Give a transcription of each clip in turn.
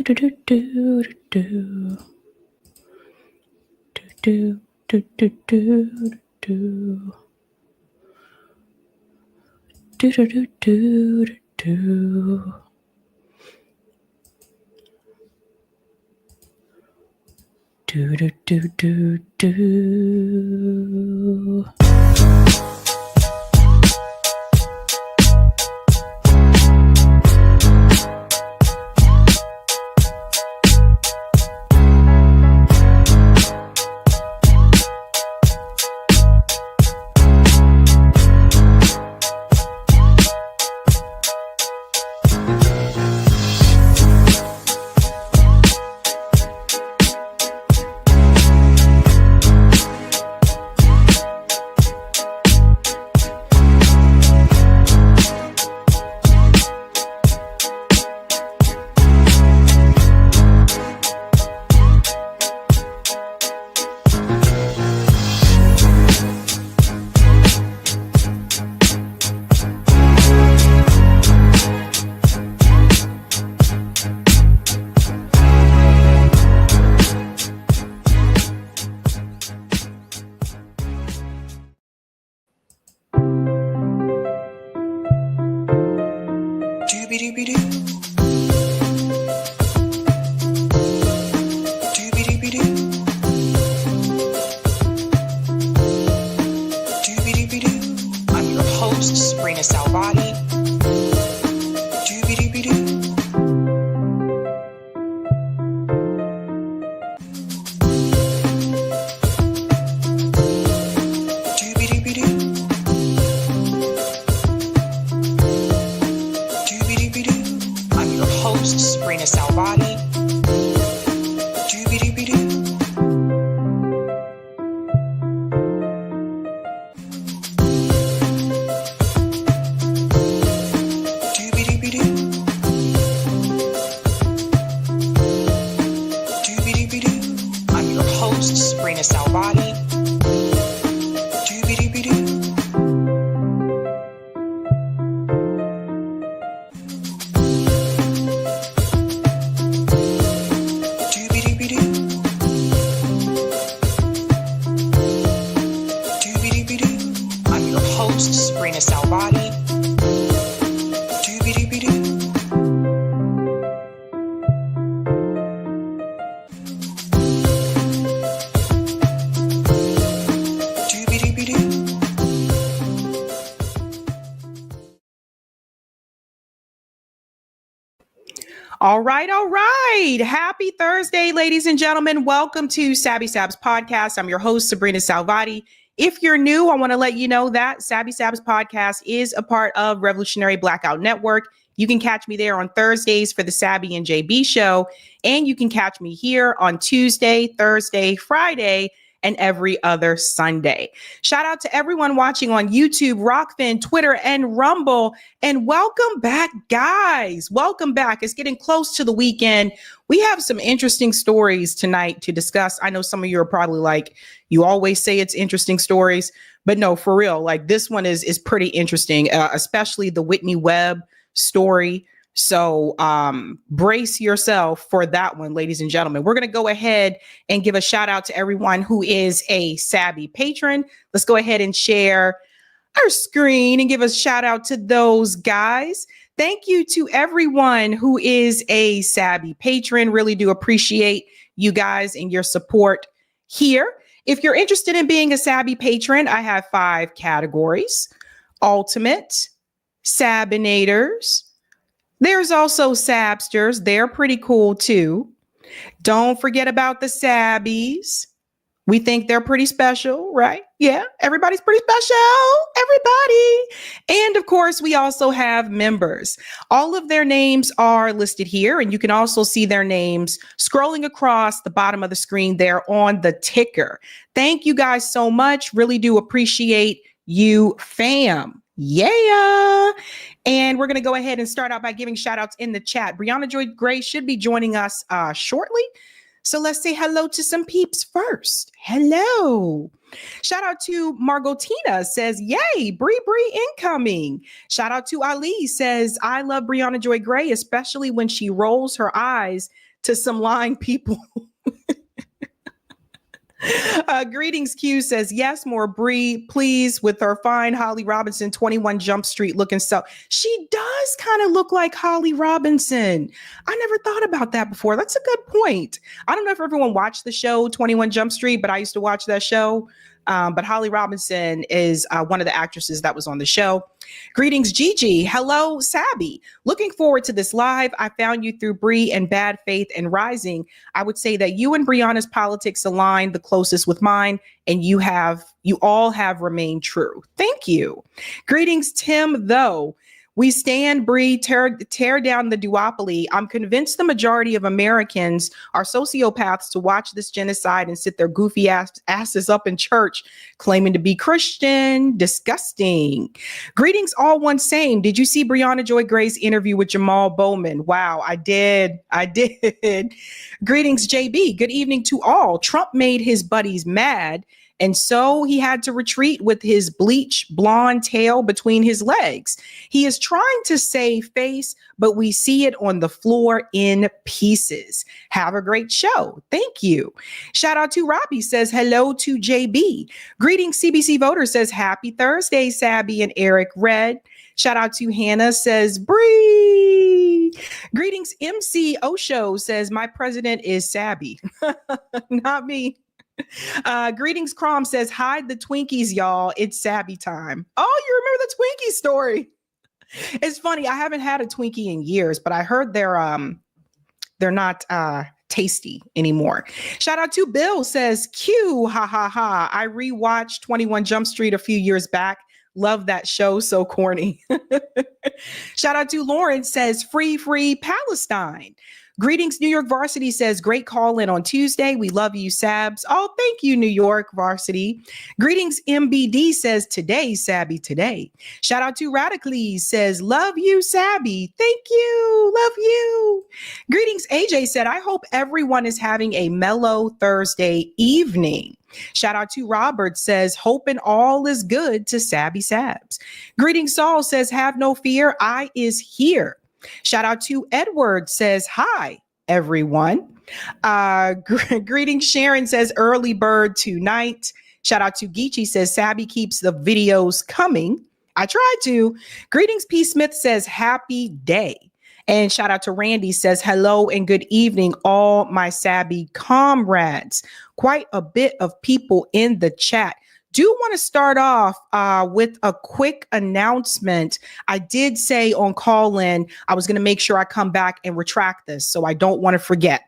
do do do do do do do do do do do do do do. Do do do do do. I'm your host, sabrinasalvati. I'm your host, sabrinasalvati. I'm your host, sabrinasalvati. I'm your host, sabrinasalvati. All right. Happy Thursday, ladies and gentlemen. Welcome to Sabby Sabs podcast. I'm your host, Sabrina Salvati. If you're new, I want to let you know that Sabby Sabs podcast is a part of Revolutionary Blackout Network. You can catch me there on Thursdays for the Sabby and JB show, and you can catch me here on Tuesday, Thursday, Friday, and every other Sunday. Shout out to everyone watching on YouTube, Rockfin, Twitter, and Rumble. And welcome back, guys. Welcome back. It's getting close to the weekend. We have some interesting stories tonight to discuss. I know some of you are probably like, you always say it's interesting stories, but no, for real, like this one is pretty interesting, especially the Whitney Webb story. So brace yourself for that one, ladies and gentlemen. We're going to go ahead and give a shout out to everyone who is a Sabby patron. Let's go ahead and share our screen and give a shout out to those guys. Thank you to everyone who is a Sabby patron. Really do appreciate you guys and your support here. If you're interested in being a Sabby patron, I have 5 categories: ultimate, Sabinators. There's also Sabsters. They're pretty cool too. Don't forget about the Sabbies. We think they're pretty special, right? Yeah, everybody's pretty special. Everybody. And of course, we also have members. All of their names are listed here, and you can also see their names scrolling across the bottom of the screen there on the ticker. Thank you guys so much. Really do appreciate you, fam. Yeah. And we're going to go ahead and start out by giving shout outs in the chat. Brianna Joy Gray should be joining us shortly. So let's say hello to some peeps first. Hello. Shout out to Margotina, says, yay, Bree incoming. Shout out to Ali, says, I love Brianna Joy Gray, especially when she rolls her eyes. to some lying people. Greetings Q says, yes, more Bree, please, with her fine Holly Robinson 21 Jump Street looking so. She does kind of look like Holly Robinson. I never thought about that before. That's a good point. I don't know if everyone watched the show 21 Jump Street, but I used to watch that show. But Holly Robinson is one of the actresses that was on the show. Greetings, Gigi. Hello, Sabby. Looking forward to this live. I found you through Bree and Bad Faith and Rising. I would say that you and Brianna's politics align the closest with mine, and you all have remained true. Thank you. Greetings, Tim, though. We stand, Bree, tear down the duopoly. I'm convinced the majority of Americans are sociopaths to watch this genocide and sit their goofy asses up in church claiming to be Christian. Disgusting. Greetings, all one same. Did you see Briahna Joy Gray's interview with Jamal Bowman? Wow, I did. Greetings, JB. Good evening to all. Trump made his buddies mad, and so he had to retreat with his bleach blonde tail between his legs. He is trying to save face, but we see it on the floor in pieces. Have a great show. Thank you. Shout out to Robbie, says hello to JB. Greetings, CBC voter, says happy Thursday, Sabby and Eric Red. Shout out to Hannah, says Bree. Greetings, MC Osho, says my president is Sabby. Not me. Greetings, Crom, says hide the Twinkies, y'all. It's Sabby time. Oh, you remember the Twinkie story? It's funny. I haven't had a Twinkie in years, but I heard they're not tasty anymore. Shout out to Bill, says Q, ha ha ha. I rewatched 21 Jump Street a few years back. Love that show. So corny. Shout out to Lauren, says free Palestine. Greetings, New York Varsity, says great call in on Tuesday. We love you, Sabs. Oh, thank you, New York Varsity. Greetings, MBD, says today, Sabby, today. Shout out to Radically, says love you, Sabby. Thank you. Love you. Greetings, AJ, said I hope everyone is having a mellow Thursday evening. Shout out to Robert, says hoping all is good to Sabby Sabs. Greetings, Saul, says have no fear. I is here. Shout out to Edward, says hi, everyone. Greetings, Sharon, says early bird tonight. Shout out to Geechee, says Sabby keeps the videos coming. I tried to. Greetings, P. Smith, says happy day. And shout out to Randy, says hello and good evening, all my Sabby comrades. Quite a bit of people in the chat. Do want to start off with a quick announcement. I did say on call in, I was going to make sure I come back and retract this, so I don't want to forget.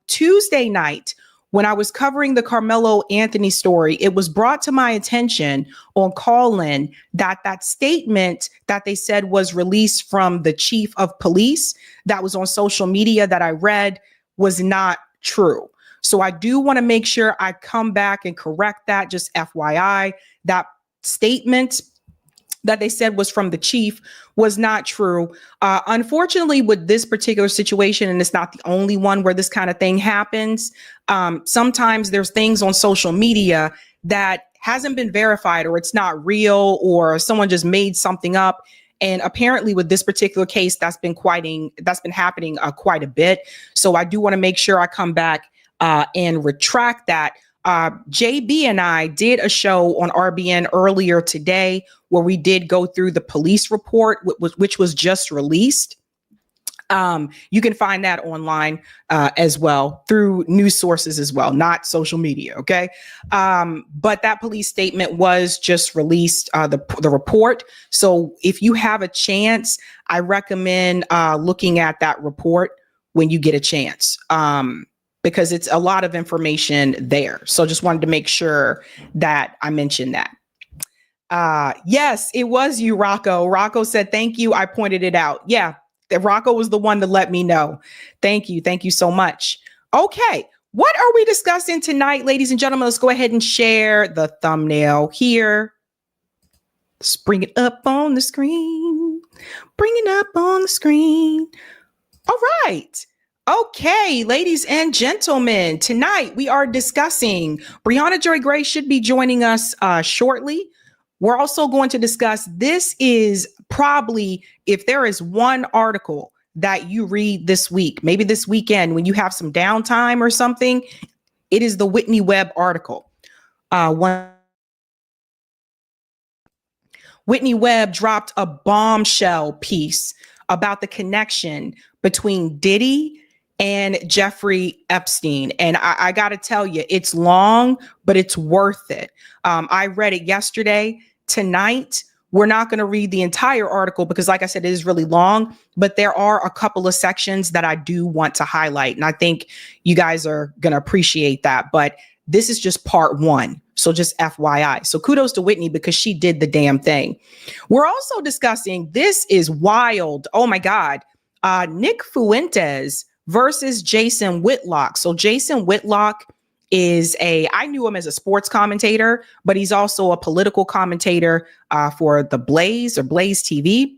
Tuesday night, when I was covering the Carmelo Anthony story, it was brought to my attention on call in that statement that they said was released from the chief of police that was on social media that I read was not true. So I do want to make sure I come back and correct that. Just FYI, that statement that they said was from the chief was not true. Unfortunately, with this particular situation, and it's not the only one where this kind of thing happens, sometimes there's things on social media that hasn't been verified, or it's not real, or someone just made something up. And apparently with this particular case, that's been happening quite a bit. So I do want to make sure I come back and retract that. JB and I did a show on RBN earlier today where we did go through the police report, which was just released. You can find that online as well through news sources as well, not social media. Okay. But that police statement was just released, the report. So if you have a chance, I recommend looking at that report when you get a chance. Because it's a lot of information there. So just wanted to make sure that I mentioned that. Yes, it was you, Rocco. Rocco said, thank you. I pointed it out. Yeah, Rocco was the one to let me know. Thank you. Thank you so much. Okay. What are we discussing tonight, ladies and gentlemen? Let's go ahead and share the thumbnail here. Let's bring it up on the screen. Bring it up on the screen. All right. Okay, ladies and gentlemen, tonight we are discussing Briahna Joy Gray should be joining us shortly. We're also going to discuss, this is probably, if there is one article that you read this week, maybe this weekend when you have some downtime or something. It is the Whitney Webb article. Whitney Webb dropped a bombshell piece about the connection between Diddy and Jeffrey Epstein. And I got to tell you, it's long, but it's worth it. I read it yesterday. Tonight, we're not going to read the entire article because, like I said, it is really long, but there are a couple of sections that I do want to highlight. And I think you guys are going to appreciate that. But this is just part one. So just FYI. So kudos to Whitney because she did the damn thing. We're also discussing, this is wild. Oh my God. Nick Fuentes versus Jason Whitlock. So Jason Whitlock is I knew him as a sports commentator, but he's also a political commentator for the Blaze or Blaze TV.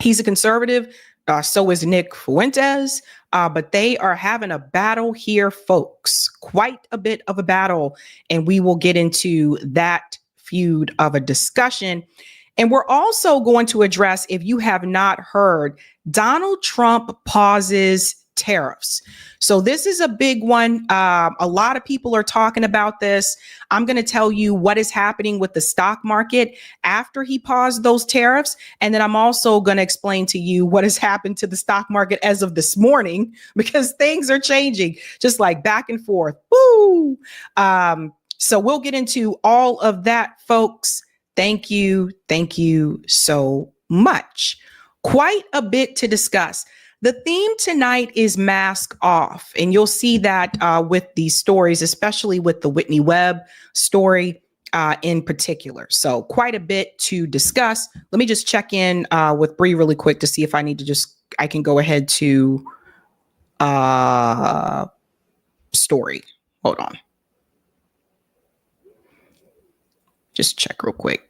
He's a conservative. So is Nick Fuentes. But they are having a battle here, folks. Quite a bit of a battle. And we will get into that feud of a discussion. And we're also going to address, if you have not heard, Donald Trump pauses tariffs. So this is a big one. A lot of people are talking about this. I'm going to tell you what is happening with the stock market after he paused those tariffs. And then I'm also going to explain to you what has happened to the stock market as of this morning, because things are changing just like back and forth. Woo! So we'll get into all of that, folks. Thank you. Thank you so much. Quite a bit to discuss. The theme tonight is mask off, and you'll see that with these stories, especially with the Whitney Webb story in particular. So quite a bit to discuss. Let me just check in with Bree really quick to see if I need to I can go ahead to story. Hold on. Just check real quick.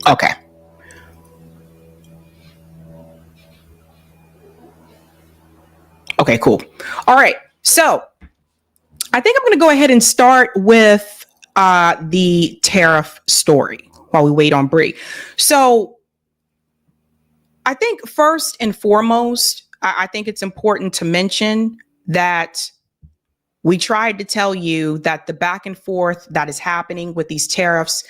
Okay. Okay, cool. All right. So I think I'm going to go ahead and start with the tariff story while we wait on Bree. So I think first and foremost, I think it's important to mention that we tried to tell you that the back and forth that is happening with these tariffs,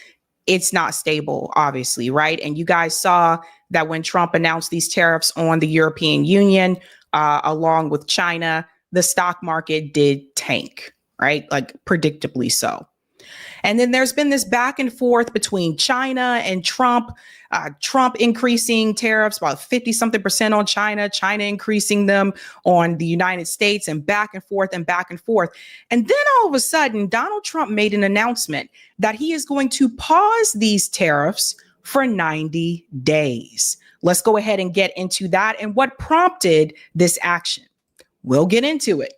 it's not stable, obviously, right? And you guys saw that when Trump announced these tariffs on the European Union, along with China, the stock market did tank, right? Like predictably so. And then there's been this back and forth between China and Trump, Trump increasing tariffs about 50-something% on China, China increasing them on the United States, and back and forth and back and forth. And then all of a sudden, Donald Trump made an announcement that he is going to pause these tariffs for 90 days. Let's go ahead and get into that and what prompted this action. We'll get into it.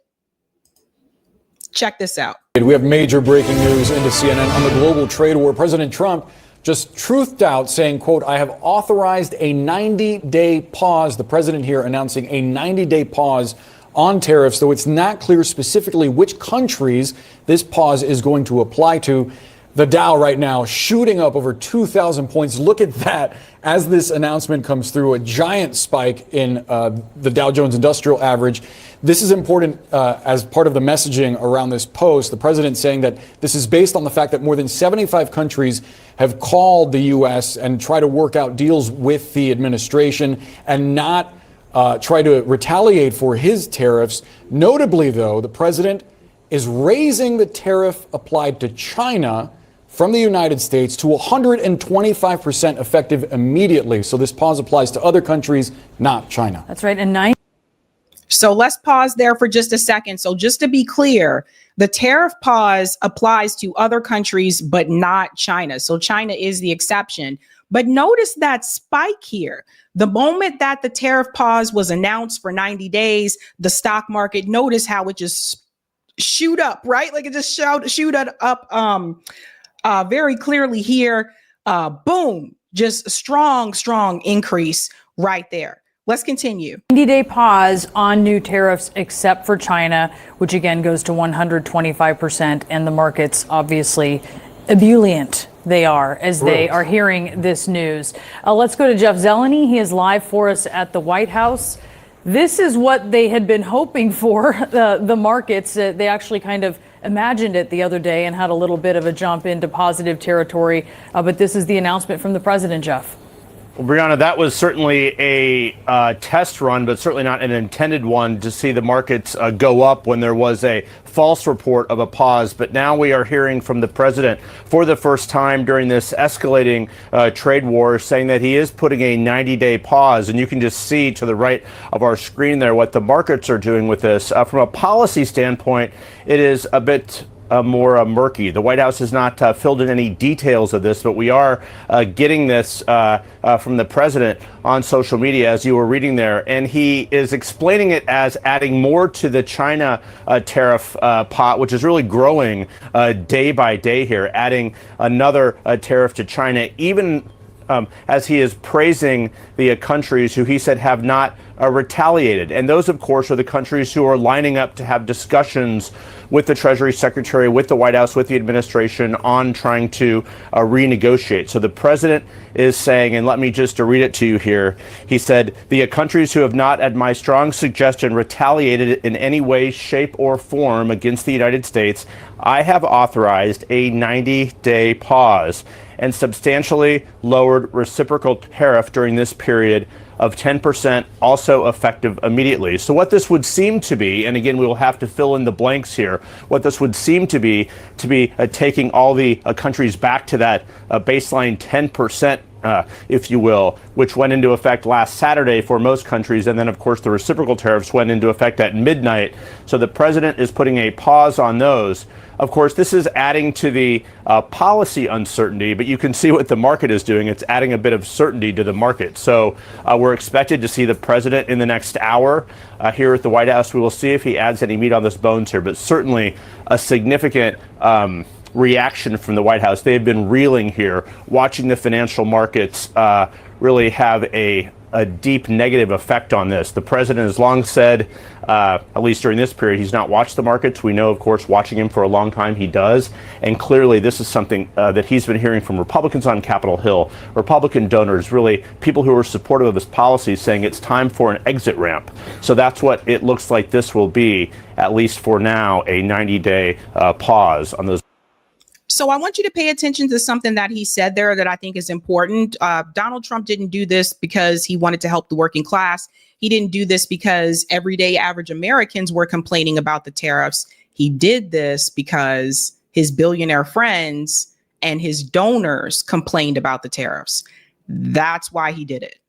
Check this out. We have major breaking news into CNN on the global trade war. President Trump just truthed out saying, quote, I have authorized a 90-day pause. The president here announcing a 90-day pause on tariffs, though it's not clear specifically which countries this pause is going to apply to. The Dow right now shooting up over 2,000 points. Look at that as this announcement comes through, a giant spike in the Dow Jones Industrial Average. This is important as part of the messaging around this post. The president saying that this is based on the fact that more than 75 countries have called the U.S. and try to work out deals with the administration and not try to retaliate for his tariffs. Notably, though, the president is raising the tariff applied to China from the United States to 125% effective immediately. So this pause applies to other countries, not China. That's right. And So let's pause there for just a second. So just to be clear, the tariff pause applies to other countries, but not China. So China is the exception. But notice that spike here. The moment that the tariff pause was announced for 90 days, the stock market, notice how it just shoot up, right? Like it just shoot up very clearly here. Boom, just a strong increase right there. Let's continue. 90-day pause on new tariffs except for China, which again goes to 125%. And the markets obviously ebullient they are as they are hearing this news. Let's go to Jeff Zeleny. He is live for us at the White House. This is what they had been hoping for, the markets. They actually kind of imagined it the other day and had a little bit of a jump into positive territory. But this is the announcement from the president, Jeff. Well, BRIAHNA, that was certainly a test run, but certainly not an intended one to see the markets go up when there was a false report of a pause. But now we are hearing from the president for the first time during this escalating trade war, saying that he is putting a 90-day pause. And you can just see to the right of our screen there what the markets are doing with this. From a policy standpoint, it is a bit more murky. The White House has not filled in any details of this, but we are getting this from the president on social media, as you were reading there. And he is explaining it as adding more to the China tariff pot, which is really growing day by day here, adding another tariff to China, even as he is praising the countries who he said have not retaliated. And those, of course, are the countries who are lining up to have discussions with the Treasury Secretary, with the White House, with the administration on trying to renegotiate. So the president is saying, and let me just read it to you here. He said, the countries who have not, at my strong suggestion, retaliated in any way, shape, or form against the United States, I have authorized a 90-day pause and substantially lowered reciprocal tariff during this period of 10%, also effective immediately. So what this would seem to be, and again, we will have to fill in the blanks here, what this would seem to be taking all the countries back to that baseline 10%, if you will, which went into effect last Saturday for most countries. And then, of course, the reciprocal tariffs went into effect at midnight. So the president is putting a pause on those. Of course, this is adding to the policy uncertainty, but you can see what the market is doing. It's adding a bit of certainty to the market. So we're expected to see the president in the next hour here at the White House. We will see if he adds any meat on this bones here, but certainly a significant reaction from the White House. They've been reeling here, watching the financial markets really have a deep negative effect on this. The president has long said, at least during this period, he's not watched the markets. We know, of course, watching him for a long time, he does. And clearly, this is something that he's been hearing from Republicans on Capitol Hill, Republican donors, really people who are supportive of his policy, saying it's time for an exit ramp. So that's what it looks like this will be, at least for now, a 90-day pause on those. So I want you to pay attention to something that he said there that I think is important. Donald Trump didn't do this because he wanted to help the working class. He didn't do this because everyday average Americans were complaining about the tariffs. He did this because his billionaire friends and his donors complained about the tariffs. That's why he did it.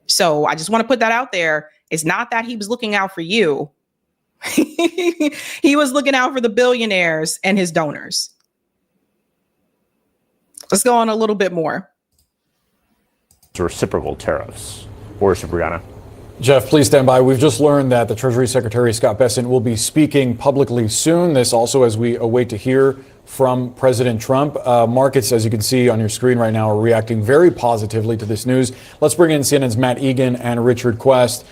So I just want to put that out there. It's not that he was looking out for you. He was looking out for the billionaires and his donors. Let's go on a little bit more. Reciprocal tariffs. Or BRIAHNA. Jeff, please stand by. We've just learned that the Treasury Secretary, Scott Bessent, will be speaking publicly soon. This also as we await to hear from President Trump. Markets, as you can see on your screen right now, are reacting very positively to this news. Let's bring in CNN's Matt Egan and Richard Quest.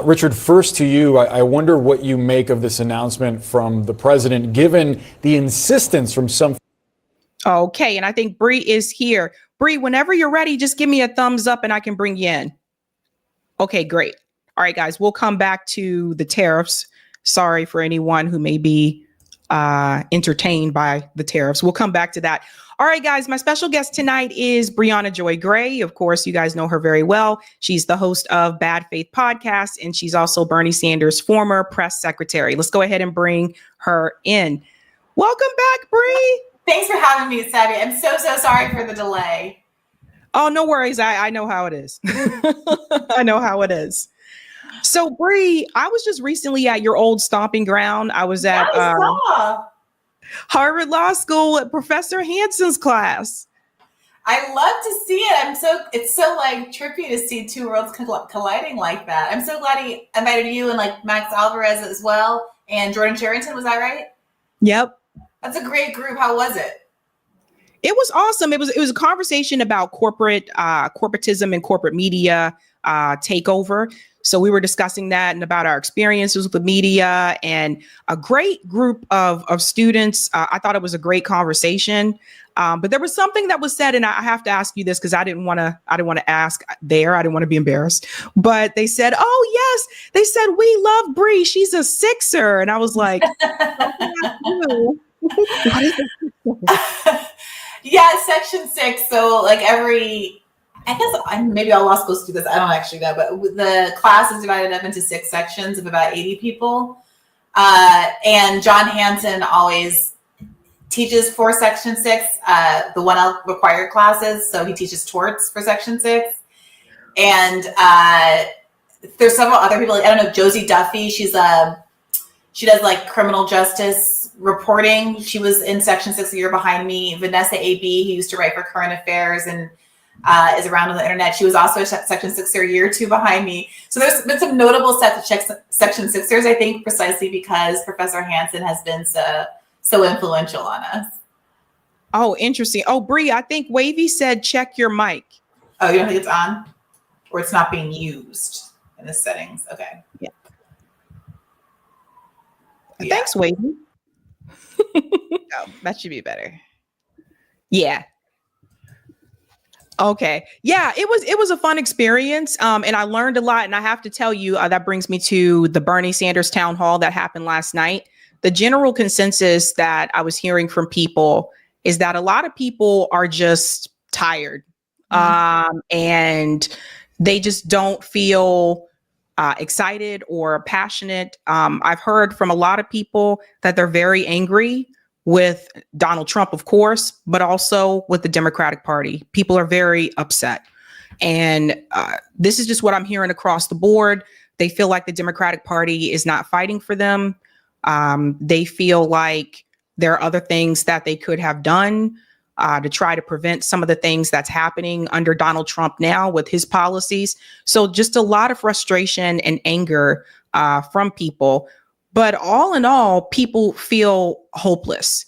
Richard, first to you, I wonder what you make of this announcement from the president, given the insistence from some. Okay, and I think Bree is here. Bree, whenever you're ready, just give me a thumbs up and I can bring you in. Okay, great. All right, guys, we'll come back to the tariffs. Sorry for anyone who may be entertained by the tariffs. We'll come back to that. All right, guys, my special guest tonight is BRIAHNA Joy Gray. Of course, you guys know her very well. She's the host of Bad Faith Podcast, and she's also Bernie Sanders' former press secretary. Let's go ahead and bring her in. Welcome back, Bree. Thanks for having me, Sabby. I'm so sorry for the delay. Oh, no worries. I know how it is. I know how it is. So, Bree, I was just recently at your old stomping ground. I was at Harvard Law School at Professor Hanson's class. I love to see it. It's so like trippy to see two worlds colliding like that. I'm so glad he invited you and like Max Alvarez as well. And Jordan Charrington, was that right? Yep. That's a great group. How was it? It was awesome. It was a conversation about corporatism and corporate media takeover. So we were discussing that and about our experiences with the media, and a great group of students. I thought it was a great conversation. But there was something that was said, and I have to ask you this because I didn't want to ask there. I didn't want to be embarrassed. But they said, "Oh yes," they said, "We love Bree. She's a Sixer," and I was like, "What is it?" Yeah, Section 6. So like I guess maybe all law schools do this. I don't actually know, but the class is divided up into 6 sections of about 80 people. And John Hanson always teaches for Section 6, the 1L required classes. So he teaches torts for Section 6. And there's several other people. Like, I don't know, Josie Duffy. She does like criminal justice reporting. She was in Section 6 a year behind me. Vanessa A.B., who used to write for Current Affairs and is around on the internet. She was also a Section 6er a year or two behind me. So there's been some notable Section 6ers, I think, precisely because Professor Hanson has been so influential on us. Oh, interesting. Oh, Bree, I think Wavy said check your mic. Oh, you don't think it's on? Or it's not being used in the settings? Okay. Yeah. Thanks, Wavy. Oh, that should be better. Yeah. Okay. Yeah, it was a fun experience. And I learned a lot. And I have to tell you, that brings me to the Bernie Sanders town hall that happened last night. The general consensus that I was hearing from people is that a lot of people are just tired. And they just don't feel excited or passionate. I've heard from a lot of people that they're very angry with Donald Trump, of course, but also with the Democratic Party. People are very upset. And this is just what I'm hearing across the board. They feel like the Democratic Party is not fighting for them. They feel like there are other things that they could have done to try to prevent some of the things that's happening under Donald Trump now with his policies. So just a lot of frustration and anger from people. But all in all, people feel hopeless.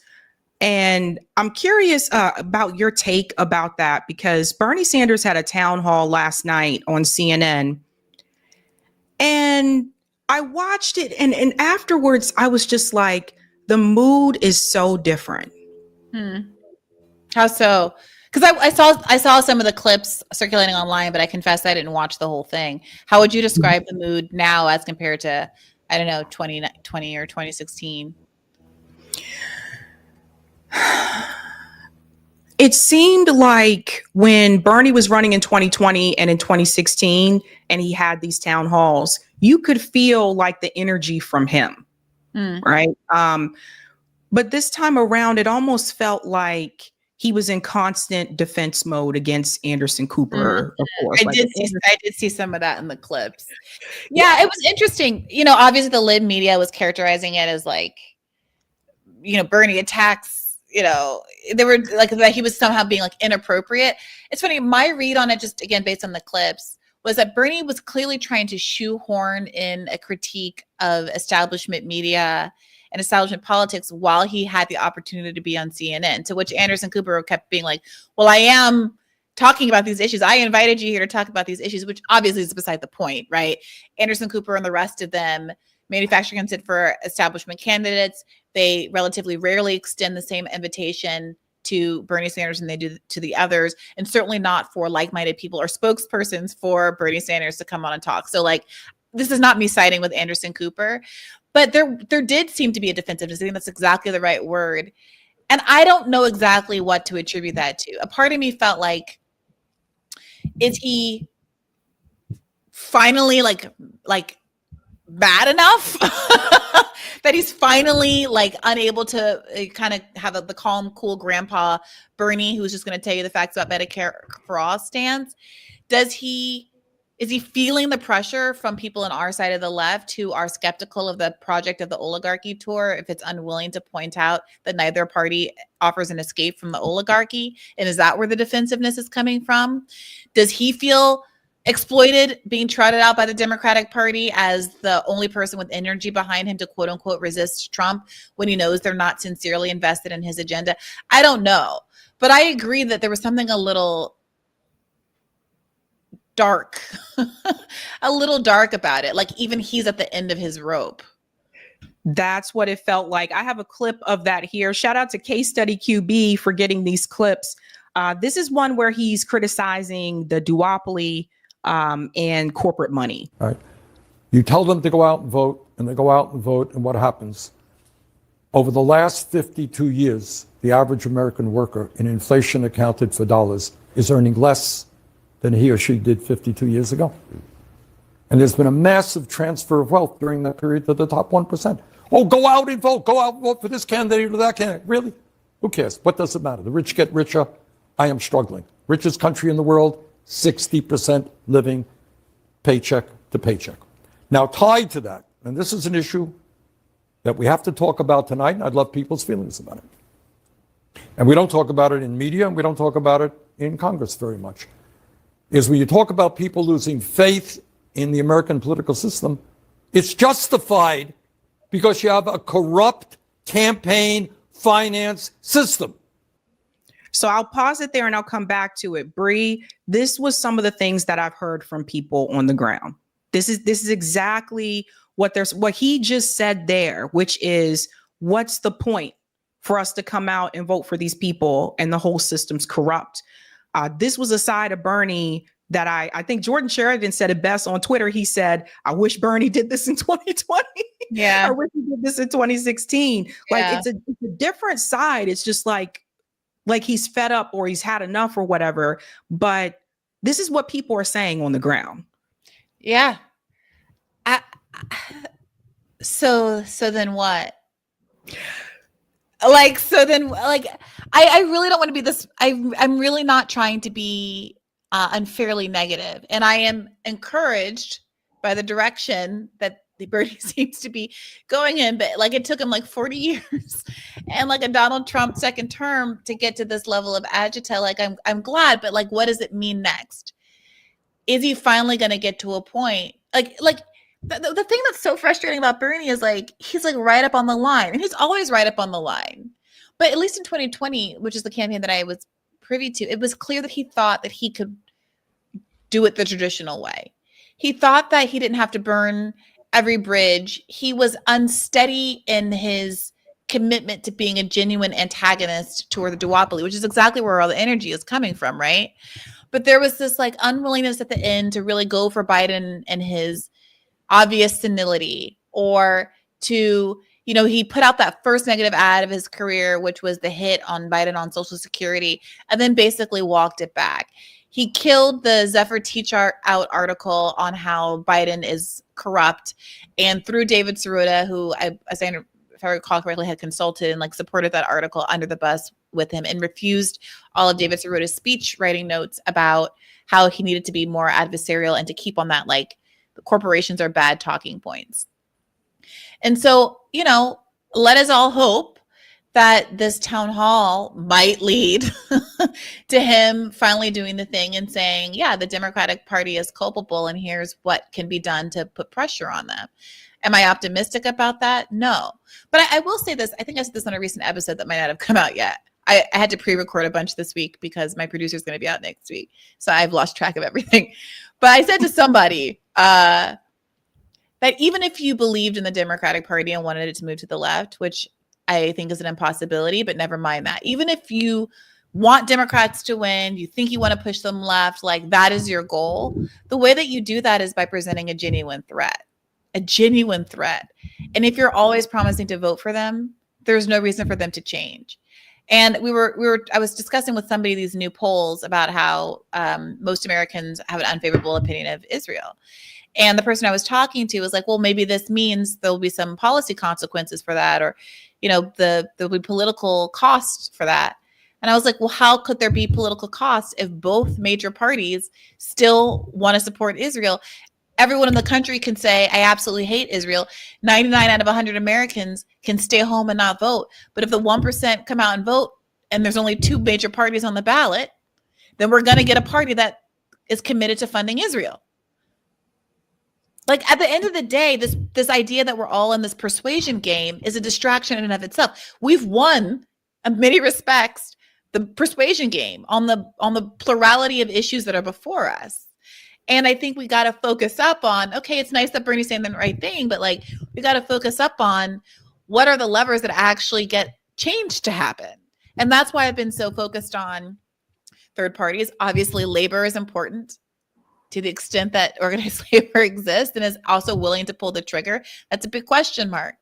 And I'm curious about your take about that, because Bernie Sanders had a town hall last night on CNN. And I watched it, and afterwards, I was just like, the mood is so different. How so? Because I saw some of the clips circulating online, but I confess I didn't watch the whole thing. How would you describe the mood now as compared to, I don't know, 2020 or 2016? It seemed like when Bernie was running in 2020 and in 2016, and he had these town halls, you could feel like the energy from him, right? But this time around, it almost felt like he was in constant defense mode against Anderson Cooper, of course. I did see some of that in the clips. Yeah, it was interesting. You know, obviously the lib media was characterizing it as like, you know, Bernie attacks. You know, they were like that he was somehow being like inappropriate. It's funny. My read on it, just again based on the clips, was that Bernie was clearly trying to shoehorn in a critique of establishment media and establishment politics while he had the opportunity to be on CNN, to which Anderson Cooper kept being like, well, I am talking about these issues. I invited you here to talk about these issues, which obviously is beside the point, right? Anderson Cooper and the rest of them manufacture consent for establishment candidates. They relatively rarely extend the same invitation to Bernie Sanders than they do to the others, and certainly not for like-minded people or spokespersons for Bernie Sanders to come on and talk. So like, this is not me siding with Anderson Cooper, but there did seem to be a defensiveness. I think that's exactly the right word. And I don't know exactly what to attribute that to. A part of me felt like, is he finally like bad enough that he's finally like unable to kind of have the calm, cool grandpa Bernie who's just going to tell you the facts about Medicare for all stance? Is he feeling the pressure from people on our side of the left who are skeptical of the project of the oligarchy tour if it's unwilling to point out that neither party offers an escape from the oligarchy? And is that where the defensiveness is coming from? Does he feel exploited being trotted out by the Democratic Party as the only person with energy behind him to quote unquote resist Trump when he knows they're not sincerely invested in his agenda? I don't know. But I agree that there was something a little dark, a little dark about it. Like even he's at the end of his rope. That's what it felt like. I have a clip of that here. Shout out to Case Study QB for getting these clips. This is one where he's criticizing the duopoly and corporate money. All right. You tell them to go out and vote, and they go out and vote, and what happens? Over the last 52 years, the average American worker in inflation accounted for dollars is earning less than he or she did 52 years ago. And there's been a massive transfer of wealth during that period to the top 1%. Oh, go out and vote. Go out and vote for this candidate or that candidate. Really? Who cares? What does it matter? The rich get richer. I am struggling. Richest country in the world, 60% living paycheck to paycheck. Now, tied to that, and this is an issue that we have to talk about tonight, and I'd love people's feelings about it. And we don't talk about it in media, and we don't talk about it in Congress very much, is when you talk about people losing faith in the American political system, it's justified because you have a corrupt campaign finance system. So I'll pause it there and I'll come back to it. Bree, this was some of the things that I've heard from people on the ground. This is exactly what he just said there, which is, what's the point for us to come out and vote for these people and the whole system's corrupt? This was a side of Bernie that I think Jordan Sheridan said it best on Twitter. He said, I wish Bernie did this in 2020. Yeah. I wish he did this in 2016. Like Yeah. it's a different side. It's just like he's fed up or he's had enough or whatever. But this is what people are saying on the ground. Yeah. So then what? I really don't want to be this. I'm really not trying to be unfairly negative, and I am encouraged by the direction that the Bernie seems to be going in. But like, it took him like 40 years and like a Donald Trump second term to get to this level of agita. Like, I'm glad, but like, what does it mean next? Is he finally going to get to a point? The thing that's so frustrating about Bernie is like, he's like right up on the line, and he's always right up on the line. But at least in 2020, which is the campaign that I was privy to, it was clear that he thought that he could do it the traditional way. He thought that he didn't have to burn every bridge. He was unsteady in his commitment to being a genuine antagonist toward the duopoly, which is exactly where all the energy is coming from, right? But there was this like unwillingness at the end to really go for Biden and his obvious senility, or to, you know, he put out that first negative ad of his career, which was the hit on Biden on Social Security, and then basically walked it back. He killed the Zephyr Teachout article on how Biden is corrupt, and through David Sirota, who if I recall correctly, had consulted and like supported that article, under the bus with him, and refused all of David Sirota's speech writing notes about how he needed to be more adversarial and to keep on that, like, the corporations are bad talking points. And so, you know, let us all hope that this town hall might lead to him finally doing the thing and saying, yeah, the Democratic Party is culpable, and here's what can be done to put pressure on them. Am I optimistic about that? No. But I will say this. I think I said this on a recent episode that might not have come out yet. I had to pre-record a bunch this week because my producer is going to be out next week. So I've lost track of everything. But I said to somebody that even if you believed in the Democratic Party and wanted it to move to the left, which I think is an impossibility, but never mind that. Even if you want Democrats to win, you think you want to push them left, like that is your goal, the way that you do that is by presenting a genuine threat. A genuine threat. And if you're always promising to vote for them, there's no reason for them to change. And I was discussing with somebody these new polls about how most Americans have an unfavorable opinion of Israel. And the person I was talking to was like, well, maybe this means there'll be some policy consequences for that, or, you know, there'll be political costs for that. And I was like, well, how could there be political costs if both major parties still want to support Israel? Everyone in the country can say, I absolutely hate Israel. 99 out of 100 Americans can stay home and not vote. But if the 1% come out and vote, and there's only two major parties on the ballot, then we're going to get a party that is committed to funding Israel. Like, at the end of the day, this idea that we're all in this persuasion game is a distraction in and of itself. We've won, in many respects, the persuasion game on the plurality of issues that are before us. And I think we got to focus up on, okay, it's nice that Bernie's saying the right thing, but like, we got to focus up on what are the levers that actually get change to happen. And that's why I've been so focused on third parties. Obviously, labor is important to the extent that organized labor exists and is also willing to pull the trigger. That's a big question mark.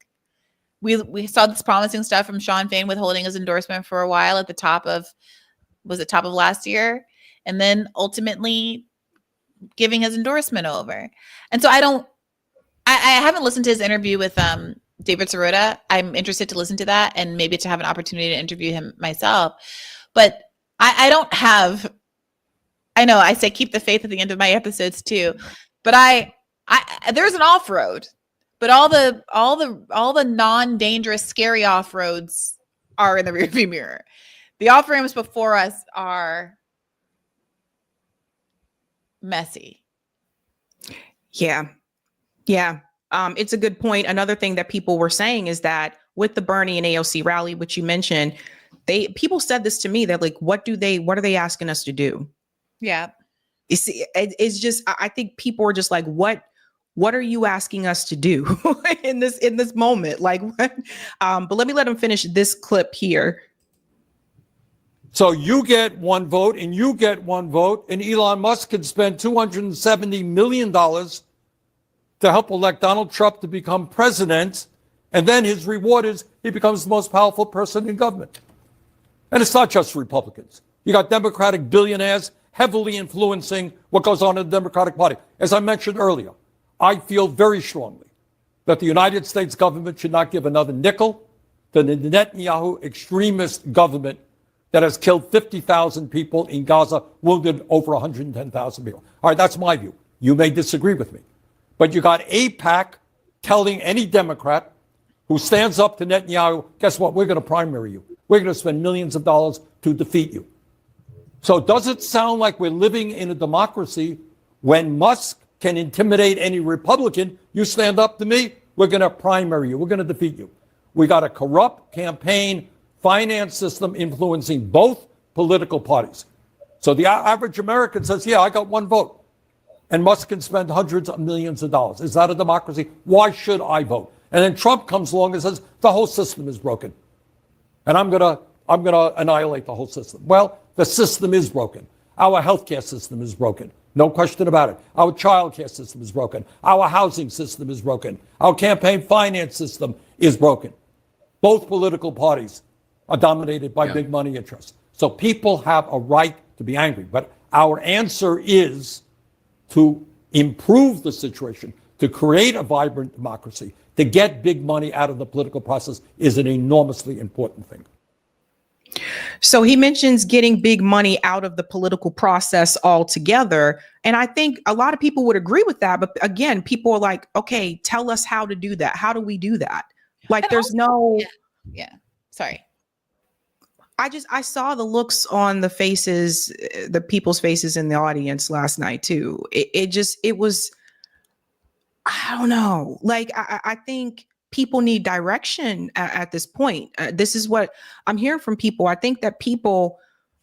We saw this promising stuff from Sean Fain withholding his endorsement for a while at the top of last year, and then ultimately giving his endorsement over. And so I haven't listened to his interview with David Sirota. I'm interested to listen to that and maybe to have an opportunity to interview him myself. But I don't have, I know I say keep the faith at the end of my episodes too, but I there's an off-road, but all the non-dangerous, scary off-roads are in the rearview mirror. The off-ramps before us are messy. Yeah. It's a good point. Another thing that people were saying is that with the Bernie and AOC rally, which you mentioned, people said this to me. They're like, what are they asking us to do? Yeah. You see, it's just, I think people are just like, what are you asking us to do in this moment? Like, what? But let them finish this clip here. So you get one vote and you get one vote, and Elon Musk can spend $270 million to help elect Donald Trump to become president. And then his reward is he becomes the most powerful person in government. And it's not just Republicans. You got Democratic billionaires heavily influencing what goes on in the Democratic Party. As I mentioned earlier, I feel very strongly that the United States government should not give another nickel to the Netanyahu extremist government that has killed 50,000 people in Gaza, wounded over 110,000 people. All right, that's my view. You may disagree with me. But you got AIPAC telling any Democrat who stands up to Netanyahu, guess what? We're going to primary you. We're going to spend millions of dollars to defeat you. So does it sound like we're living in a democracy when Musk can intimidate any Republican? You stand up to me, we're going to primary you. We're going to defeat you. We got a corrupt campaign finance system influencing both political parties. So the average American says, yeah, I got one vote. And Musk can spend hundreds of millions of dollars. Is that a democracy? Why should I vote? And then Trump comes along and says, the whole system is broken. And I'm gonna annihilate the whole system. Well, the system is broken. Our healthcare system is broken. No question about it. Our childcare system is broken. Our housing system is broken. Our campaign finance system is broken. Both political parties are dominated by big money interests. So people have a right to be angry. But our answer is to improve the situation, to create a vibrant democracy, to get big money out of the political process is an enormously important thing. So he mentions getting big money out of the political process altogether. And I think a lot of people would agree with that. But again, people are like, okay, tell us how to do that. How do we do that? Like, there's no. Yeah. Sorry. I saw the looks on the faces, the people's faces in the audience last night too. It was, I don't know. Like, I think people need direction at this point. This is what I'm hearing from people. I think that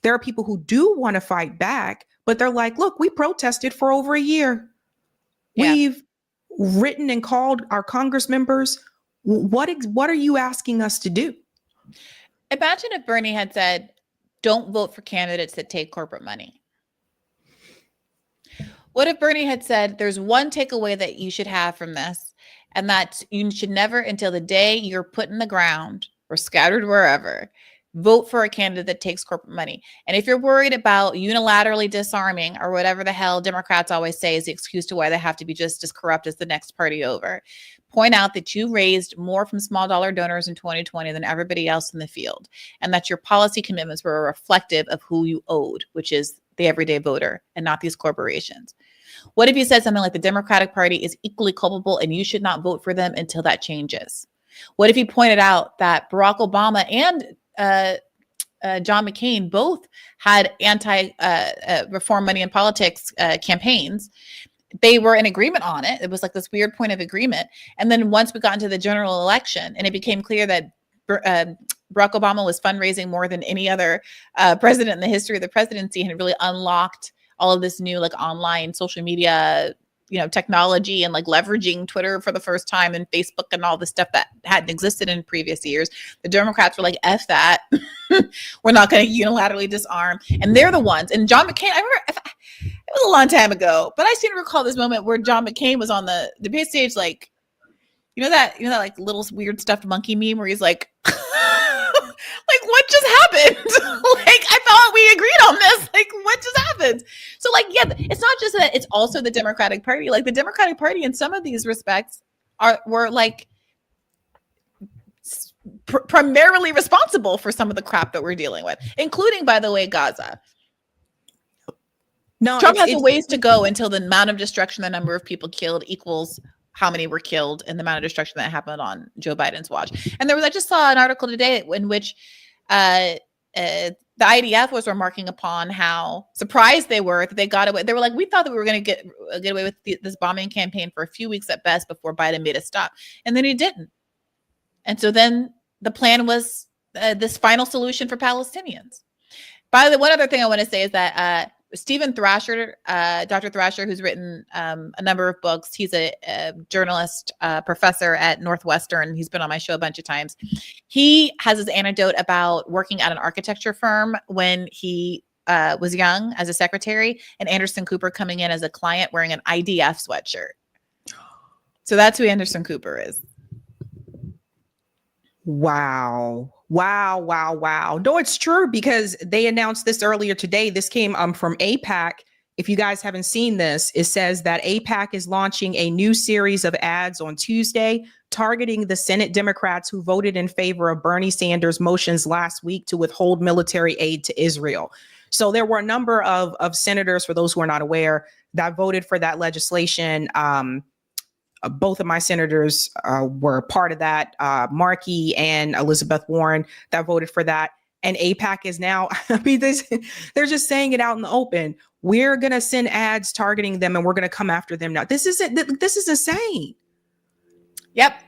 there are people who do want to fight back, but they're like, look, we protested for over a year. Yeah. We've written and called our Congress members. What are you asking us to do? Imagine if Bernie had said, don't vote for candidates that take corporate money. What if Bernie had said, there's one takeaway that you should have from this, and that you should never, until the day you're put in the ground or scattered wherever, vote for a candidate that takes corporate money. And if you're worried about unilaterally disarming or whatever the hell Democrats always say is the excuse to why they have to be just as corrupt as the next party over, point out that you raised more from small dollar donors in 2020 than everybody else in the field, and that your policy commitments were reflective of who you owed, which is the everyday voter and not these corporations. What if you said something like the Democratic Party is equally culpable and you should not vote for them until that changes? What if you pointed out that Barack Obama and John McCain both had anti-reform money in politics campaigns. They were in agreement on it. It was like this weird point of agreement. And then once we got into the general election and it became clear that Barack Obama was fundraising more than any other president in the history of the presidency, and it really unlocked all of this new like online social media, technology, and like leveraging Twitter for the first time, and Facebook and all the stuff that hadn't existed in previous years. The Democrats were like, F that. We're not going to unilaterally disarm. And they're the ones. And John McCain, I remember it was a long time ago, but I seem to recall this moment where John McCain was on the debate stage, like, that like little weird stuffed monkey meme where he's like, like, what just happened? Like, I thought we agreed on this. Like, what just happened? So, like, yeah, it's not just that, it's also the Democratic Party. Like, the Democratic Party in some of these respects were like primarily responsible for some of the crap that we're dealing with, including, by the way, Gaza. No, Trump has a ways to go until the amount of destruction, the number of people killed equals how many were killed, and the amount of destruction that happened on Joe Biden's watch. And I just saw an article today in which the IDF was remarking upon how surprised they were that they got away. They were like, we thought that we were going to get away with this bombing campaign for a few weeks at best before Biden made a stop. And then he didn't. And so then the plan was this final solution for Palestinians. By the way, one other thing I want to say is that Stephen Thrasher, Dr. Thrasher, who's written a number of books. He's a journalist, professor at Northwestern. He's been on my show a bunch of times. He has his anecdote about working at an architecture firm when he was young as a secretary, and Anderson Cooper coming in as a client wearing an IDF sweatshirt. So that's who Anderson Cooper is. Wow. No, it's true, because they announced this earlier today. This came from AIPAC. If you guys haven't seen this, it says that AIPAC is launching a new series of ads on Tuesday targeting the Senate Democrats who voted in favor of Bernie Sanders' motions last week to withhold military aid to Israel. So there were a number of senators, for those who are not aware, that voted for that legislation. Both of my senators were part of that, Markey and Elizabeth Warren, that voted for that. And AIPAC is now, they're just saying it out in the open. We're going to send ads targeting them, and we're going to come after them now. This is insane. Yep.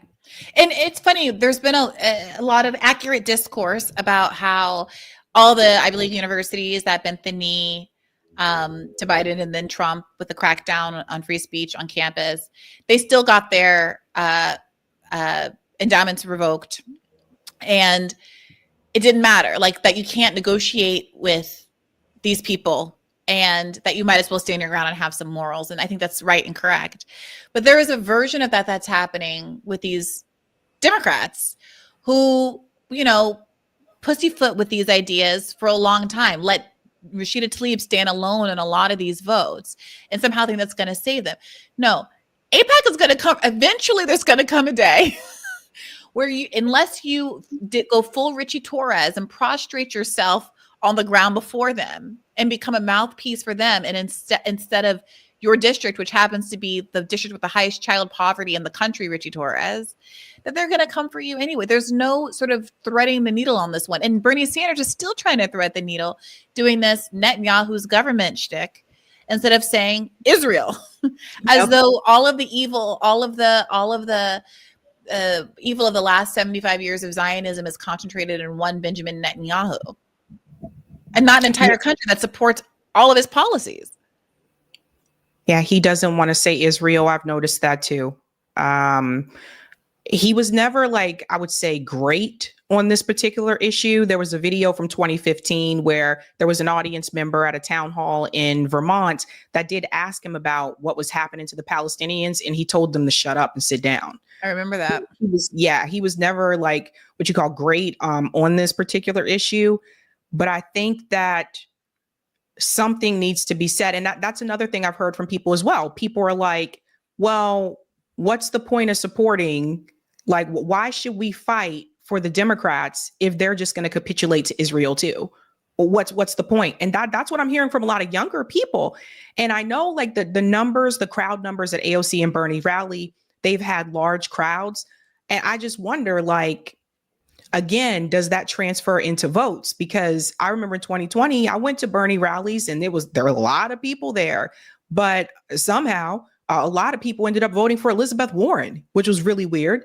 And it's funny, there's been a lot of accurate discourse about how all the Ivy League universities that bent the knee to Biden and then Trump with the crackdown on free speech on campus, they still got their endowments revoked. And it didn't matter, like that you can't negotiate with these people and that you might as well stand your ground and have some morals. And I think that's right and correct. But there is a version of that that's happening with these Democrats who, pussyfoot with these ideas for a long time. Let Rashida Tlaib stand alone in a lot of these votes and somehow think that's going to save them. No, AIPAC is going to come. Eventually, there's going to come a day where unless you go full Richie Torres and prostrate yourself on the ground before them and become a mouthpiece for them, and instead of your district, which happens to be the district with the highest child poverty in the country, Richie Torres, that they're going to come for you anyway. There's no sort of threading the needle on this one. And Bernie Sanders is still trying to thread the needle, doing this Netanyahu's government shtick instead of saying Israel, as though all of the evil, all of the evil of the last 75 years of Zionism is concentrated in one Benjamin Netanyahu, and not an entire country that supports all of his policies. Yeah, he doesn't want to say Israel. I've noticed that too. He was never, like, I would say, great on this particular issue. There was a video from 2015 where there was an audience member at a town hall in Vermont that did ask him about what was happening to the Palestinians, and he told them to shut up and sit down. I remember that. He was never like what you call great on this particular issue. But I think that something needs to be said. And that's another thing I've heard from people as well. People are like, well, what's the point of supporting? Like, why should we fight for the Democrats if they're just going to capitulate to Israel too? Well, what's the point? And that's what I'm hearing from a lot of younger people. And I know, like, the numbers, the crowd numbers at AOC and Bernie rally, they've had large crowds. And I just wonder, like, again, does that transfer into votes? Because I remember in 2020, I went to Bernie rallies and there were a lot of people there, but somehow a lot of people ended up voting for Elizabeth Warren, which was really weird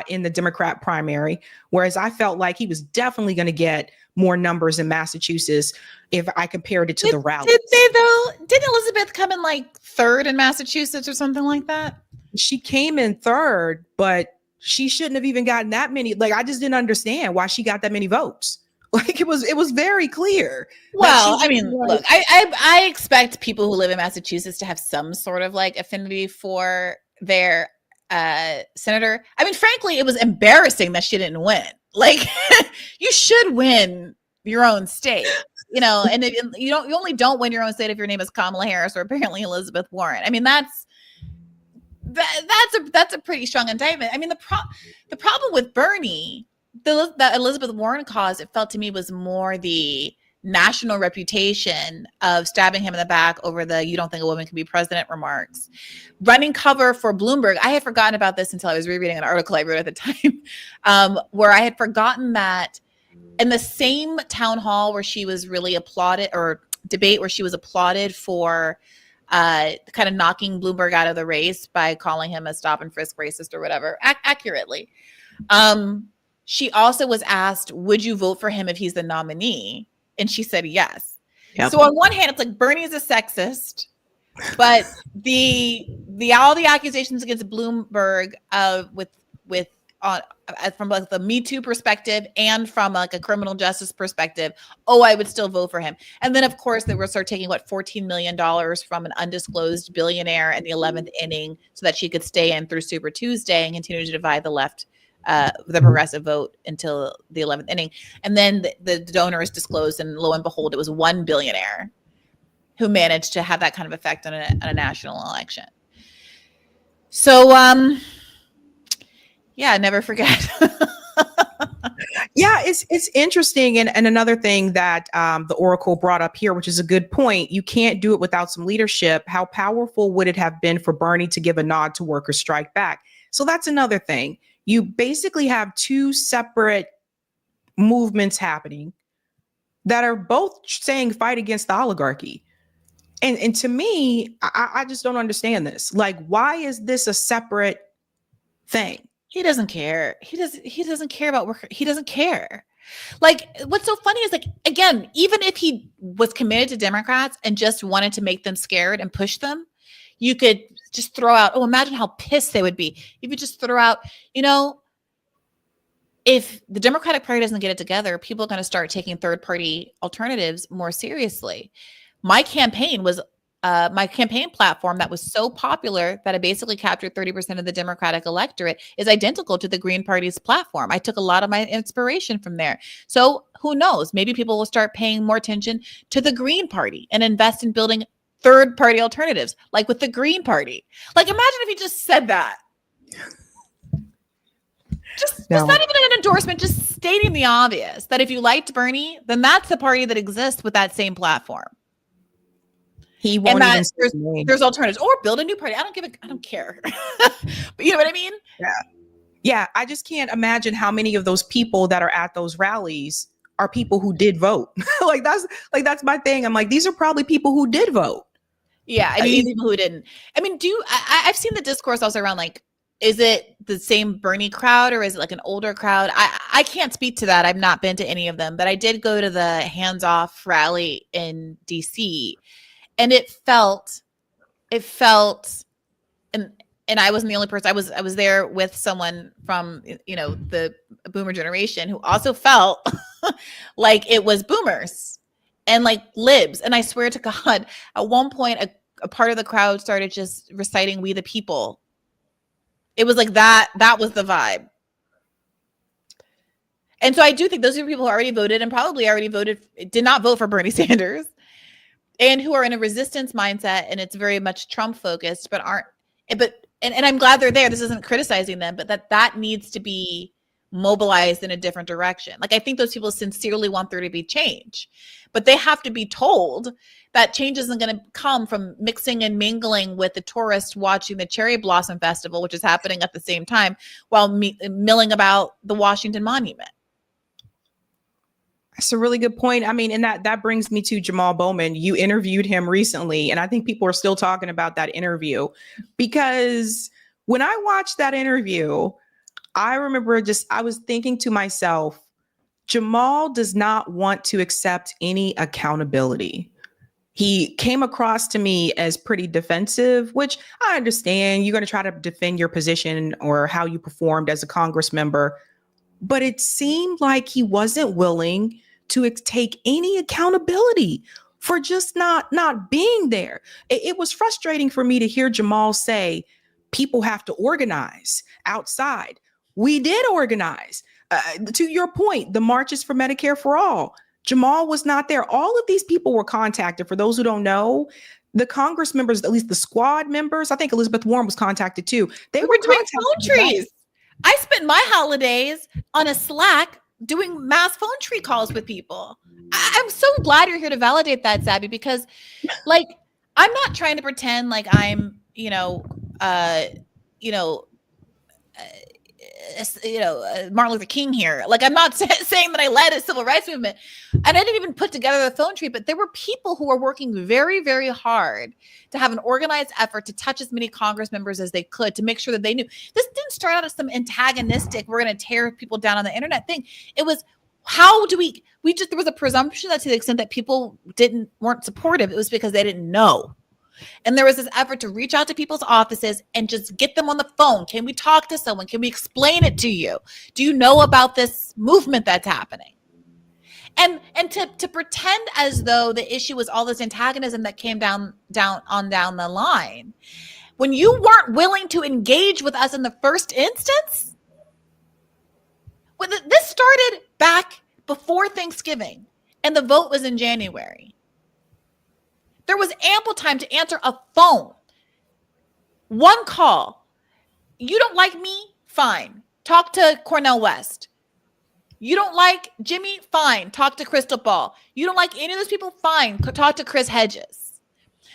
in the Democrat primary. Whereas I felt like he was definitely going to get more numbers in Massachusetts if I compared it to the rallies. Did they though? Didn't Elizabeth come in like third in Massachusetts or something like that? She came in third, but she shouldn't have even gotten that many. Like, I just didn't understand why she got that many votes. Like, it was very clear. Well, I mean, look, I expect people who live in Massachusetts to have some sort of like affinity for their senator. I mean, frankly, it was embarrassing that she didn't win. Like, you should win your own state, you know, and you only don't win your own state if your name is Kamala Harris or apparently Elizabeth Warren. I mean, that's a pretty strong indictment. I mean, the problem with Bernie, the Elizabeth Warren cause, it felt to me was more the national reputation of stabbing him in the back over the "you don't think a woman can be president" remarks. Running cover for Bloomberg. I had forgotten about this until I was rereading an article I wrote at the time, where I had forgotten that in the same town hall where she was really applauded, or debate where she was applauded for kind of knocking Bloomberg out of the race by calling him a stop and frisk racist or whatever, accurately. She also was asked, would you vote for him if he's the nominee? And she said yes. Yep. So on one hand, it's like Bernie is a sexist, but all the accusations against Bloomberg from like the Me Too perspective and from like a criminal justice perspective, I would still vote for him. And then of course they were start taking $14 million from an undisclosed billionaire in the 11th inning so that she could stay in through Super Tuesday and continue to divide the left, the progressive vote until the 11th inning. And then the donor is disclosed, and lo and behold, it was one billionaire who managed to have that kind of effect on a national election. So, yeah, never forget. Yeah, it's interesting. And another thing that the Oracle brought up here, which is a good point, you can't do it without some leadership. How powerful would it have been for Bernie to give a nod to workers' strike back? So that's another thing. You basically have two separate movements happening that are both saying fight against the oligarchy. And to me, I just don't understand this. Like, why is this a separate thing? He doesn't care. He doesn't care about work. He doesn't care. Like, what's so funny is, like, again, even if he was committed to Democrats and just wanted to make them scared and push them, you could just throw out, imagine how pissed they would be. You could just throw out, if the Democratic Party doesn't get it together, people are going to start taking third-party alternatives more seriously. My campaign platform that was so popular that it basically captured 30% of the Democratic electorate is identical to the Green Party's platform. I took a lot of my inspiration from there. So who knows? Maybe people will start paying more attention to the Green Party and invest in building third-party alternatives, like with the Green Party. Like, imagine if he just said that. Just not even an endorsement, just stating the obvious, that if you liked Bernie, then that's the party that exists with that same platform. He won't there's alternatives, or build a new party. I don't care. But you know what I mean? Yeah. I just can't imagine how many of those people that are at those rallies are people who did vote. that's my thing. I'm like, these are probably people who did vote. Yeah, I mean, people who didn't. I mean, I've seen the discourse also around, like, is it the same Bernie crowd or is it like an older crowd? I can't speak to that. I've not been to any of them, but I did go to the Hands Off rally in DC. And it felt, and I wasn't the only person. I was there with someone from, the boomer generation who also felt like it was boomers and like libs. And I swear to God, at one point, a part of the crowd started just reciting "We the People." It was like that was the vibe. And so I do think those are people who already voted and probably did not vote for Bernie Sanders, and who are in a resistance mindset, and it's very much Trump focused, but I'm glad they're there. This isn't criticizing them, but that needs to be mobilized in a different direction. Like, I think those people sincerely want there to be change, but they have to be told that change isn't going to come from mixing and mingling with the tourists watching the Cherry Blossom Festival, which is happening at the same time, while milling about the Washington Monument. That's a really good point. I mean, and that brings me to Jamal Bowman. You interviewed him recently, and I think people are still talking about that interview because when I watched that interview, I remember I was thinking to myself, Jamal does not want to accept any accountability. He came across to me as pretty defensive, which I understand. You're going to try to defend your position or how you performed as a Congress member. But it seemed like he wasn't willing to take any accountability for just not being there. It was frustrating for me to hear Jamal say, people have to organize outside. We did organize. To your point, the marches for Medicare for All. Jamal was not there. All of these people were contacted. For those who don't know, the Congress members, at least the squad members, I think Elizabeth Warren was contacted too. They We were doing phone trees. I spent my holidays on a Slack doing mass phone tree calls with people. I'm so glad you're here to validate that, Sabby, because like I'm not trying to pretend like I'm, Martin Luther King here. Like I'm not saying that I led a civil rights movement, and I didn't even put together the phone tree, but there were people who were working very, very hard to have an organized effort to touch as many Congress members as they could to make sure that they knew this didn't start out as some antagonistic, we're going to tear people down on the internet thing. It was, how do we just, there was a presumption that to the extent that people weren't supportive, it was because they didn't know. And there was this effort to reach out to people's offices and just get them on the phone. Can we talk to someone? Can we explain it to you? Do you know about this movement that's happening? And to pretend as though the issue was all this antagonism that came down the line, when you weren't willing to engage with us in the first instance, this started back before Thanksgiving, and the vote was in January. There was ample time to answer a phone. One call. You don't like me? Fine. Talk to Cornel West. You don't like Jimmy? Fine. Talk to Crystal Ball. You don't like any of those people? Fine. Talk to Chris Hedges.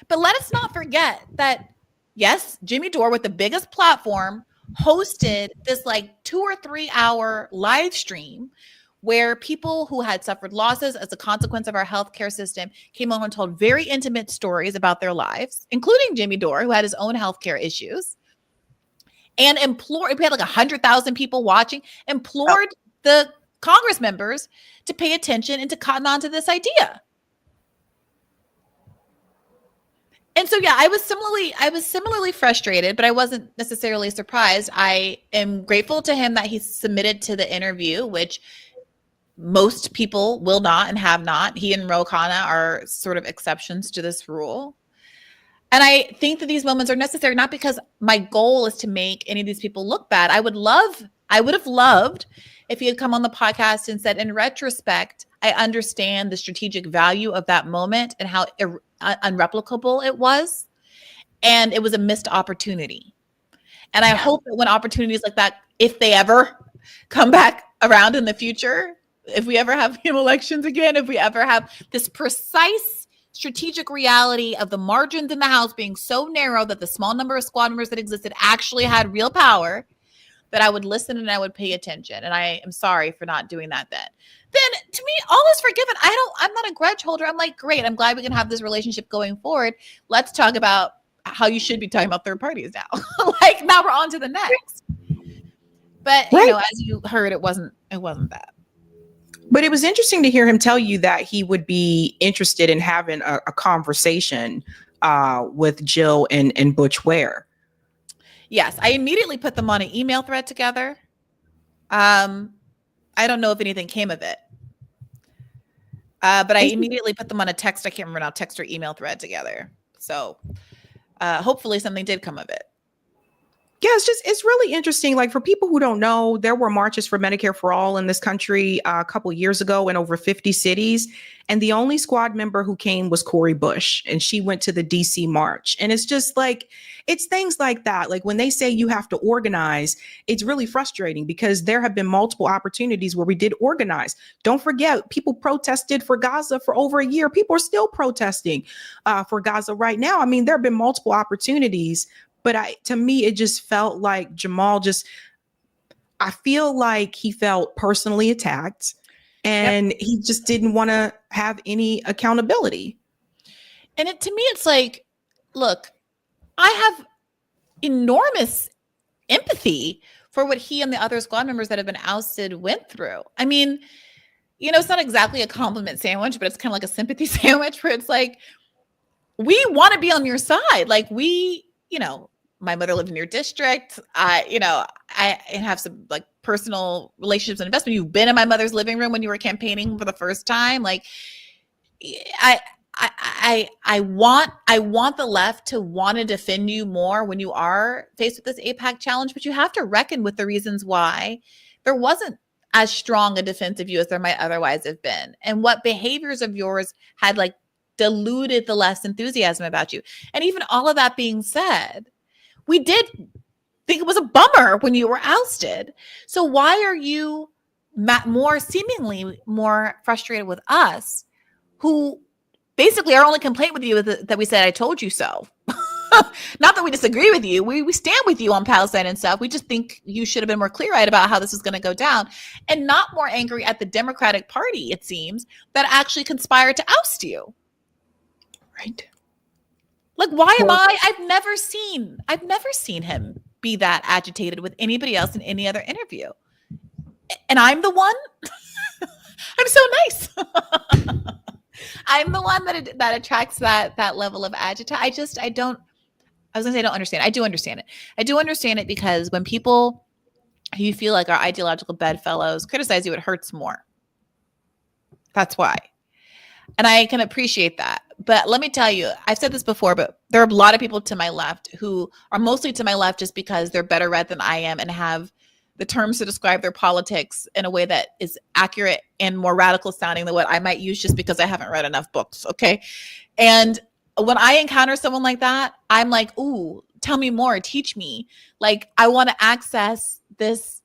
But let us not forget that, yes, Jimmy Dore, with the biggest platform, hosted this like 2 or 3 hour live stream where people who had suffered losses as a consequence of our healthcare system came on and told very intimate stories about their lives, including Jimmy Dore, who had his own healthcare issues, and we had like 100,000 people watching, implored the Congress members to pay attention and to cotton on to this idea. And so, yeah, I was similarly frustrated, but I wasn't necessarily surprised. I am grateful to him that he submitted to the interview, which most people will not and have not. He and Ro Khanna are sort of exceptions to this rule. And I think that these moments are necessary, not because my goal is to make any of these people look bad. I would have loved if he had come on the podcast and said, in retrospect, I understand the strategic value of that moment and how unreplicable it was. And it was a missed opportunity. And I hope that when opportunities like that, if they ever come back around in the future, if we ever have elections again, if we ever have this precise strategic reality of the margins in the House being so narrow that the small number of squad members that existed actually had real power, that I would listen and I would pay attention. And I am sorry for not doing that then. Then to me, all is forgiven. I'm not a grudge holder. I'm like, great. I'm glad we can have this relationship going forward. Let's talk about how you should be talking about third parties now. Like now we're on to the next. But as you heard, it wasn't that. But it was interesting to hear him tell you that he would be interested in having a conversation with Jill and Butch Ware. Yes, I immediately put them on an email thread together. I don't know if anything came of it. But I immediately put them on a text, I can't remember now, text or email thread together. So hopefully something did come of it. Yeah, it's really interesting. Like for people who don't know, there were marches for Medicare for All in this country a couple years ago in over 50 cities. And the only squad member who came was Cori Bush, and she went to the DC march. And it's just like, it's things like that. Like when they say you have to organize, it's really frustrating because there have been multiple opportunities where we did organize. Don't forget, people protested for Gaza for over a year. People are still protesting for Gaza right now. I mean, there have been multiple opportunities. But to me, it just felt like Jamal I feel like he felt personally attacked. and he just didn't want to have any accountability. And to me, it's like, look, I have enormous empathy for what he and the other squad members that have been ousted went through. I mean, it's not exactly a compliment sandwich, but it's kind of like a sympathy sandwich where it's like, we want to be on your side. Like my mother lived in your district. I have some like personal relationships and investment. You've been in my mother's living room when you were campaigning for the first time. Like I want the left to want to defend you more when you are faced with this AIPAC challenge, but you have to reckon with the reasons why there wasn't as strong a defense of you as there might otherwise have been, and what behaviors of yours had like diluted the less enthusiasm about you. And even all of that being said, we did think it was a bummer when you were ousted. So why are you seemingly more frustrated with us, who basically our only complaint with you is that we said, I told you so. Not that we disagree with you. We stand with you on Palestine and stuff. We just think you should have been more clear-eyed about how this was going to go down, and not more angry at the Democratic Party, it seems, that actually conspired to oust you. Right. Like, why am I've never seen him be that agitated with anybody else in any other interview. And I'm the one? I'm so nice. I'm the one that attracts that level of agitation. I don't understand. I do understand it. I do understand it because when people who you feel like are ideological bedfellows criticize you, it hurts more. That's why. And I can appreciate that. But let me tell you, I've said this before, but there are a lot of people to my left who are mostly to my left just because they're better read than I am and have the terms to describe their politics in a way that is accurate and more radical sounding than what I might use just because I haven't read enough books. Okay. And when I encounter someone like that, I'm like, ooh, tell me more, teach me. Like, I want to access this,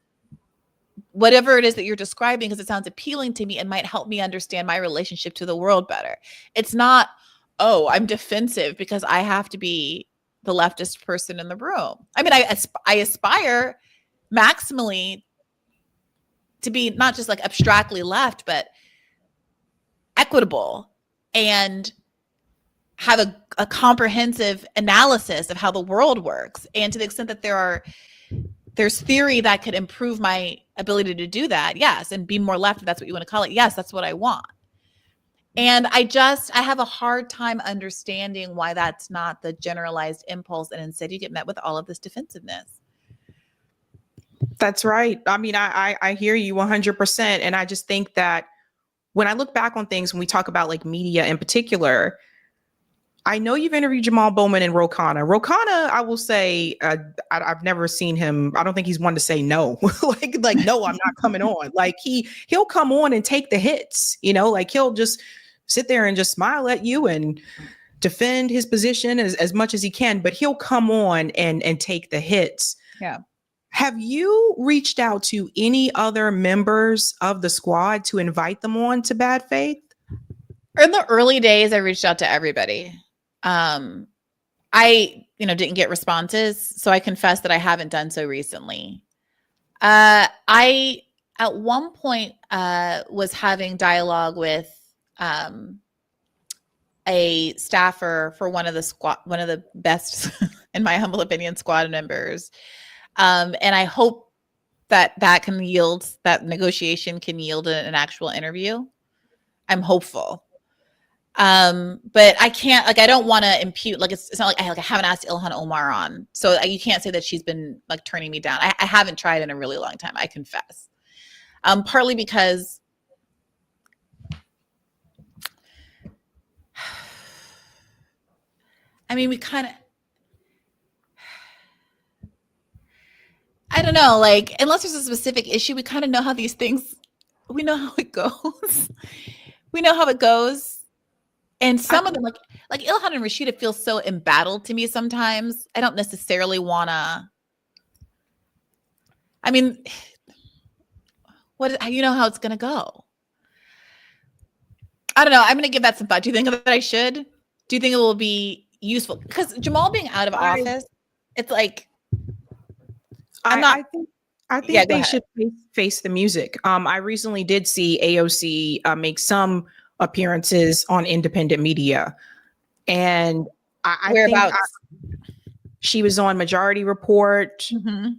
whatever it is that you're describing, because it sounds appealing to me and might help me understand my relationship to the world better. It's not, oh, I'm defensive because I have to be the leftist person in the room. I mean, I aspire maximally to be not just like abstractly left, but equitable and have a comprehensive analysis of how the world works. And to the extent that there's theory that could improve my ability to do that, yes, and be more left, if that's what you want to call it, yes, that's what I want. And I have a hard time understanding why that's not the generalized impulse, and instead you get met with all of this defensiveness. That's right. I mean, I hear you 100%. And I just think that when I look back on things, when we talk about like media in particular, I know you've interviewed Jamal Bowman and Ro Khanna. Ro Khanna, I will say, I've never seen him. I don't think he's one to say no. like, no, I'm not coming on. Like he'll come on and take the hits, like he'll just sit there and just smile at you and defend his position as much as he can, but he'll come on and take the hits. Yeah. Have you reached out to any other members of the squad to invite them on to Bad Faith? In the early days, I reached out to everybody. I didn't get responses, so I confess that I haven't done so recently. I at one point was having dialogue with a staffer for one of the best, in my humble opinion, squad members. And I hope that negotiation can yield an actual interview. I'm hopeful. But I can't, I don't want to impute, it's not like I haven't asked Ilhan Omar on. So you can't say that she's been turning me down. I haven't tried in a really long time, I confess. Partly because we kind of, I don't know, unless there's a specific issue, we kind of know how these things, we know how it goes. We know how it goes. And some of them, like Ilhan and Rashida, feel so embattled to me sometimes. I don't necessarily want to, you know how it's going to go. I don't know. I'm going to give that some thought. Do you think that I should? Do you think it will be useful? Because Jamal being out of office, it's like, I Yeah, think go they ahead. should face the music. I recently did see AOC make some appearances on independent media, and I think Whereabouts? she was on Majority Report. Mhm.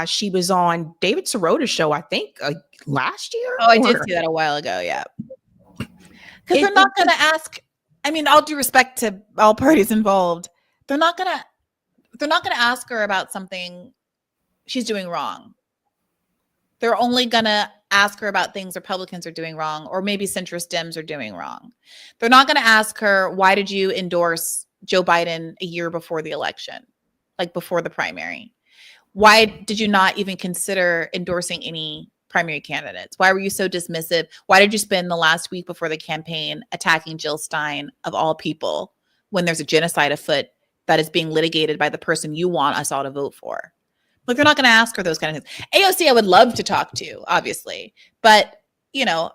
She was on David Sirota's show, I think, last year. Oh, I did or- see that a while ago. Yeah. Because It- they're not it going to ask. I mean, all due respect to all parties involved, they're not going to. They're not going to ask her about something she's doing wrong. They're only going to ask her about things Republicans are doing wrong, or maybe centrist Dems are doing wrong. They're not going to ask her, why did you endorse Joe Biden a year before the election, like before the primary? Why did you not even consider endorsing any primary candidates? Why were you so dismissive? Why did you spend the last week before the campaign attacking Jill Stein, of all people, when there's a genocide afoot that is being litigated by the person you want us all to vote for? Like, they're not going to ask her those kind of things. AOC, I would love to talk to, obviously. But, you know,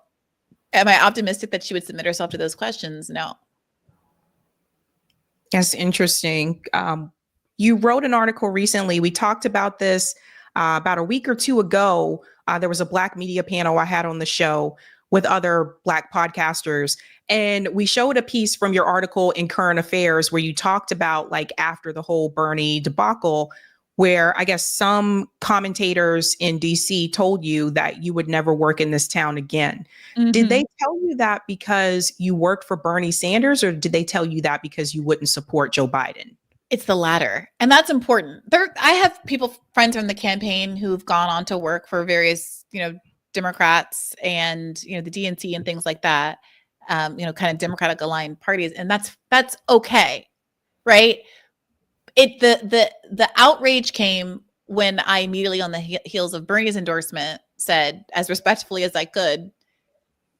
am I optimistic that she would submit herself to those questions? No. That's interesting. You wrote an article recently. We talked about this about a week or two ago. There was a Black media panel I had on the show with other Black podcasters. And we showed a piece from your article in Current Affairs where you talked about, like, after the whole Bernie debacle, where I guess some commentators in DC told you that you would never work in this town again. Did they tell you that because you worked for Bernie Sanders, or did they tell you that because you wouldn't support Joe Biden? It's the latter. And that's important. I have friends from the campaign who've gone on to work for various, Democrats and, the DNC and things like that, kind of Democratic aligned parties. And that's okay. Right. The outrage came when I immediately, on the heels of Bernie's endorsement, said, as respectfully as I could,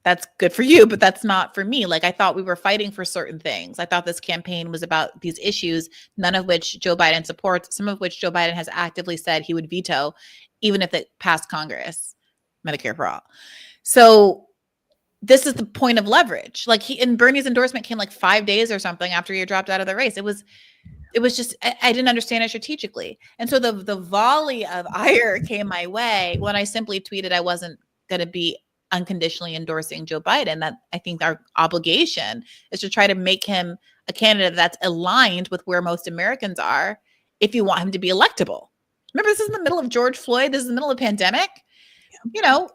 that's good for you, but that's not for me. Like, I thought we were fighting for certain things. I thought this campaign was about these issues, none of which Joe Biden supports, some of which Joe Biden has actively said he would veto, even if it passed Congress, Medicare for all. So this is the point of leverage. Like, Bernie's endorsement came like 5 days or something after he had dropped out of the race. It was just, I didn't understand it strategically. And so the volley of ire came my way when I simply tweeted I wasn't going to be unconditionally endorsing Joe Biden. That I think our obligation is to try to make him a candidate that's aligned with where most Americans are if you want him to be electable. Remember, this is in the middle of George Floyd. This is in the middle of a pandemic. Keandre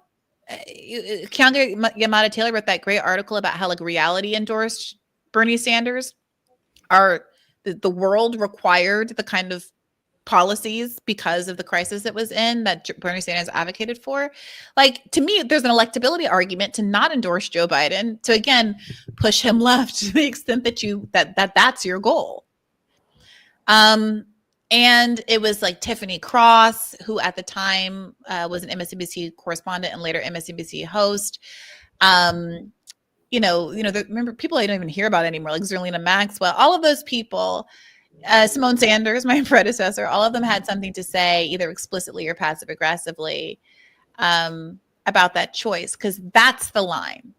Yamada Taylor wrote that great article about how, like, reality endorsed Bernie Sanders. The world required the kind of policies because of the crisis it was in that Bernie Sanders advocated for. Like, to me, there's an electability argument to not endorse Joe Biden, to again push him left to the extent that that's your goal. And it was like Tiffany Cross, who at the time was an MSNBC correspondent and later MSNBC host. Remember, people I don't even hear about anymore, like Zerlina Maxwell, all of those people, Simone Sanders, my predecessor, all of them had something to say, either explicitly or passive aggressively, about that choice, because that's the line.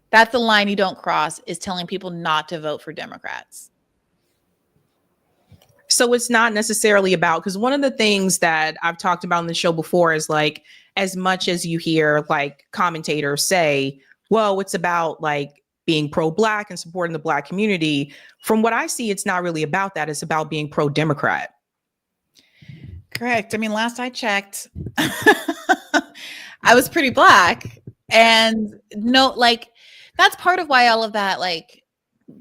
That's the line you don't cross, is telling people not to vote for Democrats. So it's not necessarily about, because one of the things that I've talked about on the show before is, like, as much as you hear, like, commentators say, well, it's about, like, being pro-Black and supporting the Black community. From what I see, it's not really about that. It's about being pro-Democrat. Correct. I mean, last I checked, I was pretty Black. And that's part of why all of that, like,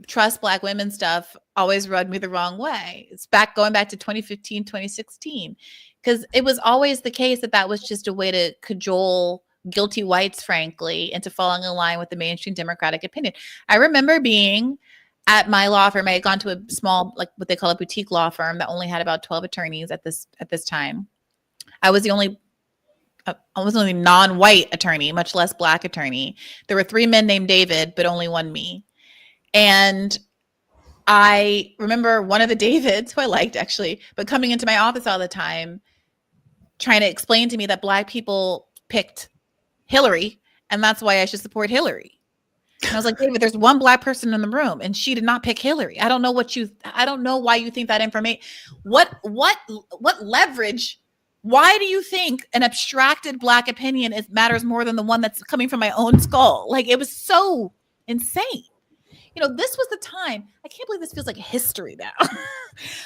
trust Black women stuff always rubbed me the wrong way. It's going back to 2015, 2016, because it was always the case that was just a way to cajole guilty whites, frankly, into falling in line with the mainstream Democratic opinion. I remember being at my law firm. I had gone to a small, like, what they call a boutique law firm that only had about 12 attorneys at this time. I was the only non-white attorney, much less Black attorney. There were 3 men named David, but only one me. And I remember one of the Davids, who I liked actually, but coming into my office all the time, trying to explain to me that Black people picked Hillary, and that's why I should support Hillary. And I was like, David, there's one Black person in the room, and she did not pick Hillary. I don't know why you think that information. What leverage Why do you think an abstracted Black opinion matters more than the one that's coming from my own skull? Like, it was so insane. You know, this was the time. I can't believe this feels like history now.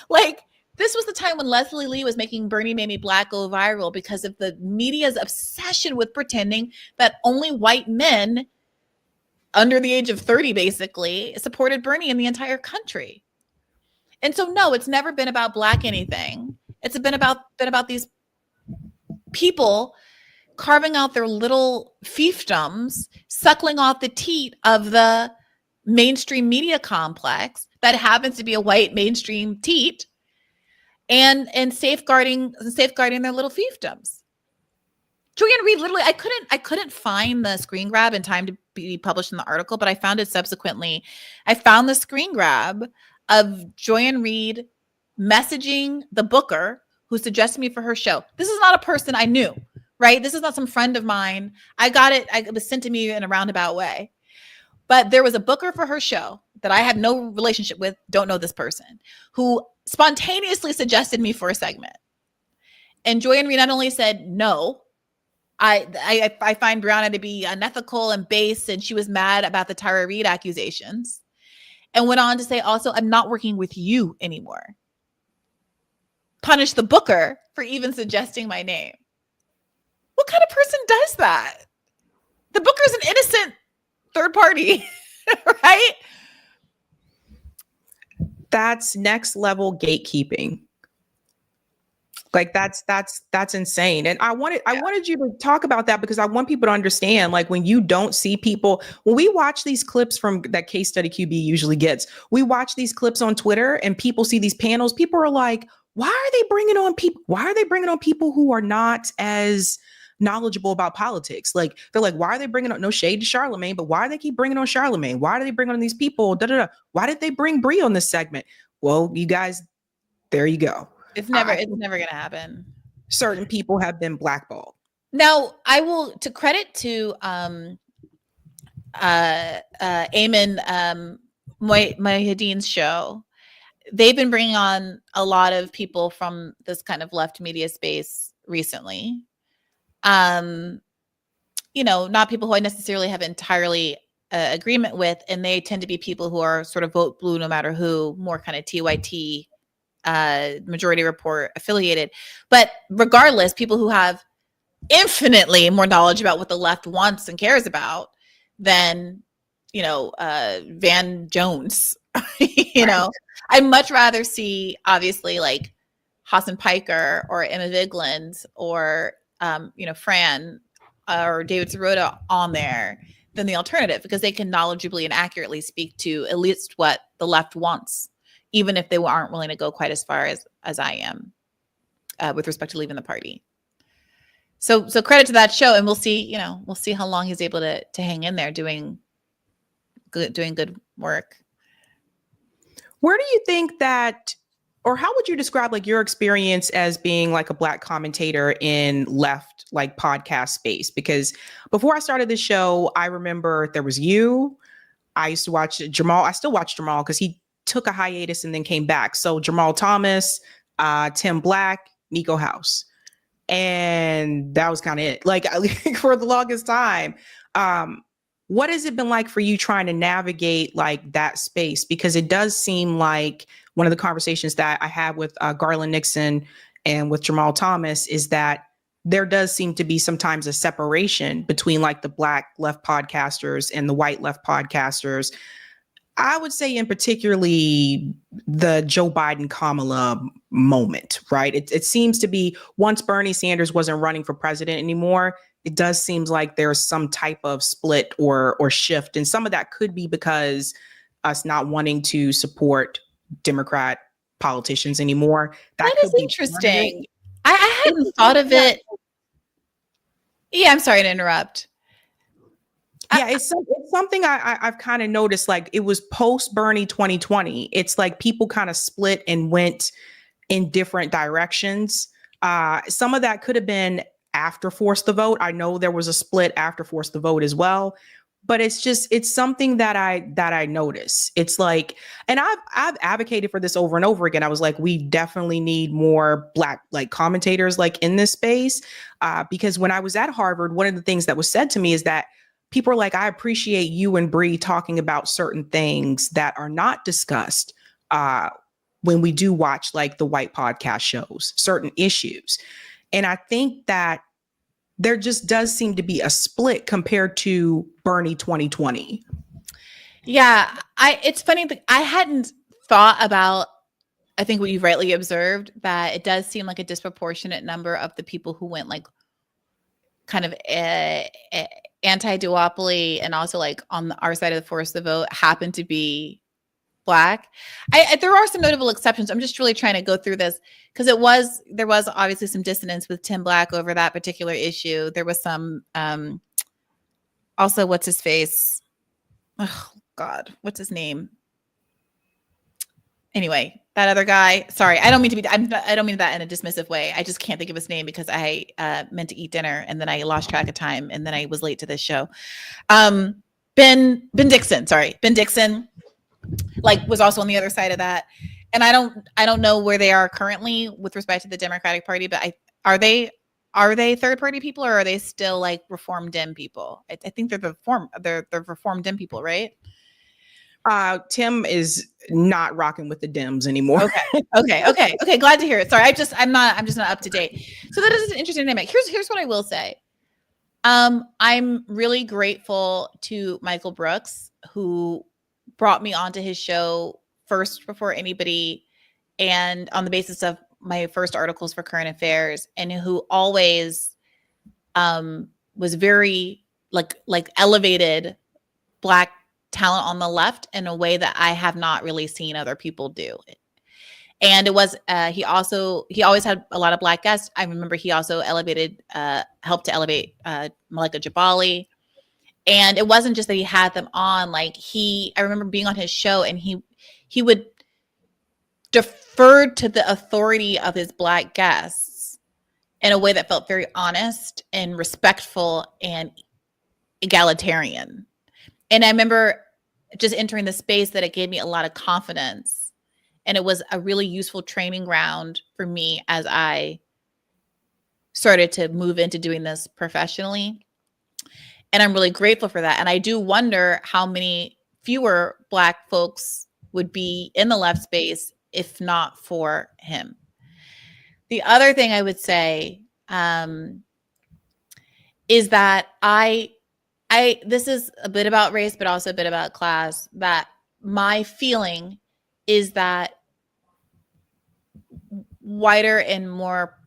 Like, this was the time when Leslie Lee was making Bernie Made Me Black go viral because of the media's obsession with pretending that only white men under the age of 30 basically supported Bernie in the entire country. And so no, it's never been about Black anything. It's been about these people carving out their little fiefdoms, suckling off the teat of the mainstream media complex that happens to be a white mainstream teat, and safeguarding their little fiefdoms. Julian Reed, literally, I couldn't find the screen grab in time to be published in the article, but I found it subsequently. I found the screen grab of Joyanne Reed messaging the booker who suggested me for her show. This is not a person I knew, right? This is not some friend of mine. I got it. It was sent to me in a roundabout way. But there was a booker for her show that I had no relationship with, don't know this person, who spontaneously suggested me for a segment. And Joyanne Reed not only said no, I find BRIAHNA to be unethical and base, and she was mad about the Tara Reid accusations, and went on to say also, I'm not working with you anymore. Punish the booker for even suggesting my name. What kind of person does that? The booker's an innocent third party, right? That's next level gatekeeping. Like that's insane. And I wanted you to talk about that because I want people to understand, like, when you don't see people, when we watch these clips from that case study QB usually gets, we watch these clips on Twitter and people see these panels, people are like, why are they bringing on people who are not as knowledgeable about politics? Like, they're like, why are they bringing on, no shade to Charlemagne, but why do they keep bringing on Charlemagne? Why do they bring on these people? Why did they bring Bree on this segment? Well, you guys, there you go. It's never going to happen. Certain people have been blackballed. Now, I will, to credit to Ayman Mohyeddin's show, they've been bringing on a lot of people from this kind of left media space recently. You know, not people who I necessarily have entirely agreement with, and they tend to be people who are sort of vote blue no matter who, more kind of TYT, Majority Report affiliated. But regardless, people who have infinitely more knowledge about what the left wants and cares about than, you know, Van Jones. You know, I'd much rather see, obviously, like Hassan Piker or Emma Vigeland or you know, Fran or David Sirota on there than the alternative, because they can knowledgeably and accurately speak to at least what the left wants, even if they aren't willing to go quite as far as I am with respect to leaving the party. So credit to that show, and we'll see how long he's able to hang in there doing good work. Where do you think that, or how would you describe like your experience as being like a Black commentator in left like podcast space? Because before I started the show, I remember there was you. I used to watch Jamal. I still watch Jamal because he took a hiatus and then came back. So Jamal Thomas, Tim Black, Nico House. And that was kind of it. Like for the longest time. What has it been like for you trying to navigate like that space? Because it does seem like one of the conversations that I had with Garland Nixon and with Jamal Thomas is that there does seem to be sometimes a separation between like the Black left podcasters and the white left podcasters. I would say in particularly the Joe Biden Kamala moment, right? It seems to be, once Bernie Sanders wasn't running for president anymore, it does seem like there's some type of split or shift. And some of that could be because us not wanting to support Democrat politicians anymore. That is interesting. I hadn't thought of it. Yeah, I'm sorry to interrupt. Yeah, it's something I've kind of noticed. Like, it was post Bernie 2020. It's like people kind of split and went in different directions. Some of that could have been after Force the Vote. I know there was a split after Force the Vote as well. but it's something that I notice. It's like, and I've advocated for this over and over again. I was like, we definitely need more Black like commentators like in this space, because when I was at Harvard, one of the things that was said to me is that people are like, I appreciate you and Bree talking about certain things that are not discussed when we do watch like the white podcast shows, certain issues. And I think that there just does seem to be a split compared to Bernie 2020. Yeah, it's funny, but I hadn't thought about, I think what you rightly observed, that it does seem like a disproportionate number of the people who went like kind of anti-duopoly and also like on our side of the force of the vote happen to be Black. There are some notable exceptions. I'm just really trying to go through this because there was obviously some dissonance with Tim Black over that particular issue. There was some also what's his face? Oh God, what's his name? Anyway, that other guy. Sorry, I don't mean that in a dismissive way. I just can't think of his name because I meant to eat dinner and then I lost track of time and then I was late to this show. Ben Dixon. Sorry, Ben Dixon. Like was also on the other side of that, and I don't know where they are currently with respect to the Democratic Party, but are they third party people or are they still like Reform Dem people? I think they're Reform Dem people, right? Tim is not rocking with the Dems anymore. Okay. Glad to hear it. Sorry, I'm just not up to date. So that is an interesting dynamic. Here's what I will say. I'm really grateful to Michael Brooks, who brought me onto his show first before anybody and on the basis of my first articles for Current Affairs, and who always was very like elevated Black talent on the left in a way that I have not really seen other people do. And it was he always had a lot of Black guests. I remember he also helped to elevate Malika Jabali. And it wasn't just that he had them on, like I remember being on his show and he would defer to the authority of his Black guests in a way that felt very honest and respectful and egalitarian. And I remember just entering the space that it gave me a lot of confidence. And it was a really useful training ground for me as I started to move into doing this professionally. And I'm really grateful for that. And I do wonder how many fewer Black folks would be in the left space if not for him. The other thing I would say is that this is a bit about race, but also a bit about class, that my feeling is that whiter and more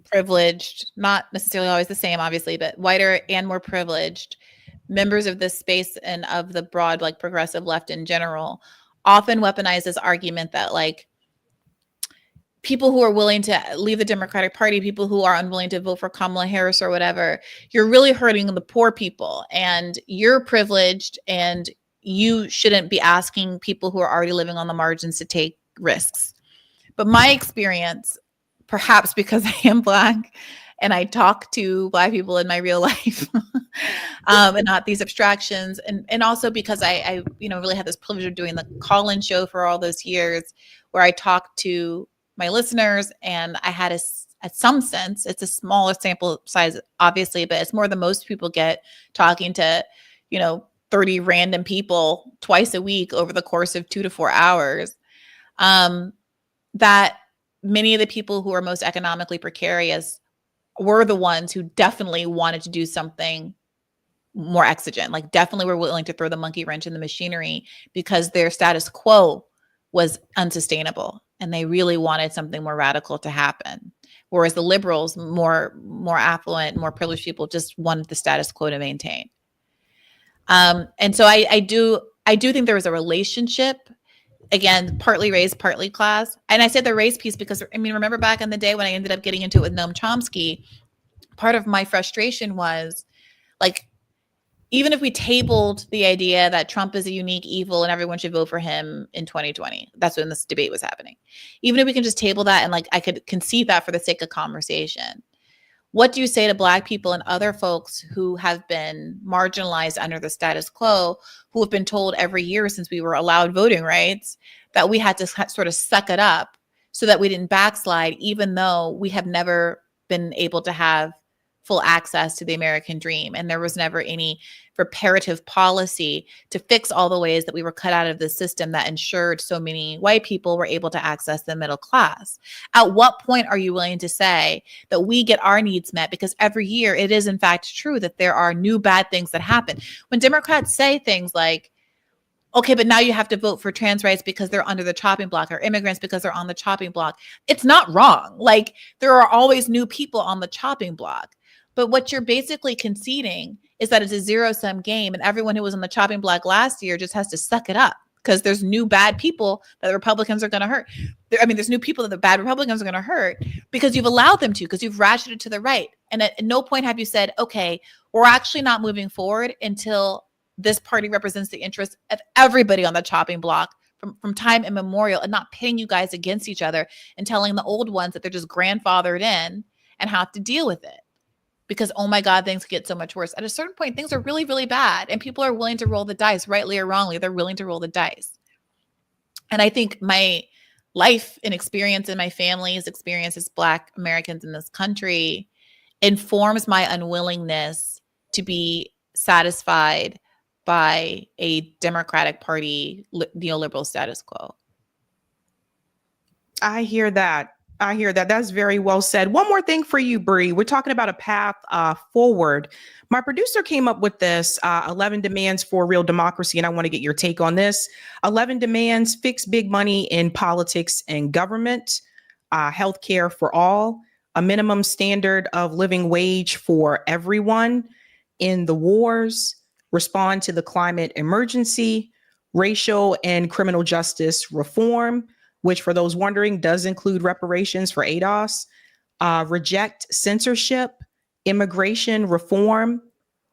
privileged, not necessarily always the same, obviously, but whiter and more privileged members of this space and of the broad, like progressive left in general, often weaponize this argument that like people who are willing to leave the Democratic Party, people who are unwilling to vote for Kamala Harris or whatever, you're really hurting the poor people and you're privileged and you shouldn't be asking people who are already living on the margins to take risks. But my experience, perhaps because I am Black and I talk to Black people in my real life and not these abstractions. And also because I really had this privilege of doing the call-in show for all those years where I talked to my listeners and I had at some sense, it's a smaller sample size, obviously, but it's more than most people get talking to, 30 random people twice a week over the course of 2 to 4 hours. That many of the people who are most economically precarious were the ones who definitely wanted to do something more exigent, like definitely were willing to throw the monkey wrench in the machinery because their status quo was unsustainable and they really wanted something more radical to happen. Whereas the liberals, more affluent, more privileged people just wanted the status quo to maintain. And so I do think there was a relationship. Again, partly race, partly class. And I said the race piece because, remember back in the day when I ended up getting into it with Noam Chomsky, part of my frustration was, like, even if we tabled the idea that Trump is a unique evil and everyone should vote for him in 2020, that's when this debate was happening. Even if we can just table that and, like, I could concede that for the sake of conversation. what do you say to Black people and other folks who have been marginalized under the status quo, who have been told every year since we were allowed voting rights that we had to sort of suck it up so that we didn't backslide, even though we have never been able to have full access to the American dream. And there was never any reparative policy to fix all the ways that we were cut out of the system that ensured so many white people were able to access the middle class. At what point are you willing to say that we get our needs met? Because every year it is in fact true that there are new bad things that happen. When Democrats say things like, okay, but now you have to vote for trans rights because they're under the chopping block, or immigrants because they're on the chopping block. It's not wrong. Like, there are always new people on the chopping block. But what you're basically conceding is that it's a zero-sum game, and everyone who was on the chopping block last year just has to suck it up because there's new bad people that the Republicans are going to hurt. There's new people that the bad Republicans are going to hurt because you've allowed them to, because you've ratcheted to the right. And at no point have you said, okay, we're actually not moving forward until this party represents the interests of everybody on the chopping block from time immemorial, and not pitting you guys against each other and telling the old ones that they're just grandfathered in and have to deal with it. Because, oh my God, things get so much worse. At a certain point, things are really, really bad. And people are willing to roll the dice, rightly or wrongly. They're willing to roll the dice. And I think my life and experience and my family's experience as Black Americans in this country informs my unwillingness to be satisfied by a Democratic Party neoliberal status quo. I hear that. That's very well said. One more thing for you, Bree. We're talking about a path forward. My producer came up with this 11 demands for real democracy, and I want to get your take on this. 11 demands: fix big money in politics and government, healthcare for all, a minimum standard of living wage for everyone, end the wars, respond to the climate emergency, racial and criminal justice reform, which, for those wondering, does include reparations for ADOS, reject censorship, immigration reform,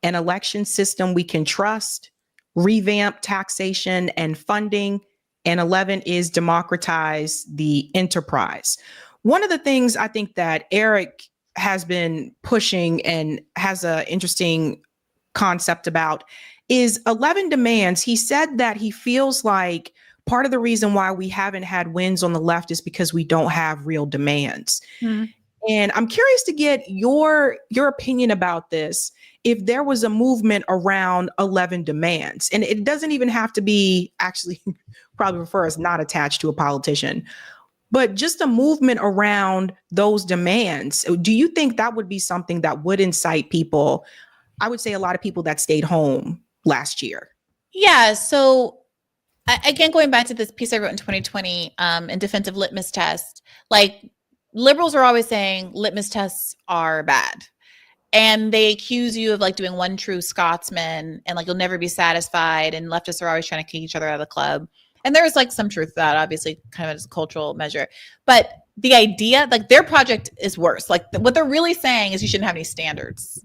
an election system we can trust, revamp taxation and funding, and 11 is democratize the enterprise. One of the things I think that Eric has been pushing and has an interesting concept about is 11 demands. He said that he feels like part of the reason why we haven't had wins on the left is because we don't have real demands. Mm-hmm. And I'm curious to get your opinion about this. If there was a movement around 11 demands, and it doesn't even have to be, actually probably prefer us not attached to a politician, but just a movement around those demands, do you think that would be something that would incite people? I would say a lot of people that stayed home last year. Yeah. So again, going back to this piece I wrote in 2020 in defense of litmus test, like, liberals are always saying litmus tests are bad. And they accuse you of like doing one true Scotsman and like you'll never be satisfied. And leftists are always trying to kick each other out of the club. And there's like some truth to that, obviously, kind of as a cultural measure. But the idea, like, their project is worse. Like, what they're really saying is you shouldn't have any standards.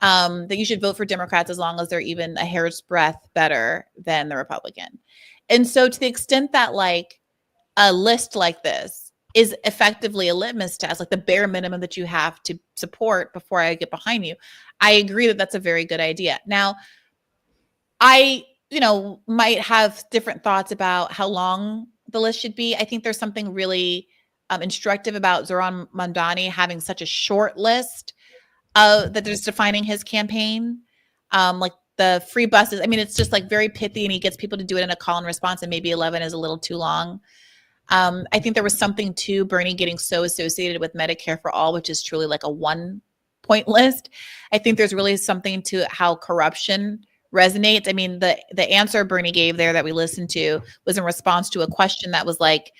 That you should vote for Democrats as long as they're even a hair's breadth better than the Republican. And so to the extent that like a list like this is effectively a litmus test, like the bare minimum that you have to support before I get behind you, I agree that that's a very good idea. Now, I, might have different thoughts about how long the list should be. I think there's something really instructive about Zohran Mamdani having such a short list that is defining his campaign. Like the free buses. I mean, it's just like very pithy, and he gets people to do it in a call and response, and maybe 11 is a little too long. I think there was something to Bernie getting so associated with Medicare for all, which is truly like a 1-point list. I think there's really something to how corruption resonates. I mean, the answer Bernie gave there that we listened to was in response to a question that was like,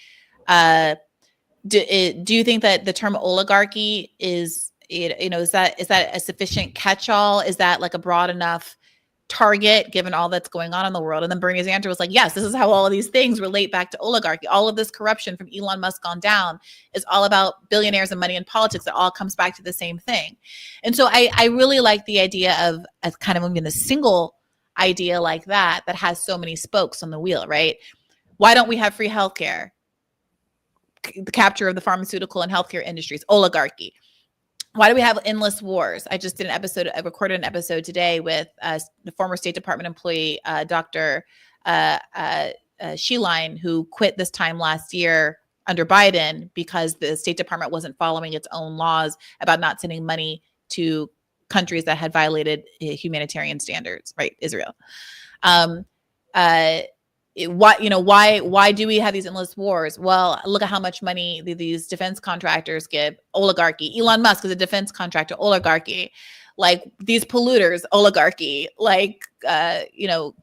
do you think that the term oligarchy is that a sufficient catch-all? Is that like a broad enough target given all that's going on in the world? And then Bernie's answer was like, yes, this is how all of these things relate back to oligarchy. All of this corruption from Elon Musk on down is all about billionaires and money in politics. It all comes back to the same thing. And so I really like the idea of kind of moving a single idea like that has so many spokes on the wheel, right? Why don't we have free healthcare? The capture of the pharmaceutical and healthcare industries, oligarchy. Why do we have endless wars? I just did I recorded an episode today with the former State Department employee, Dr. Sheline, who quit this time last year under Biden because the State Department wasn't following its own laws about not sending money to countries that had violated humanitarian standards, right? Israel. Why do we have these endless wars? Well, look at how much money these defense contractors give. Oligarchy. Elon Musk is a defense contractor. Oligarchy. Like these polluters. Oligarchy. Like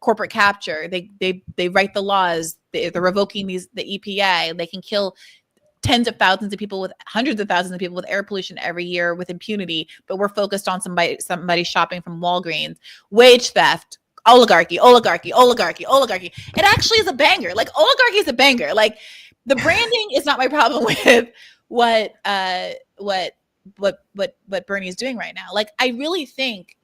corporate capture. They write the laws. They're revoking the EPA. They can kill tens of thousands of people, with hundreds of thousands of people with air pollution every year with impunity. But we're focused on somebody shopping from Walgreens. Wage theft. Oligarchy. It actually is a banger. Like oligarchy is a banger. Like the branding is not my problem with what Bernie's doing right now. Like I really think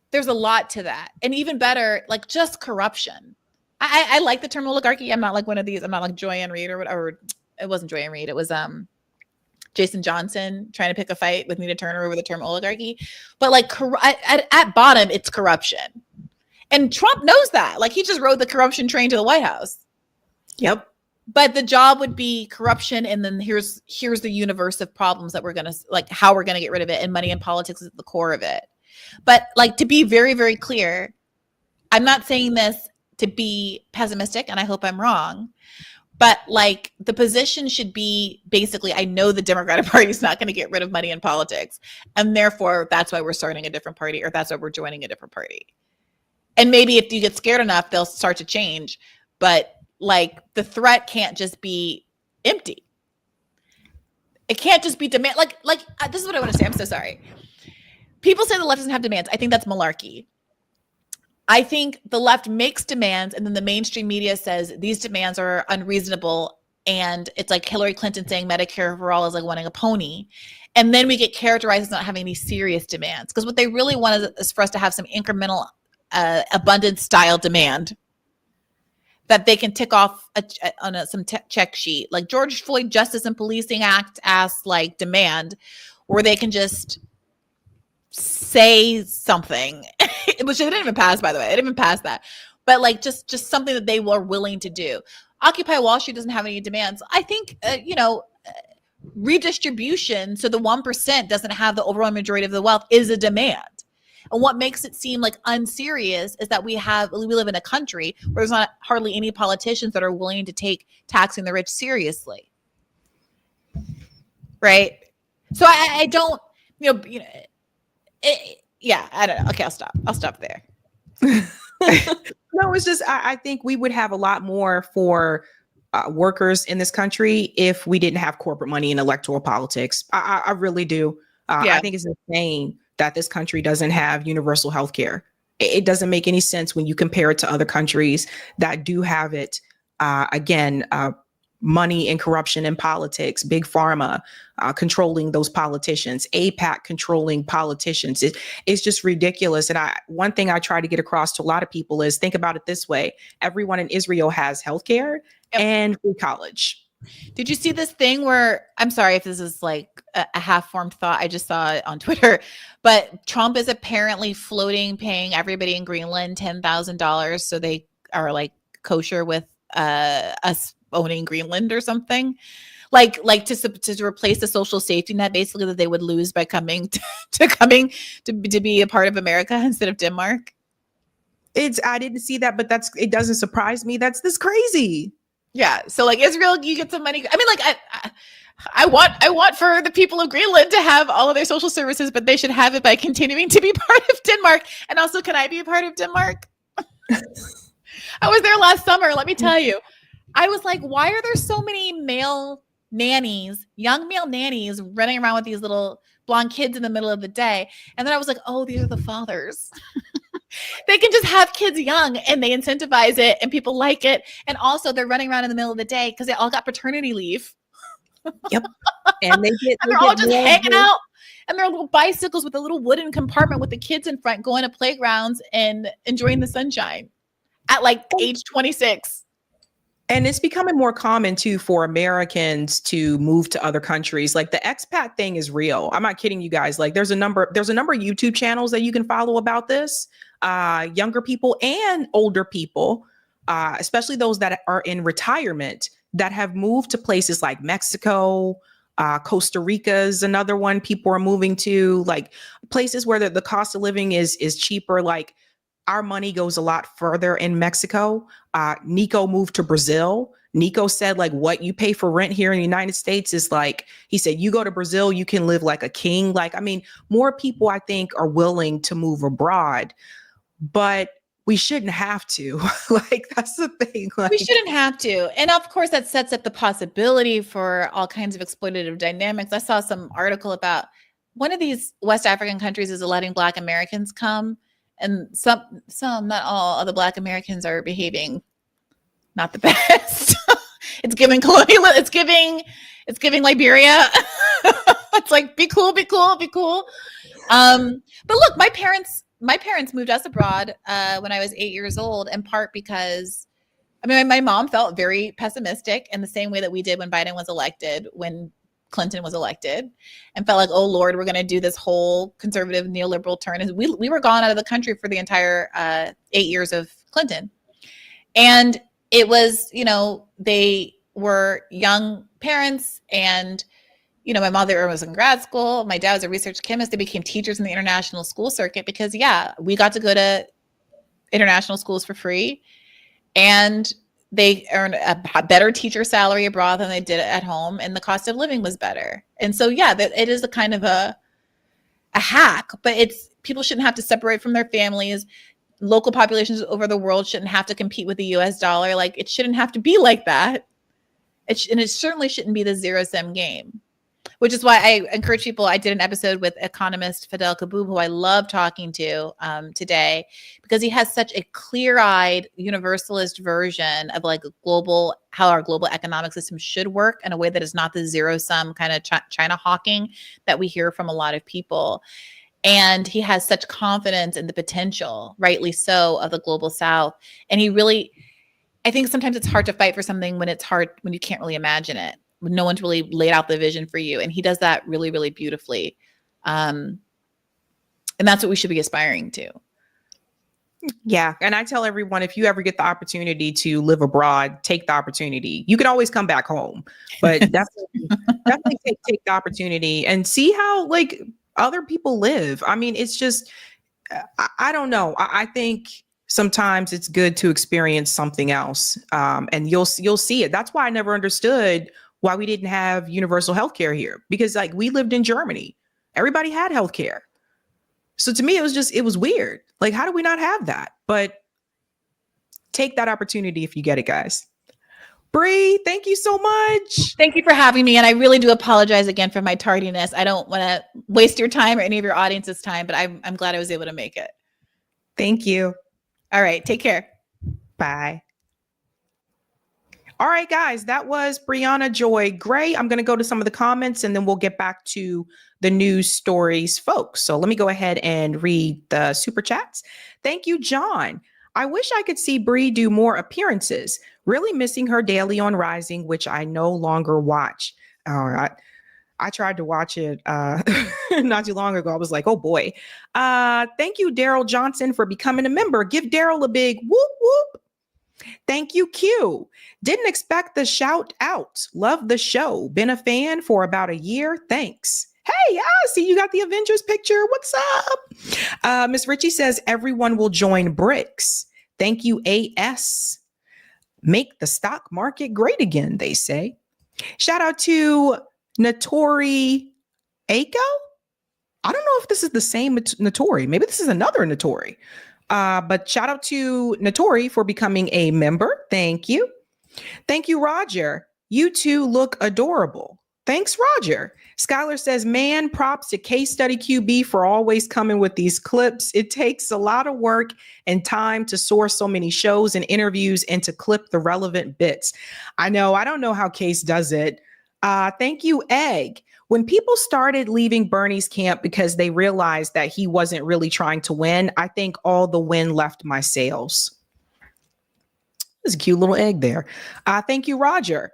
there's a lot to that, and even better, like just corruption. I like the term oligarchy. I'm not like one of these. I'm not like Joyanne Reid or whatever. It wasn't Joyanne Reid. It was Jason Johnson trying to pick a fight with Nina Turner over the term oligarchy. But like at bottom, it's corruption. And Trump knows that. Like he just rode the corruption train to the White House. Yep. But the job would be corruption, and then here's the universe of problems that we're gonna how we're gonna get rid of it, and money and politics is at the core of it. But like to be very, very clear, I'm not saying this to be pessimistic, and I hope I'm wrong. But like the position should be basically, I know the Democratic Party is not going to get rid of money in politics, and therefore that's why we're starting a different party, or that's why we're joining a different party. And maybe if you get scared enough, they'll start to change. But like the threat can't just be empty. It can't just be demand. Like this is what I want to say. I'm so sorry. People say the left doesn't have demands. I think that's malarkey. I think the left makes demands, and then the mainstream media says these demands are unreasonable. And it's like Hillary Clinton saying Medicare for all is like wanting a pony. And then we get characterized as not having any serious demands. Because what they really want is for us to have some incremental abundance style demand that they can tick off on some check sheet, like George Floyd Justice and Policing Act asks like demand, where they can just say something, which they didn't even pass, by the way. They didn't even pass that, but like just something that they were willing to do. Occupy Wall Street doesn't have any demands. I think redistribution, so the 1% doesn't have the overwhelming majority of the wealth, is a demand. And what makes it seem like unserious is that we live in a country where there's not hardly any politicians that are willing to take taxing the rich seriously. Right? So I don't, I don't know. Okay, I'll stop there. No, it's just, I think we would have a lot more for workers in this country if we didn't have corporate money in electoral politics. I really do. I think it's insane that this country doesn't have universal health care. It doesn't make any sense when you compare it to other countries that do have it. Money and corruption in politics, big pharma controlling those politicians, AIPAC controlling politicians. It's just ridiculous. And one thing I try to get across to a lot of people is think about it this way. Everyone in Israel has healthcare and free college. Did you see this thing where, I'm sorry if this is like a half-formed thought, I just saw it on Twitter, but Trump is apparently paying everybody in Greenland $10,000 so they are like kosher with us owning Greenland or something, like to replace the social safety net basically that they would lose by coming to be a part of America instead of Denmark. I didn't see that, but it doesn't surprise me. That's crazy. Yeah. So like Israel, you get some money. I mean, like I want for the people of Greenland to have all of their social services, but they should have it by continuing to be part of Denmark. And also, can I be a part of Denmark? I was there last summer. Let me tell you, I was like, why are there so many young male nannies running around with these little blonde kids in the middle of the day? And then I was like, oh, these are the fathers. They can just have kids young and they incentivize it and people like it. And also they're running around in the middle of the day because they all got paternity leave. Yep. And they're all just hanging out. And their little bicycles with a little wooden compartment with the kids in front going to playgrounds and enjoying the sunshine at like age 26. And it's becoming more common too for Americans to move to other countries. Like the expat thing is real. I'm not kidding you guys. Like there's a number of YouTube channels that you can follow about this. Younger people and older people, especially those that are in retirement, that have moved to places like Mexico, Costa Rica is another one people are moving to, like places where the cost of living is cheaper. Like our money goes a lot further in Mexico. Nico moved to Brazil. Nico said like what you pay for rent here in the United States is like, he said, you go to Brazil, you can live like a king. Like, I mean, more people I think are willing to move abroad, but we shouldn't have to. Like, that's the thing. Like, we shouldn't have to. And of course, that sets up the possibility for all kinds of exploitative dynamics. I saw some article about one of these West African countries is letting Black Americans come. And some, not all of the Black Americans are behaving not the best. It's giving colonial. It's giving Liberia. It's like, be cool, be cool, be cool. But look, my parents moved us abroad when I was 8 years old, in part because, I mean, my mom felt very pessimistic in the same way that we did when Biden was elected, when Clinton was elected, and felt like, oh Lord, we're going to do this whole conservative neoliberal turn. And we were gone out of the country for the entire 8 years of Clinton. And it was, you know, they were young parents, and you know, my mother was in grad school. My dad was a research chemist. They became teachers in the international school circuit because, yeah, we got to go to international schools for free, and they earned a better teacher salary abroad than they did at home, and the cost of living was better. And so, yeah, it is a kind of a hack, but people shouldn't have to separate from their families. Local populations over the world shouldn't have to compete with the US dollar. Like, it shouldn't have to be like that. And it certainly shouldn't be the zero-sum game. Which is why I encourage people. I did an episode with economist Fidel Kaboub, who I love talking to today, because he has such a clear-eyed universalist version of like how our global economic system should work in a way that is not the zero-sum kind of China hawking that we hear from a lot of people. And he has such confidence in the potential, rightly so, of the global South. And he really, I think sometimes it's hard to fight for something when it's hard, when you can't really imagine it. No one's really laid out the vision for you. And he does that really, really beautifully. And that's what we should be aspiring to. Yeah. And I tell everyone, if you ever get the opportunity to live abroad, take the opportunity. You can always come back home, but definitely take the opportunity and see how like other people live. I mean, it's just, I don't know. I think sometimes it's good to experience something else. And you'll see it. That's why I never understood why we didn't have universal healthcare here, because like we lived in Germany, everybody had healthcare. So to me, it was weird. Like, how do we not have that? But take that opportunity if you get it, guys. Bree, thank you so much. Thank you for having me. And I really do apologize again for my tardiness. I don't want to waste your time or any of your audience's time, but I'm glad I was able to make it. Thank you. All right. Take care. Bye. All right, guys, that was Briahna Joy Gray. I'm going to go to some of the comments and then we'll get back to the news stories, folks. So let me go ahead and read the super chats. Thank you, John. I wish I could see Bree do more appearances. Really missing her daily on Rising, which I no longer watch. I tried to watch it not too long ago. I was like, oh boy. Thank you, Daryl Johnson, for becoming a member. Give Daryl a big whoop whoop. Thank you, Q. Didn't expect the shout out. Love the show. Been a fan for about a year. Thanks. Hey, I see you got the Avengers picture. What's up? Miss Ritchie says everyone will join BRICS. Thank you, AS. Make the stock market great again, they say. Shout out to Notori Aiko. I don't know if this is the same Notori. Maybe this is another Notori. But shout out to Notori for becoming a member. Thank you. Thank you, Roger. You two look adorable. Thanks, Roger. Skylar says, man, props to Case Study QB for always coming with these clips. It takes a lot of work and time to source so many shows and interviews and to clip the relevant bits. I know. I don't know how Case does it. Thank you, Egg. When people started leaving Bernie's camp because they realized that he wasn't really trying to win, I think all the wind left my sails. There's a cute little egg there. Thank you, Roger.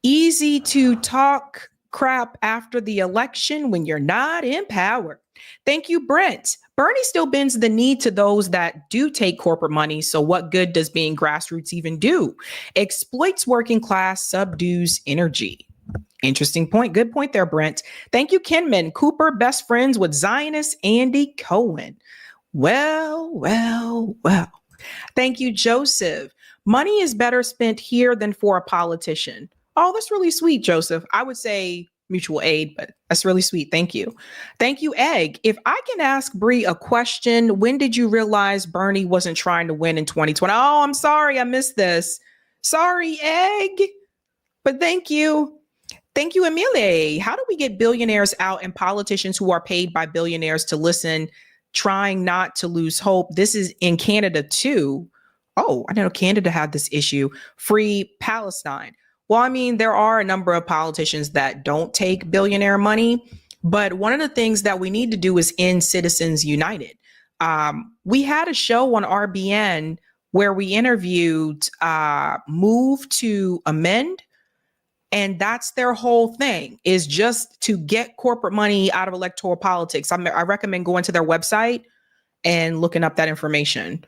Easy to talk crap after the election when you're not in power. Thank you, Brent. Bernie still bends the knee to those that do take corporate money. So what good does being grassroots even do? Exploits working class, subdues energy. Interesting point. Good point there, Brent. Thank you, Kenman. Cooper, best friends with Zionist Andy Cohen. Well. Thank you, Joseph. Money is better spent here than for a politician. Oh, that's really sweet, Joseph. I would say mutual aid, but that's really sweet. Thank you. Thank you, Egg. If I can ask Bree a question, when did you realize Bernie wasn't trying to win in 2020? Oh, I'm sorry. I missed this. Sorry, Egg. But thank you. Thank you, Emile. How do we get billionaires out and politicians who are paid by billionaires to listen, trying not to lose hope? This is in Canada too. Oh, I know Canada had this issue. Free Palestine. Well, I mean, there are a number of politicians that don't take billionaire money, but one of the things that we need to do is end Citizens United. We had a show on RBN where we interviewed Move to Amend, and that's their whole thing, is just to get corporate money out of electoral politics. I recommend going to their website and looking up that information.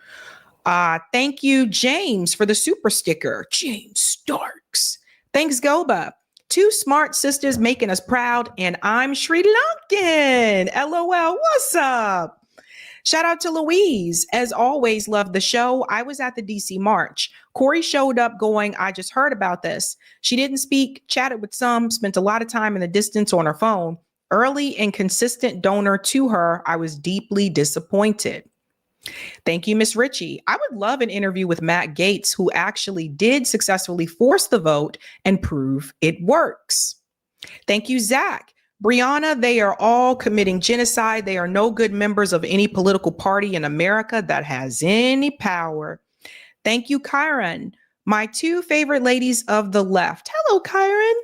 Thank you, James, for the super sticker. James Starks. Thanks, Goba. Two smart sisters making us proud, and I'm Sri Lankan. LOL, what's up? Shout out to Louise. As always, love the show. I was at the DC March. Corey showed up going, I just heard about this. She didn't speak, chatted with some, spent a lot of time in the distance on her phone. Early and consistent donor to her, I was deeply disappointed. Thank you, Miss Ritchie. I would love an interview with Matt Gaetz, who actually did successfully force the vote and prove it works. Thank you, Zach. BRIAHNA, they are all committing genocide. They are no good members of any political party in America that has any power. Thank you, Kyron. My two favorite ladies of the left. Hello, Kyron.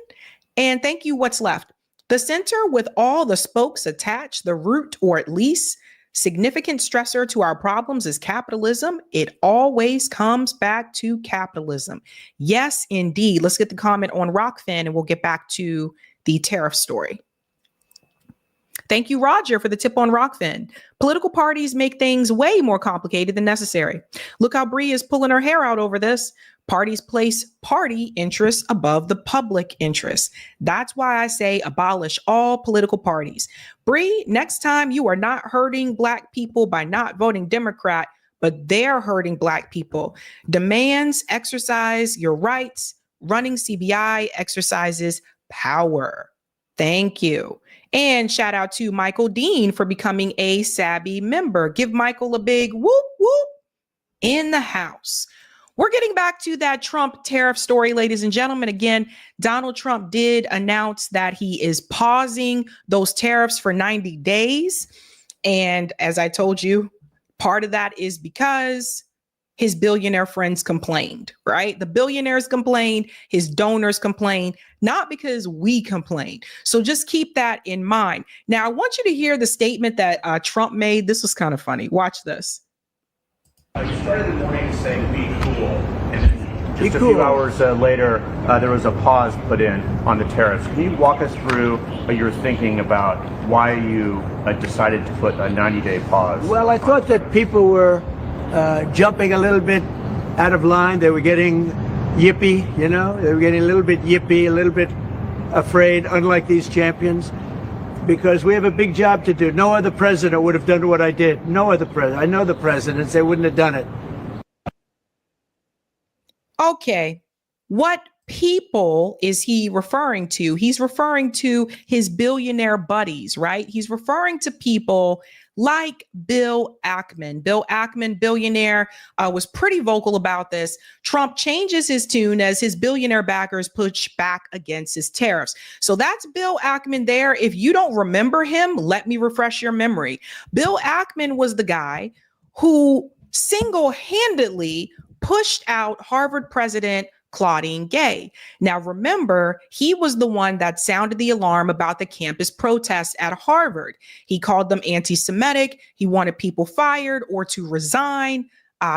And thank you, What's Left. The center with all the spokes attached, the root, or at least significant stressor to our problems is capitalism. It always comes back to capitalism. Yes, indeed. Let's get the comment on Rockfin and we'll get back to the tariff story. Thank you, Roger, for the tip on Rockfin. Political parties make things way more complicated than necessary. Look how Bree is pulling her hair out over this. Parties place party interests above the public interest. That's why I say abolish all political parties. Bree, next time you are not hurting Black people by not voting Democrat, but they're hurting Black people. Demands exercise your rights. Running CBI exercises power. Thank you. And shout out to Michael Dean for becoming a Sabby member. Give Michael a big whoop whoop in the house. We're getting back to that Trump tariff story, ladies and gentlemen. Again, Donald Trump did announce that he is pausing those tariffs for 90 days. And as I told you, part of that is because his billionaire friends complained, right? The billionaires complained, his donors complained, not because we complained. So just keep that in mind. Now, I want you to hear the statement that Trump made. This was kind of funny. Watch this. You started the morning saying be cool, and just a few hours later, there was a pause put in on the tariffs. Can you walk us through your thinking about why you decided to put a 90-day pause? Well, I thought that people were jumping a little bit out of line. They were getting yippy, you know? They were getting a little bit yippy, a little bit afraid, unlike these champions. Because we have a big job to do. No other president would have done what I did. No other president. I know the presidents, they wouldn't have done it. Okay. What people is he referring to? He's referring to his billionaire buddies, right? He's referring to people like Bill Ackman. Bill Ackman, billionaire, was pretty vocal about this. Trump changes his tune as his billionaire backers push back against his tariffs. So that's Bill Ackman there. If you don't remember him, let me refresh your memory. Bill Ackman was the guy who single-handedly pushed out Harvard president Claudine Gay. Now, remember, he was the one that sounded the alarm about the campus protests at Harvard. He called them anti-Semitic. He wanted people fired or to resign.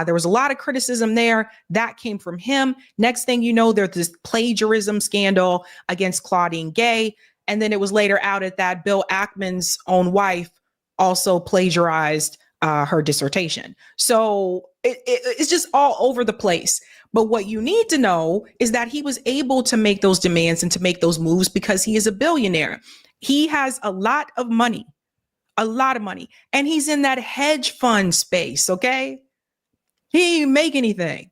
There was a lot of criticism there. That came from him. Next thing you know, there's this plagiarism scandal against Claudine Gay. And then it was later outed that Bill Ackman's own wife also plagiarized her dissertation. So it's just all over the place. But what you need to know is that he was able to make those demands and to make those moves because he is a billionaire. He has a lot of money, and he's in that hedge fund space, okay? He ain't make anything.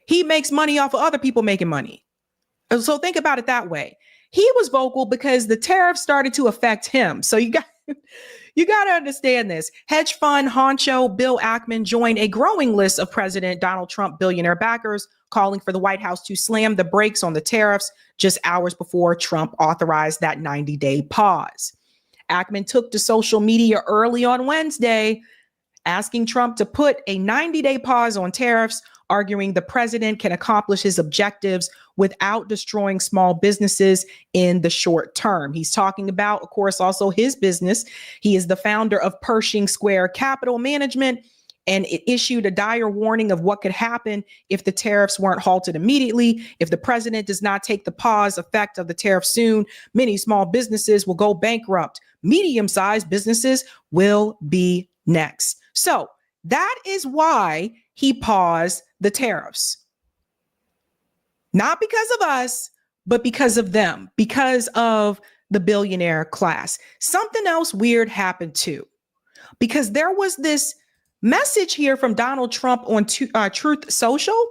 He makes money off of other people making money. So think about it that way. He was vocal because the tariffs started to affect him. So you got to understand this. Hedge fund honcho Bill Ackman joined a growing list of President Donald Trump billionaire backers, calling for the White House to slam the brakes on the tariffs just hours before Trump authorized that 90-day pause. Ackman took to social media early on Wednesday, asking Trump to put a 90-day pause on tariffs, arguing the president can accomplish his objectives without destroying small businesses in the short term. He's talking about, of course, also his business. He is the founder of Pershing Square Capital Management, and it issued a dire warning of what could happen if the tariffs weren't halted immediately. If the president does not take the pause effect of the tariff soon, many small businesses will go bankrupt. Medium-sized businesses will be next. So that is why he paused the tariffs. Not because of us, but because of them, because of the billionaire class. Something else weird happened too, because there was this message here from Donald Trump on Truth Social,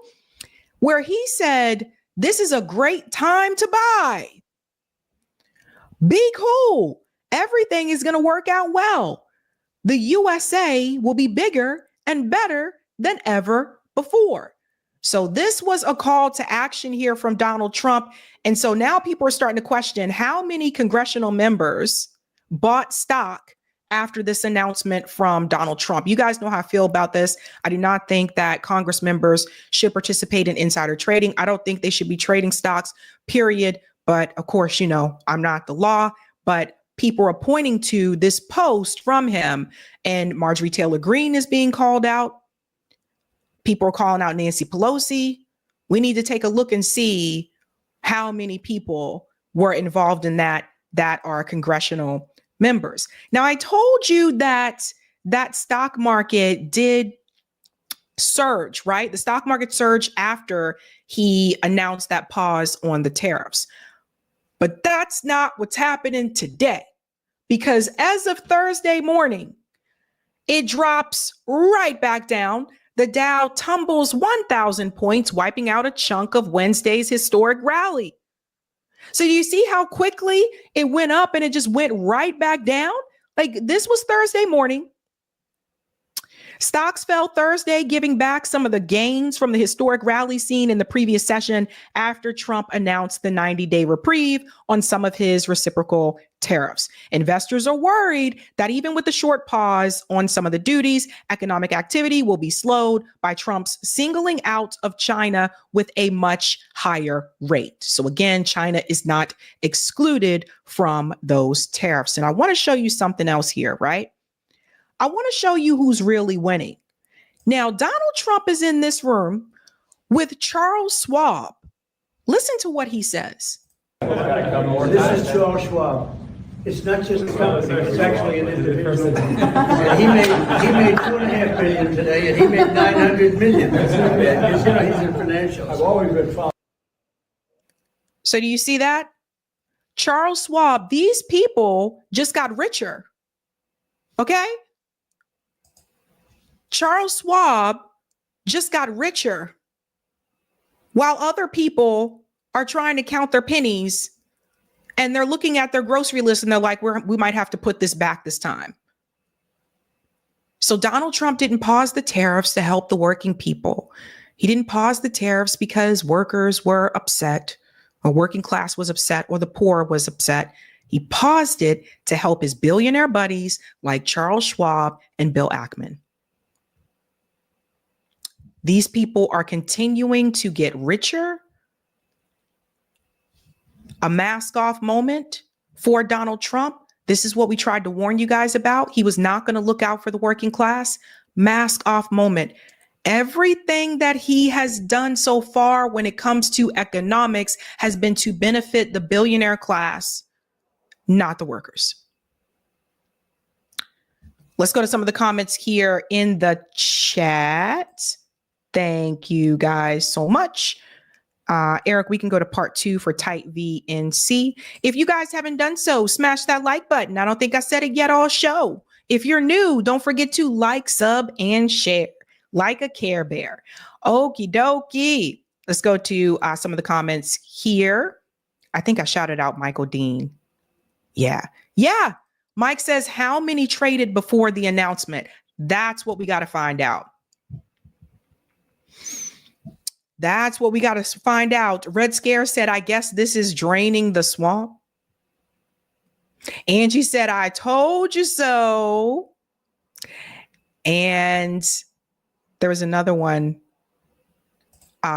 where he said, this is a great time to buy. Be cool. Everything is going to work out well. The USA will be bigger and better than ever before. So this was a call to action here from Donald Trump. And so now people are starting to question how many congressional members bought stock after this announcement from Donald Trump. You guys know how I feel about this. I do not think that Congress members should participate in insider trading. I don't think they should be trading stocks, period. But of course, you know, I'm not the law, but people are pointing to this post from him, and Marjorie Taylor Greene is being called out. People are calling out Nancy Pelosi. We need to take a look and see how many people were involved in that are congressional members. Now, I told you that stock market did surge, right? The stock market surged after he announced that pause on the tariffs. But that's not what's happening today, because as of Thursday morning, it drops right back down. The Dow tumbles 1,000 points, wiping out a chunk of Wednesday's historic rally. So do you see how quickly it went up and it just went right back down? Like, this was Thursday morning. Stocks fell Thursday, giving back some of the gains from the historic rally seen in the previous session after Trump announced the 90-day reprieve on some of his reciprocal tariffs. Investors are worried that even with the short pause on some of the duties, economic activity will be slowed by Trump's singling out of China with a much higher rate. So again, China is not excluded from those tariffs. And I want to show you something else here, right? I want to show you who's really winning. Now, Donald Trump is in this room with Charles Schwab. Listen to what he says. This is Charles Schwab. It's not just a company, it's actually an individual. And he made $2.5 billion today, and he made $900 million. That's not bad. He's in financials. I've always been following. So do you see that? Charles Schwab, these people just got richer. Okay? Charles Schwab just got richer while other people are trying to count their pennies and they're looking at their grocery list and they're like, we might have to put this back this time. So Donald Trump didn't pause the tariffs to help the working people. He didn't pause the tariffs because workers were upset, or working class was upset, or the poor was upset. He paused it to help his billionaire buddies like Charles Schwab and Bill Ackman. These people are continuing to get richer. A mask off moment for Donald Trump. This is what we tried to warn you guys about. He was not going to look out for the working class. Mask off moment. Everything that he has done so far when it comes to economics has been to benefit the billionaire class, not the workers. Let's go to some of the comments here in the chat. Thank you guys so much. Eric, we can go to part 2 for Type VNC. If you guys haven't done so, smash that like button. I don't think I said it yet all show. If you're new, don't forget to like, sub, and share like a Care Bear. Okie dokie. Let's go to some of the comments here. I think I shouted out Michael Dean. Yeah. Mike says, how many traded before the announcement? That's what we got to find out. That's what we got to find out. Red Scare said, I guess this is draining the swamp. Angie said, I told you so. And there was another one.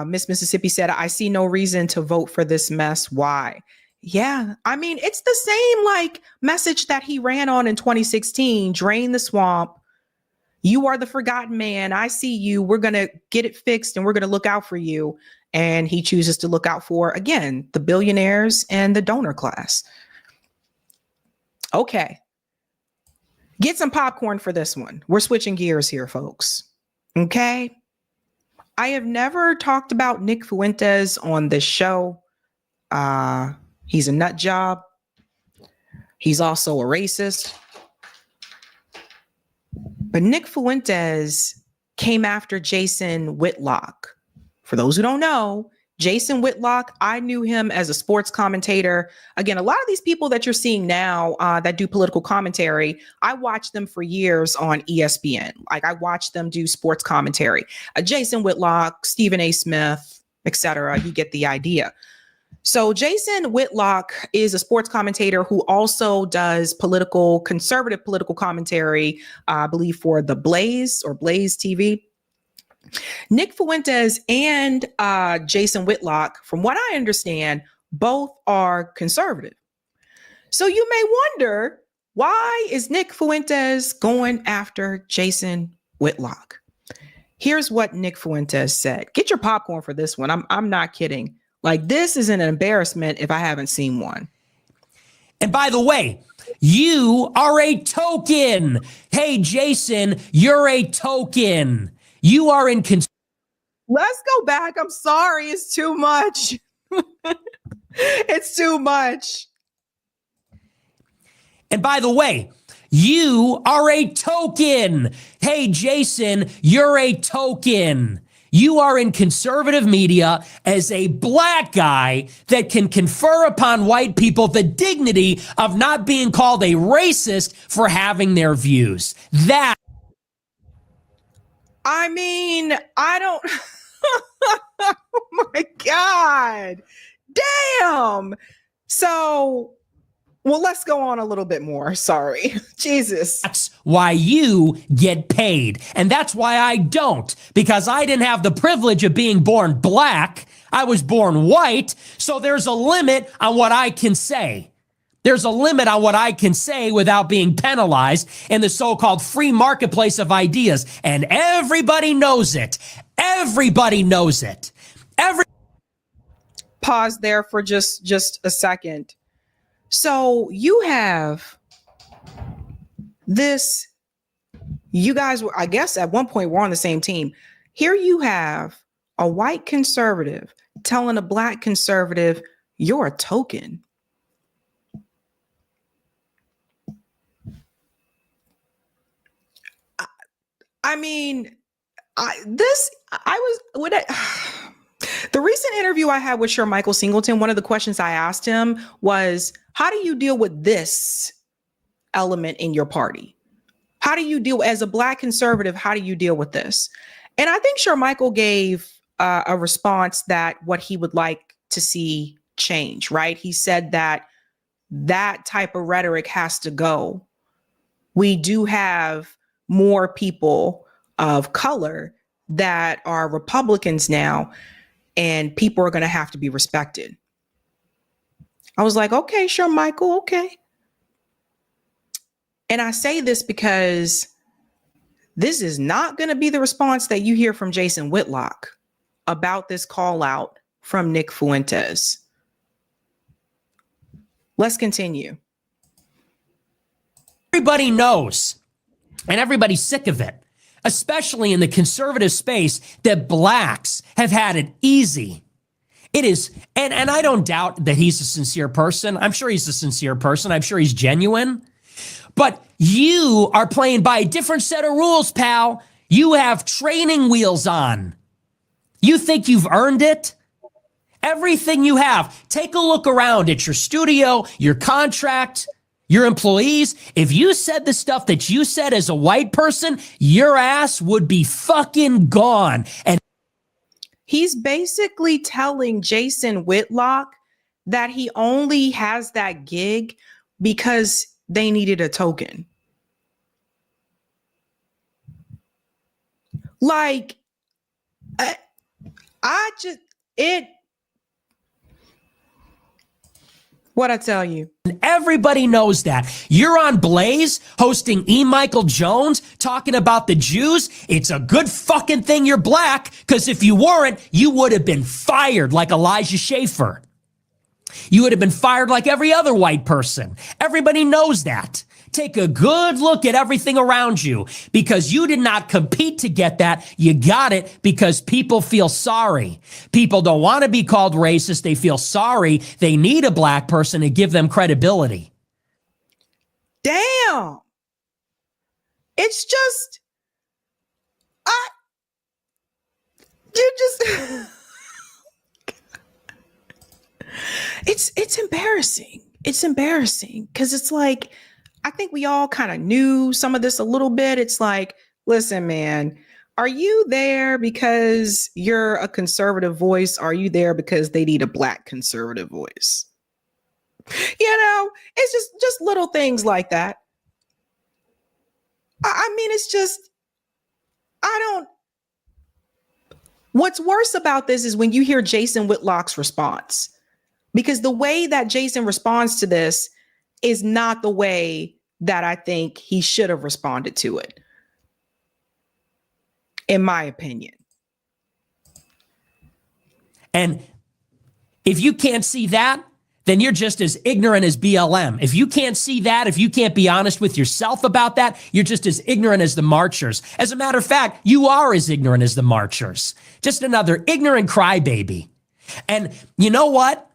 Miss Mississippi said, I see no reason to vote for this mess. Why? Yeah, I mean, it's the same like message that he ran on in 2016, drain the swamp. You are the forgotten man. I see you. We're going to get it fixed and we're going to look out for you. And he chooses to look out for, again, the billionaires and the donor class. Okay. Get some popcorn for this one. We're switching gears here, folks. Okay. I have never talked about Nick Fuentes on this show. He's a nut job. He's also a racist. But Nick Fuentes came after Jason Whitlock. For those who don't know, Jason Whitlock, I knew him as a sports commentator. Again, a lot of these people that you're seeing now that do political commentary, I watched them for years on ESPN. Like I watched them do sports commentary. Jason Whitlock, Stephen A. Smith, etc. You get the idea. So Jason Whitlock is a sports commentator who also does conservative political commentary, I believe for the Blaze or Blaze TV. Nick Fuentes and Jason Whitlock, from what I understand, both are conservative. So you may wonder, why is Nick Fuentes going after Jason Whitlock? Here's what Nick Fuentes said. Get your popcorn for this one. I'm not kidding. Like, this is an embarrassment if I haven't seen one. And by the way, you are a token. Hey, Jason, you're a token. You are in. Let's go back. I'm sorry. It's too much. It's too much. And by the way, you are a token. Hey, Jason, you're a token. You are in conservative media as a black guy that can confer upon white people the dignity of not being called a racist for having their views. That. I mean, I don't. Oh my God. Damn. So, well, let's go on a little bit more. Sorry. Jesus. That's why you get paid. And that's why I don't, because I didn't have the privilege of being born black. I was born white. So there's a limit on what I can say. There's a limit on what I can say without being penalized in the so-called free marketplace of ideas. And everybody knows it. Everybody knows it. Pause there for just a second. So you have this, you guys were, I guess at one point we're on the same team. Here you have a white conservative telling a black conservative, you're a token. I mean, the recent interview I had with Michael Singleton, one of the questions I asked him was, how do you deal with this element in your party? How do you deal as a black conservative? How do you deal with this? And I think Michael gave a response that what he would like to see change, right? He said that type of rhetoric has to go. We do have more people of color that are Republicans now, and people are going to have to be respected. I was like, okay, sure, Michael, okay. And I say this because this is not going to be the response that you hear from Jason Whitlock about this call out from Nick Fuentes. Let's continue. Everybody knows, and everybody's sick of it, especially in the conservative space, that blacks have had it easy. It is, and I don't doubt that he's a sincere person. I'm sure he's a sincere person. I'm sure he's genuine. But you are playing by a different set of rules, pal. You have training wheels on. You think you've earned it? Everything you have. Take a look around at your studio, your contract, your employees. If you said the stuff that you said as a white person, your ass would be fucking gone. And he's basically telling Jason Whitlock that he only has that gig because they needed a token. Like, what I tell you. Everybody knows that. You're on Blaze hosting E. Michael Jones talking about the Jews. It's a good fucking thing you're black, because if you weren't, you would have been fired like Elijah Schaffer. You would have been fired like every other white person. Everybody knows that. Take a good look at everything around you, because you did not compete to get that. You got it because people feel sorry. People don't want to be called racist. They feel sorry. They need a black person to give them credibility. Damn. It's just, it's embarrassing. It's embarrassing because it's like, I think we all kind of knew some of this a little bit. It's like, listen, man, are you there because you're a conservative voice? Are you there because they need a black conservative voice? You know, it's just little things like that. I mean, it's just, what's worse about this is when you hear Jason Whitlock's response, because the way that Jason responds to this is not the way that I think he should have responded to it, in my opinion. And if you can't see that, then you're just as ignorant as BLM. If you can't see that, if you can't be honest with yourself about that, you're just as ignorant as the marchers. As a matter of fact, you are as ignorant as the marchers. Just another ignorant crybaby. And you know what?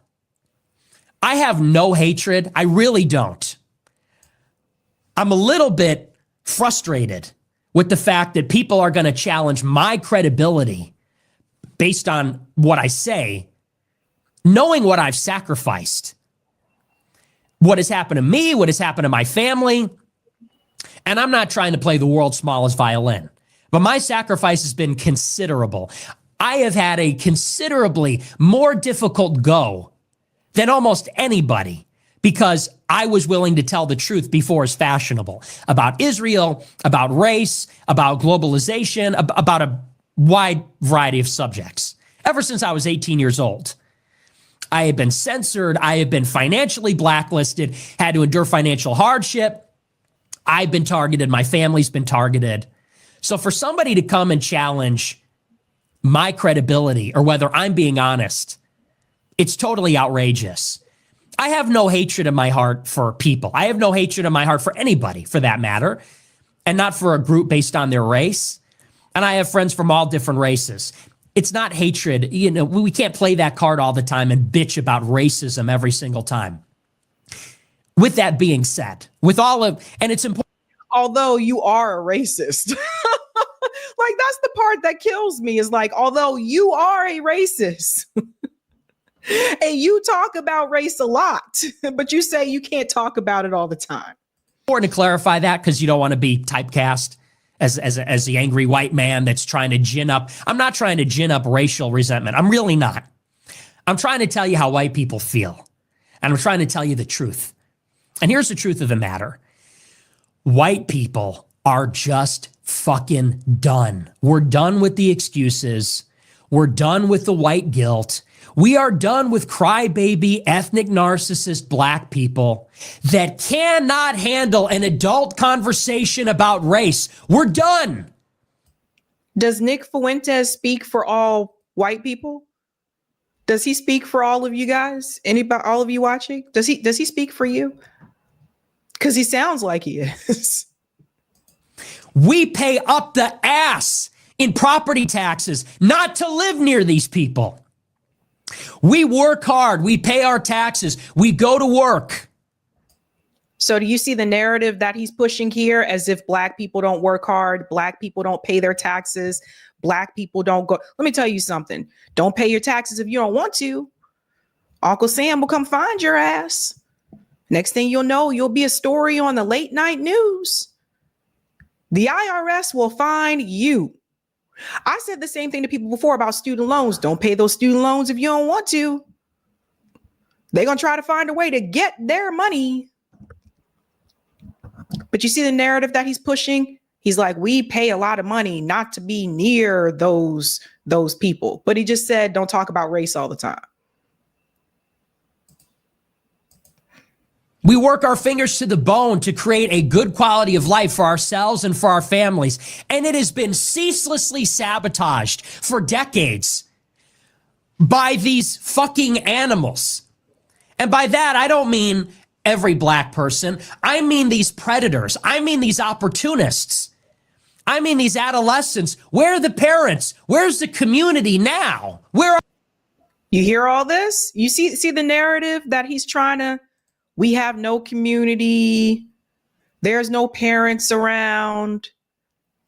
I have no hatred. I really don't. I'm a little bit frustrated with the fact that people are going to challenge my credibility based on what I say, knowing what I've sacrificed, what has happened to me, what has happened to my family. And I'm not trying to play the world's smallest violin, but my sacrifice has been considerable. I have had a considerably more difficult go than almost anybody, because I was willing to tell the truth before it's fashionable about Israel, about race, about globalization, about a wide variety of subjects. Ever since I was 18 years old, I have been censored. I have been financially blacklisted, had to endure financial hardship. I've been targeted. My family's been targeted. So for somebody to come and challenge my credibility or whether I'm being honest, it's totally outrageous. I have no hatred in my heart for people. I have no hatred in my heart for anybody, for that matter, and not for a group based on their race. And I have friends from all different races. It's not hatred. You know, we can't play that card all the time and bitch about racism every single time. With that being said, and it's important. Although you are a racist. Like, that's the part that kills me, is like, although you are a racist. And you talk about race a lot, but you say you can't talk about it all the time. Important to clarify that, because you don't want to be typecast as the angry white man that's trying to gin up. I'm not trying to gin up racial resentment. I'm really not. I'm trying to tell you how white people feel. And I'm trying to tell you the truth. And here's the truth of the matter. White people are just fucking done. We're done with the excuses. We're done with the white guilt. We are done with crybaby, ethnic narcissist black people that cannot handle an adult conversation about race. We're done. Does Nick Fuentes speak for all white people? Does he speak for all of you guys? Anybody, all of you watching? Does he speak for you? Because he sounds like he is. We pay up the ass in property taxes not to live near these people. We work hard. We pay our taxes. We go to work. So do you see the narrative that he's pushing here as if black people don't work hard, black people don't pay their taxes, black people don't go? Let me tell you something. Don't pay your taxes if you don't want to. Uncle Sam will come find your ass. Next thing you'll know, you'll be a story on the late night news. The IRS will find you. I said the same thing to people before about student loans. Don't pay those student loans if you don't want to. They're going to try to find a way to get their money. But you see the narrative that he's pushing? He's like, we pay a lot of money not to be near those people. But he just said, don't talk about race all the time. We work our fingers to the bone to create a good quality of life for ourselves and for our families. And it has been ceaselessly sabotaged for decades by these fucking animals. And by that, I don't mean every black person. I mean these predators. I mean these opportunists. I mean these adolescents. Where are the parents? Where's the community now? You hear all this? You see the narrative that he's trying to. We have no community. There's no parents around.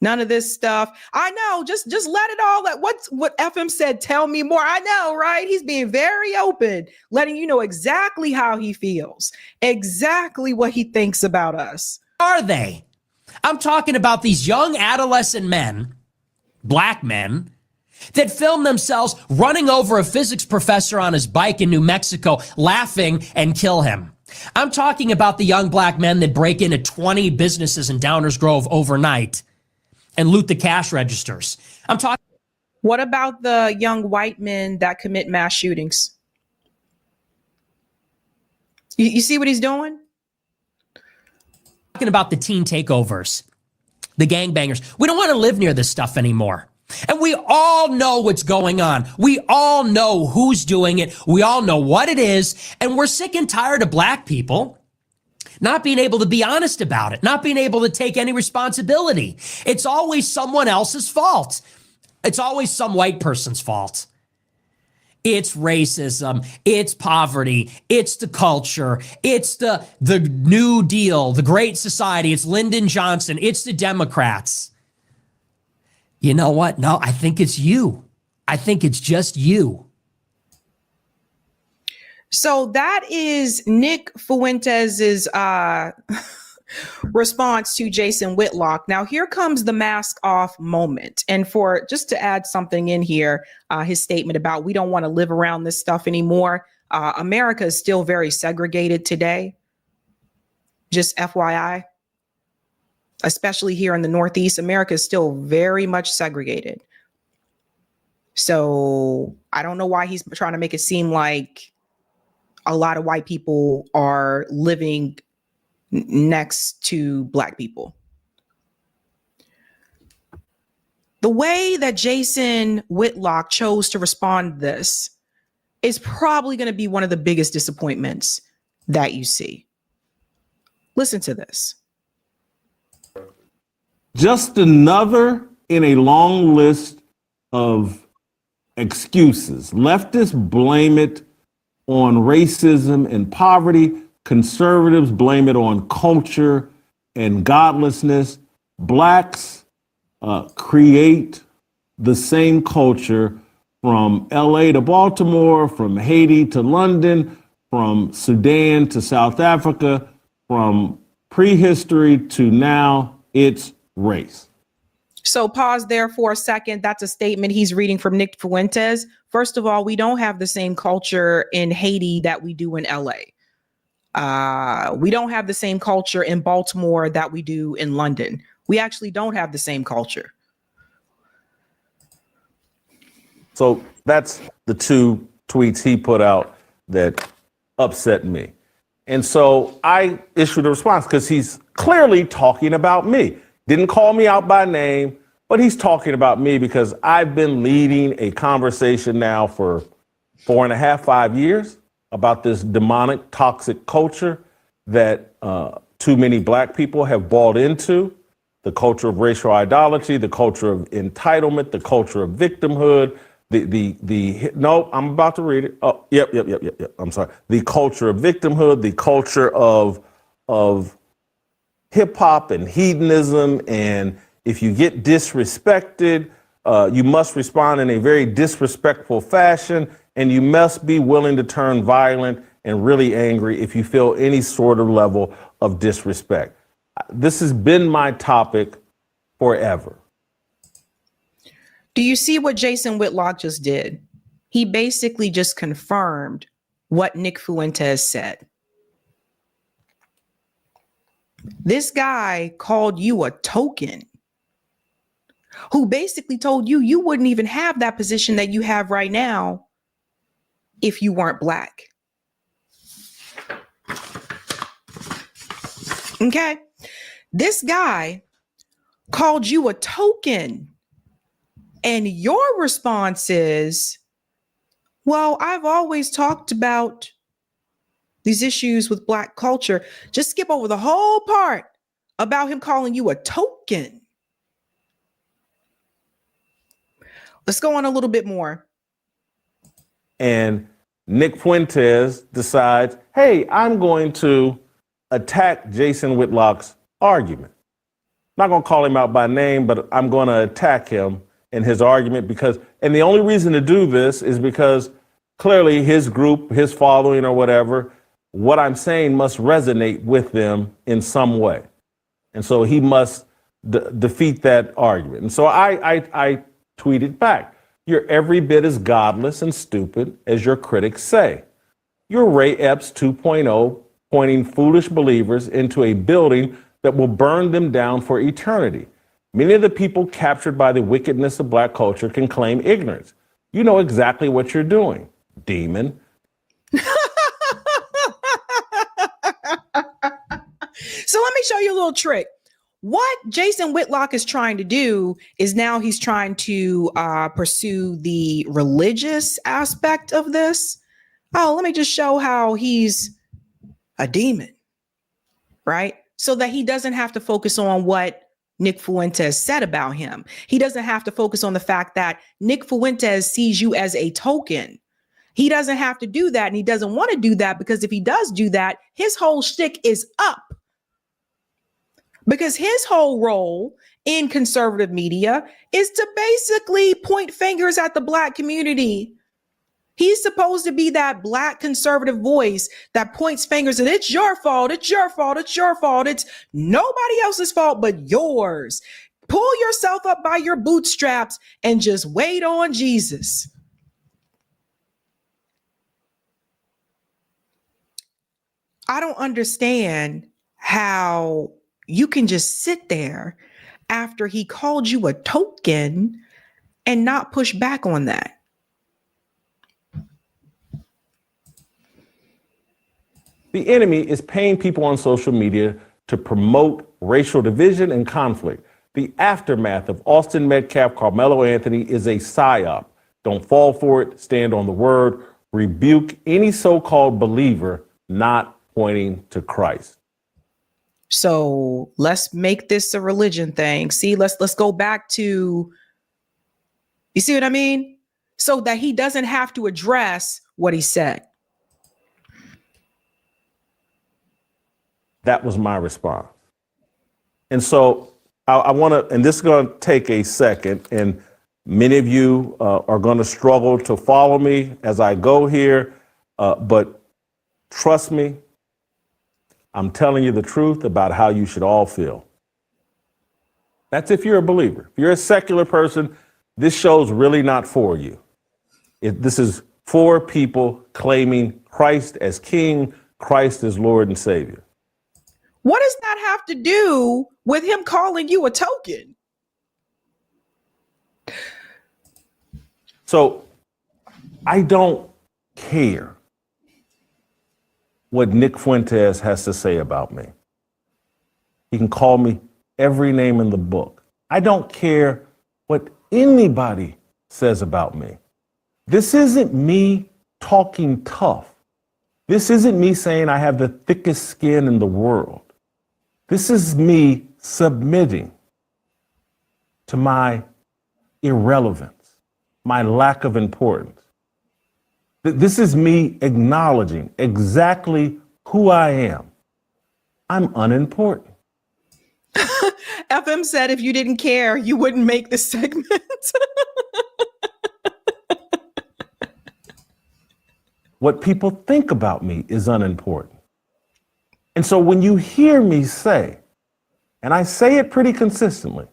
None of this stuff. I know. Just let it all. What FM said. Tell me more. I know, right? He's being very open, letting you know exactly how he feels, exactly what he thinks about us. Are they? I'm talking about these young adolescent men, black men, that film themselves running over a physics professor on his bike in New Mexico, laughing and kill him. I'm talking about the young black men that break into 20 businesses in Downers Grove overnight and loot the cash registers. I'm talking. What about the young white men that commit mass shootings? You see what he's doing? Talking about the teen takeovers, the gangbangers. We don't want to live near this stuff anymore. And we all know what's going on. We all know who's doing it. We all know what it is. And we're sick and tired of black people not being able to be honest about it, not being able to take any responsibility. It's always someone else's fault. It's always some white person's fault. It's racism. It's poverty. It's the culture. It's the New Deal, the Great Society. It's Lyndon Johnson. It's the Democrats. You know what? No, I think it's you. I think it's just you. So that is Nick Fuentes' response to Jason Whitlock. Now, here comes the mask off moment. And for just to add something in here, his statement about we don't want to live around this stuff anymore. America is still very segregated today. Just FYI. Especially here in the Northeast, America is still very much segregated. So I don't know why he's trying to make it seem like a lot of white people are living next to black people. The way that Jason Whitlock chose to respond to this is probably going to be one of the biggest disappointments that you see. Listen to this. Just another in a long list of excuses. Leftists blame it on racism and poverty. Conservatives blame it on culture and godlessness. Blacks create the same culture from LA to Baltimore, from Haiti to London, from Sudan to South Africa, from prehistory to now. It's race. So pause there for a second. That's a statement he's reading from Nick Fuentes. First of all, we don't have the same culture in Haiti that we do in LA. We don't have the same culture in Baltimore that we do in London. We actually don't have the same culture. So that's the two tweets he put out that upset me. And so I issued a response because he's clearly talking about me. Didn't call me out by name, But he's talking about me because I've been leading a conversation now for 4.5, 5 years about this demonic, toxic culture that too many black people have bought into, the culture of racial idolatry, the culture of entitlement, the culture of victimhood, no, I'm about to read it. Oh, yep. I'm sorry. The culture of victimhood, the culture of hip hop and hedonism, and if you get disrespected, you must respond in a very disrespectful fashion, and you must be willing to turn violent and really angry if you feel any sort of level of disrespect. This has been my topic forever. Do you see what Jason Whitlock just did? He basically just confirmed what Nick Fuentes said. This guy called you a token, who basically told you you wouldn't even have that position that you have right now if you weren't black. Okay? This guy called you a token, and your response is, well, I've always talked about these issues with black culture. Just skip over the whole part about him calling you a token. Let's go on a little bit more. And Nick Fuentes decides, hey, I'm going to attack Jason Whitlock's argument. I'm not going to call him out by name, but I'm going to attack him in his argument because, and the only reason to do this is because clearly his group, his following or whatever, what I'm saying must resonate with them in some way. And so he must defeat that argument. And so I tweeted back, you're every bit as godless and stupid as your critics say. You're Ray Epps 2.0, pointing foolish believers into a building that will burn them down for eternity. Many of the people captured by the wickedness of black culture can claim ignorance. You know exactly what you're doing, demon. So let me show you a little trick. What Jason Whitlock is trying to do is now he's trying to pursue the religious aspect of this. Oh, let me just show how he's a demon, right? So that he doesn't have to focus on what Nick Fuentes said about him. He doesn't have to focus on the fact that Nick Fuentes sees you as a token. He doesn't have to do that, and he doesn't want to do that, because if he does do that, his whole shtick is up. Because his whole role in conservative media is to basically point fingers at the black community. He's supposed to be that black conservative voice that points fingers and it's your fault, it's your fault, it's your fault. It's nobody else's fault but yours. Pull yourself up by your bootstraps and just wait on Jesus. I don't understand how you can just sit there after he called you a token and not push back on that. The enemy is paying people on social media to promote racial division and conflict. The aftermath of Austin Metcalf, Carmelo Anthony is a psyop. Don't fall for it. Stand on the word. Rebuke any so-called believer not pointing to Christ. So let's make this a religion thing. See, let's go back to, you see what I mean? So that he doesn't have to address what he said. That was my response. And so I want to, and this is going to take a second, and many of you are going to struggle to follow me as I go here, but trust me, I'm telling you the truth about how you should all feel. That's if you're a believer. If you're a secular person, this show's really not for you. This is for people claiming Christ as King, Christ as Lord and Savior. What does that have to do with him calling you a token? So I don't care what Nick Fuentes has to say about me. He can call me every name in the book. I don't care what anybody says about me. This isn't me talking tough. This isn't me saying I have the thickest skin in the world. This is me submitting to my irrelevance, my lack of importance. This is me acknowledging exactly who I am. I'm unimportant. FM said if you didn't care, you wouldn't make this segment. What people think about me is unimportant. And so when you hear me say, and I say it pretty consistently,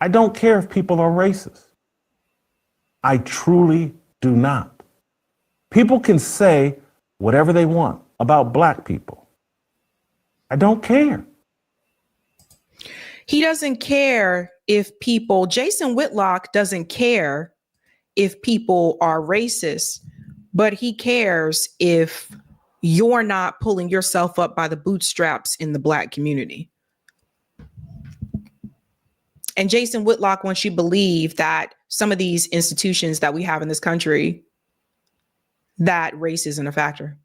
I don't care if people are racist. I truly do not. People can say whatever they want about black people. I don't care. He doesn't care if people, Jason Whitlock doesn't care if people are racist, but he cares if you're not pulling yourself up by the bootstraps in the black community. And Jason Whitlock wants you to believe that some of these institutions that we have in this country, that race isn't a factor.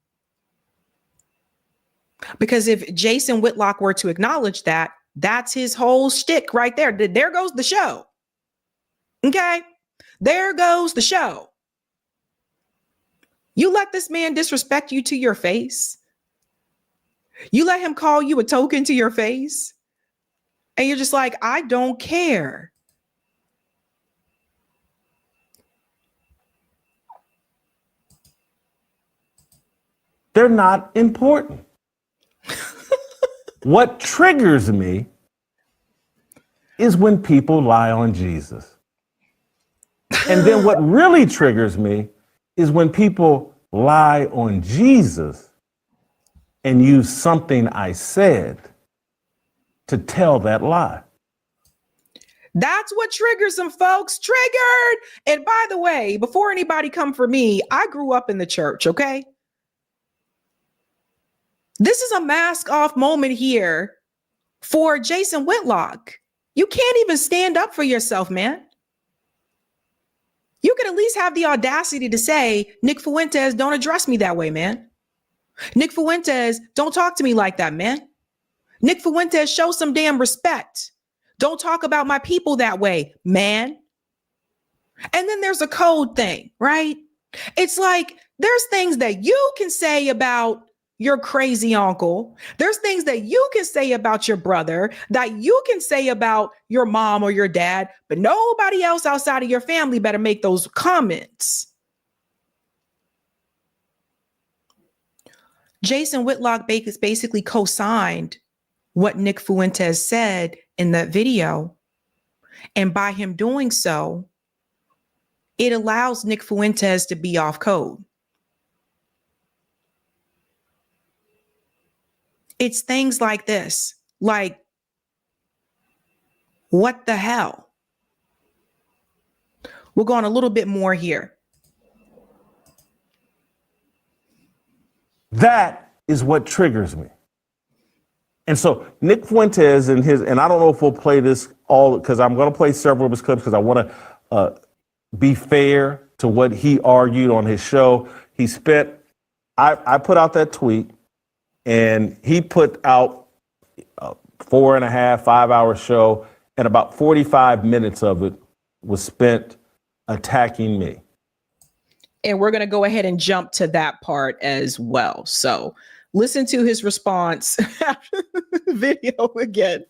Because if Jason Whitlock were to acknowledge that, that's his whole shtick right there. There goes the show. Okay? There goes the show. You let this man disrespect you to your face. You let him call you a token to your face. And you're just like, I don't care. They're not important. What triggers me is when people lie on Jesus. And then what really triggers me is when people lie on Jesus and use something I said to tell that lie. That's what triggers them, folks. Triggered. And by the way, before anybody come for me, I grew up in the church, okay? This is a mask off moment here for Jason Whitlock. You can't even stand up for yourself, man. You could at least have the audacity to say, Nick Fuentes, don't address me that way, man. Nick Fuentes, don't talk to me like that, man. Nick Fuentes, show some damn respect. Don't talk about my people that way, man. And then there's a code thing, right? It's like there's things that you can say about your crazy uncle. There's things that you can say about your brother, that you can say about your mom or your dad, but nobody else outside of your family better make those comments. Jason Whitlock basically co-signed what Nick Fuentes said in that video. And by him doing so, it allows Nick Fuentes to be off code. It's things like this, like, what the hell? We'll go on a little bit more here. That is what triggers me. And so Nick Fuentes and I don't know if we'll play this all, because I'm going to play several of his clips because I want to be fair to what he argued on his show. I put out that tweet, and he put out a 4.5, 5-hour show, and about 45 minutes of it was spent attacking me. And we're going to go ahead and jump to that part as well. So listen to his response after the video again.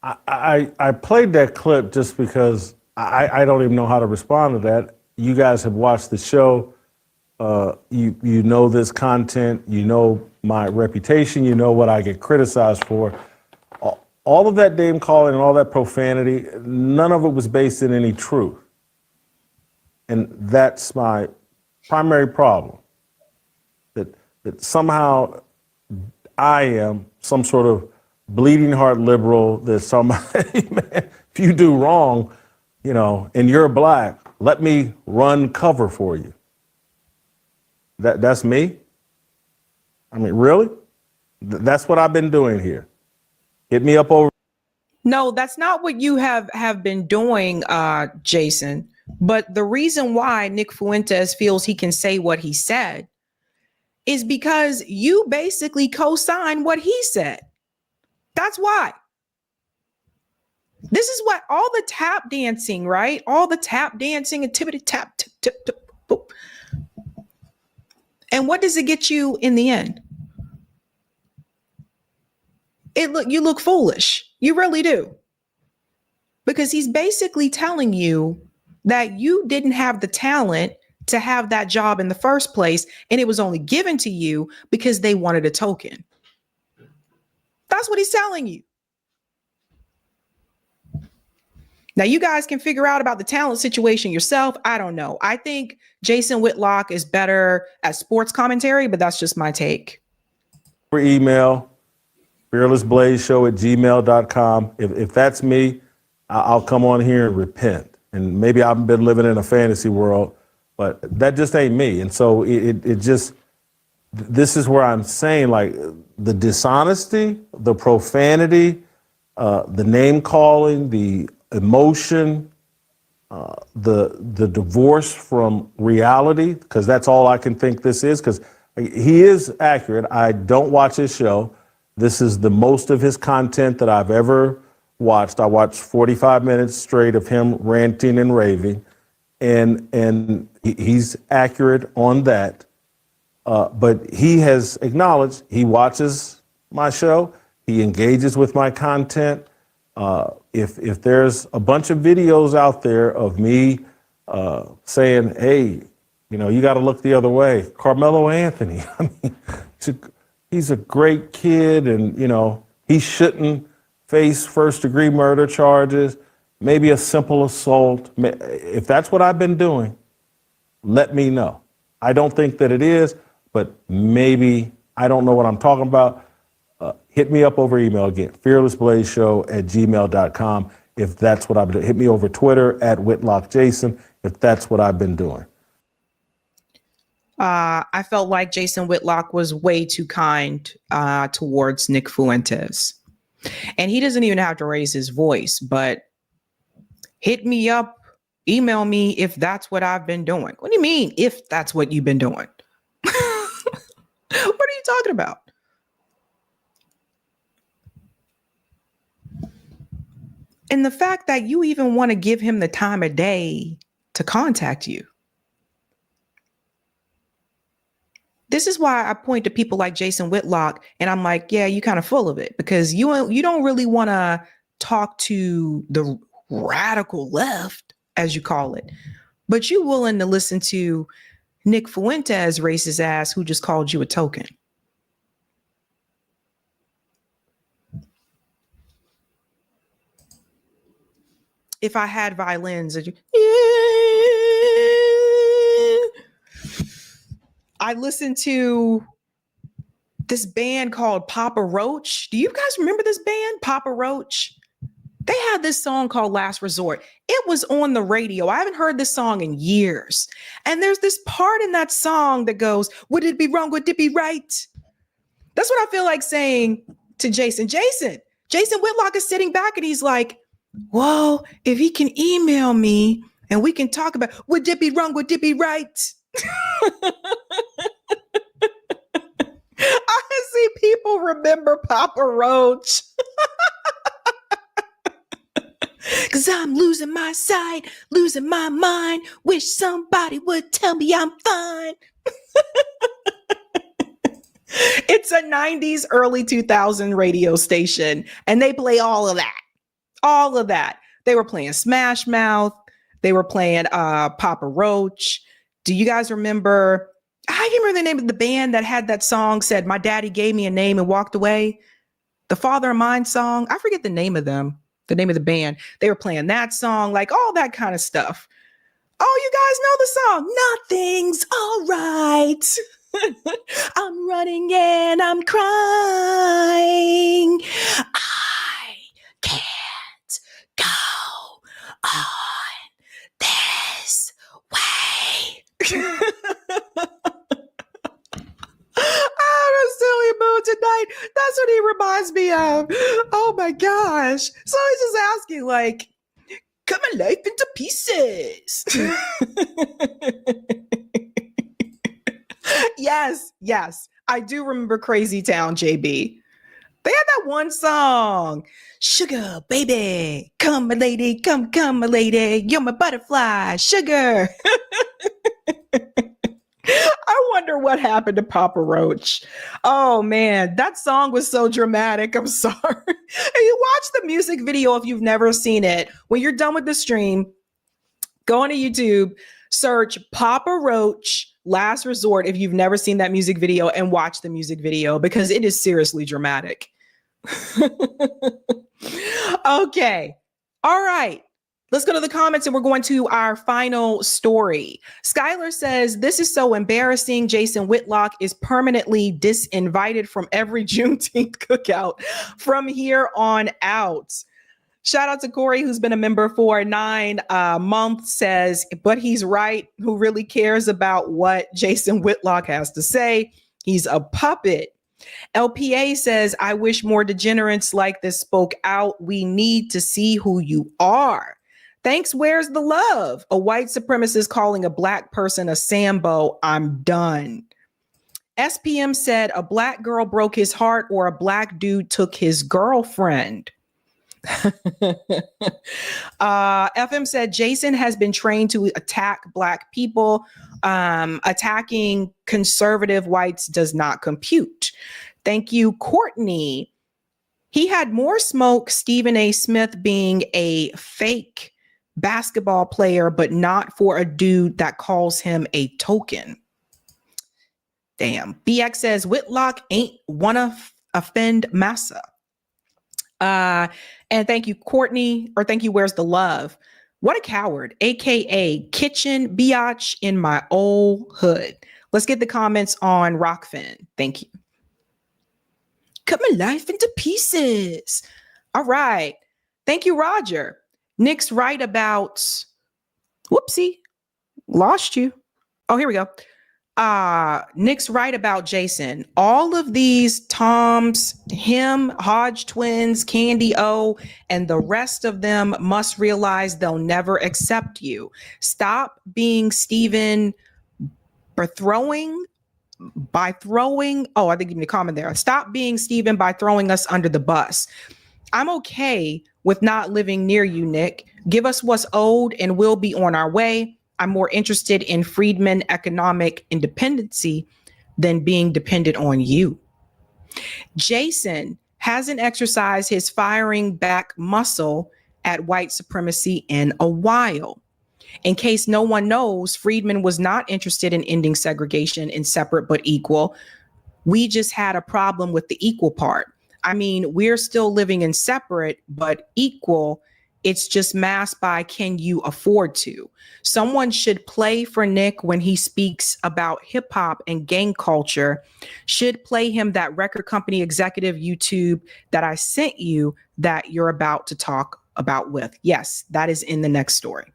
I played that clip just because I don't even know how to respond to that. You guys have watched the show. You know this content, you know my reputation, you know what I get criticized for. All of that name calling and all that profanity, none of it was based in any truth. And that's my primary problem. That somehow I am some sort of bleeding heart liberal, that somebody, man, if you do wrong, and you're black, let me run cover for you. That's me? I mean, really? That's what I've been doing here. Hit me up over. No, that's not what you have been doing, Jason. But the reason why Nick Fuentes feels he can say what he said is because you basically co-signed what he said. That's why. This is what all the tap dancing, right? All the tap dancing, activity, tap, tip, tip, tip, boop. And what does it get you in the end? You look foolish. You really do. Because he's basically telling you that you didn't have the talent to have that job in the first place, and it was only given to you because they wanted a token. That's what he's telling you. Now, you guys can figure out about the talent situation yourself. I don't know. I think Jason Whitlock is better at sports commentary, but that's just my take. For email, fearlessblazeshow@gmail.com. If that's me, I'll come on here and repent. And maybe I've been living in a fantasy world, but that just ain't me. And so it just, this is where I'm saying, like, the dishonesty, the profanity, the name calling, the emotion, the divorce from reality, because that's all I can think this is, because he is accurate. I don't watch his show. This is the most of his content that I've ever watched. I watched 45 minutes straight of him ranting and raving, and he's accurate on that. But he has acknowledged he watches my show. He engages with my content. If there's a bunch of videos out there of me saying, hey, you got to look the other way. Carmelo Anthony, I mean, he's a great kid, and, he shouldn't face first-degree murder charges, maybe a simple assault. If that's what I've been doing, let me know. I don't think that it is, but maybe I don't know what I'm talking about. Hit me up over email again, fearlessblazeshow@gmail.com, if that's what I've been doing. Hit me over Twitter @WhitlockJason, if that's what I've been doing. I felt like Jason Whitlock was way too kind towards Nick Fuentes. And he doesn't even have to raise his voice, but hit me up, email me if that's what I've been doing. What do you mean, if that's what you've been doing? What are you talking about? And the fact that you even want to give him the time of day to contact you. This is why I point to people like Jason Whitlock, and I'm like, yeah, you kind of full of it, because you don't really want to talk to the radical left, as you call it, but you're willing to listen to Nick Fuentes' racist ass who just called you a token. If I had violins, I listened to this band called Papa Roach. Do you guys remember this band, Papa Roach? They had this song called Last Resort. It was on the radio. I haven't heard this song in years. And there's this part in that song that goes, would it be wrong? Would it be right? That's what I feel like saying to Jason. Jason Whitlock is sitting back and he's like, well, if he can email me and we can talk about, would it be wrong? Would it be right? I see people remember Papa Roach. Cause I'm losing my sight, losing my mind. Wish somebody would tell me I'm fine. It's a 90s, early 2000 radio station, and they play all of that. All of that. They were playing Smash Mouth. They were playing Papa Roach. Do you guys remember? I can't remember the name of the band that had that song, said, my daddy gave me a name and walked away. The Father of Mine song. I forget the name of them, the name of the band. They were playing that song, like all that kind of stuff. Oh, you guys know the song. Nothing's all right. I'm running and I'm crying. I can't go on this way. I'm in a silly mood tonight. That's what he reminds me of. Oh my gosh. So he's just asking, like, cut my life into pieces. Yes. I do remember Crazy Town, JB. They had that one song, Sugar, baby. Come, my lady. Come, my lady. You're my butterfly. Sugar. I wonder what happened to Papa Roach. Oh man, that song was so dramatic. I'm sorry. And you watch the music video if you've never seen it. When you're done with the stream, go onto YouTube, search Papa Roach Last Resort if you've never seen that music video, and watch the music video because it is seriously dramatic. Okay. All right. Let's go to the comments and we're going to our final story. Skylar says, this is so embarrassing. Jason Whitlock is permanently disinvited from every Juneteenth cookout from here on out. Shout out to Corey, who's been a member for 9 months, says, but he's right. Who really cares about what Jason Whitlock has to say? He's a puppet. LPA says, I wish more degenerates like this spoke out. We need to see who you are. Thanks. Where's the love? A white supremacist calling a black person a Sambo. I'm done. SPM said a black girl broke his heart or a black dude took his girlfriend. FM said Jason has been trained to attack black people. Attacking conservative whites does not compute. Thank you, Courtney. He had more smoke, Stephen A. Smith being a fake basketball player, but not for a dude that calls him a token. Damn. BX says Whitlock ain't wanna offend massa. And thank you, Courtney, or thank you, Where's the Love? What a coward, AKA kitchen biatch in my old hood. Let's get the comments on Rockfin. Thank you. Cut my life into pieces. All right. Thank you, Roger. Nick's right about, whoopsie, lost you. Oh, here we go. Nick's right about Jason. All of these Toms, him, Hodge twins, Candy O, and the rest of them must realize they'll never accept you. Stop being Stephen by throwing. Oh, I think you need a comment there. Stop being Stephen by throwing us under the bus. I'm okay with not living near you, Nick. Give us what's owed and we'll be on our way. I'm more interested in freedmen economic independency than being dependent on you. Jason hasn't exercised his firing back muscle at white supremacy in a while. In case no one knows, Friedman was not interested in ending segregation in separate but equal. We just had a problem with the equal part. I mean, we're still living in separate but equal. It's just masked by can you afford to? Someone should play for Nick when he speaks about hip hop and gang culture. Should play him that record company executive YouTube that I sent you that you're about to talk about with. Yes, that is in the next story.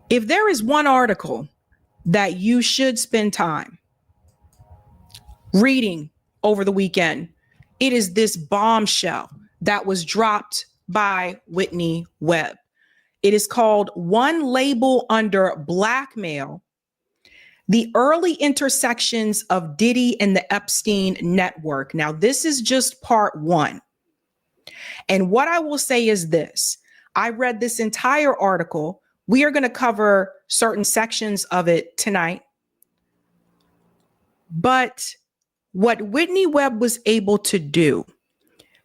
If there is one article that you should spend time reading over the weekend, it is this bombshell that was dropped by Whitney Webb. It is called One Label Under Blackmail: The Early Intersections of Diddy and the Epstein Network. Now, this is just part one. And what I will say is this. I read this entire article. We are going to cover certain sections of it tonight. But what Whitney Webb was able to do,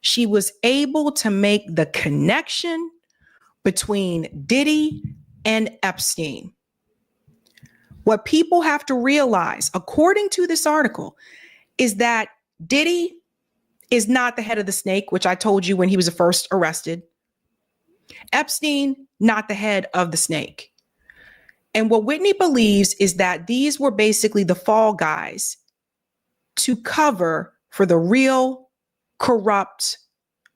she was able to make the connection between Diddy and Epstein. What people have to realize, according to this article, is that Diddy is not the head of the snake, which I told you when he was first arrested. Epstein, not the head of the snake. And what Whitney believes is that these were basically the fall guys to cover for the real corrupt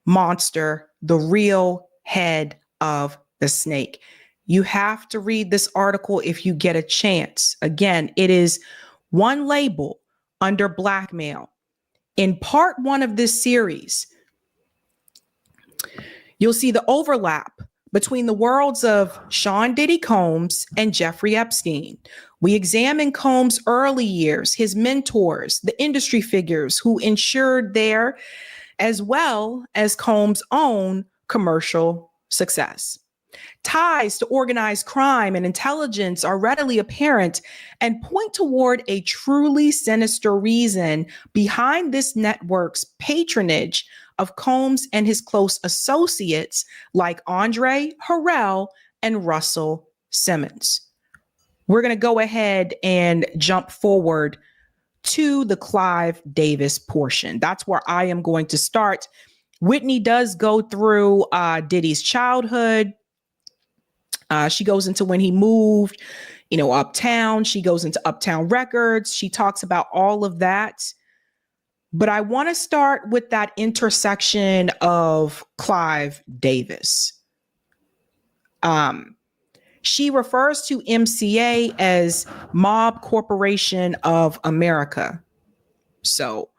monster, the real head of the snake. You have to read this article if you get a chance. Again, it is one label under blackmail. In part one of this series, you'll see the overlap between the worlds of Sean Diddy Combs and Jeffrey Epstein. We examine Combs' early years, his mentors, the industry figures who ensured their, as well as Combs' own commercial success. Ties to organized crime and intelligence are readily apparent and point toward a truly sinister reason behind this network's patronage of Combs and his close associates like Andre Harrell and Russell Simmons. We're going to go ahead and jump forward to the Clive Davis portion. That's where I am going to start. Whitney does go through Diddy's childhood. She goes into when he moved, uptown. She goes into Uptown Records. She talks about all of that. But I want to start with that intersection of Clive Davis. She refers to MCA as Mob Corporation of America. So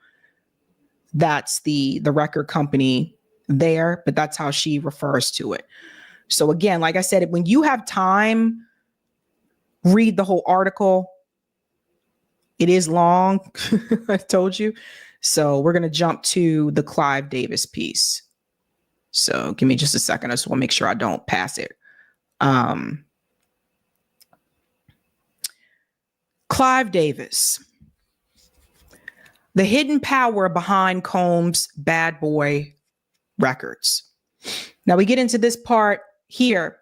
that's the record company there, but that's how she refers to it. So again, like I said, when you have time, read the whole article. It is long, I told you. So we're going to jump to the Clive Davis piece. So give me just a second. I just want to make sure I don't pass it. Clive Davis, the hidden power behind Combs' Bad Boy Records. Now we get into this part here.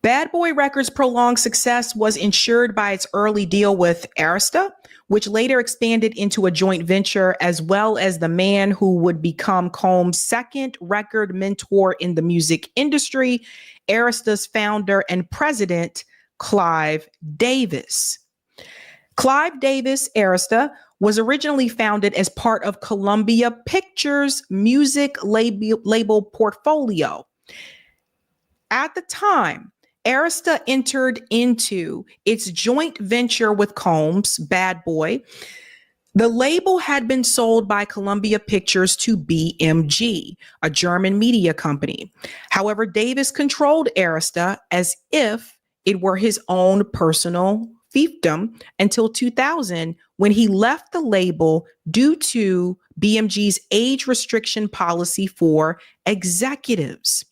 Bad Boy Records' prolonged success was ensured by its early deal with Arista, which later expanded into a joint venture, as well as the man who would become Combs' second record mentor in the music industry, Arista's founder and president, Clive Davis. Clive Davis Arista was originally founded as part of Columbia Pictures' music label portfolio. At the time, Arista entered into its joint venture with Combs, Bad Boy. The label had been sold by Columbia Pictures to BMG, a German media company. However, Davis controlled Arista as if it were his own personal fiefdom until 2000, when he left the label due to BMG's age restriction policy for executives.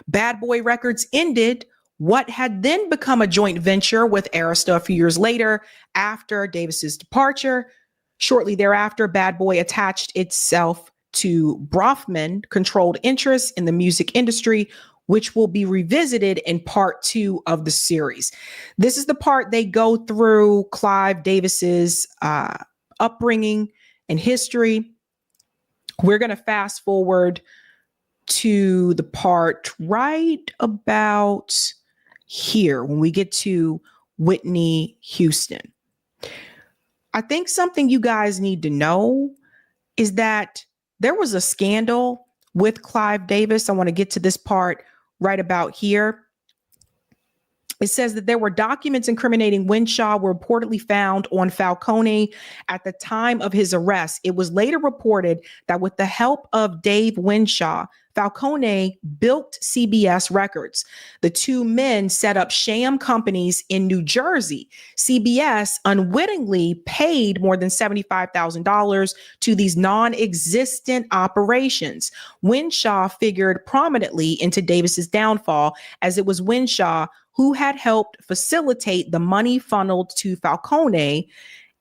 Bad Boy Records ended what had then become a joint venture with Arista a few years later after Davis's departure. Shortly thereafter, Bad Boy attached itself to Brofman-controlled interests in the music industry, which will be revisited in part 2 of the series. This is the part they go through Clive Davis's upbringing and history. We're going to fast forward to the part right about here when we get to Whitney Houston. I think something you guys need to know is that there was a scandal with Clive Davis. I want to get to this part right about here. It says that there were documents incriminating Winshaw were reportedly found on Falcone at the time of his arrest. It was later reported that with the help of Dave Winshaw, Falcone built CBS Records. The two men set up sham companies in New Jersey. CBS unwittingly paid more than $75,000 to these non-existent operations. Winshaw figured prominently into Davis's downfall, as it was Winshaw who had helped facilitate the money funneled to Falcone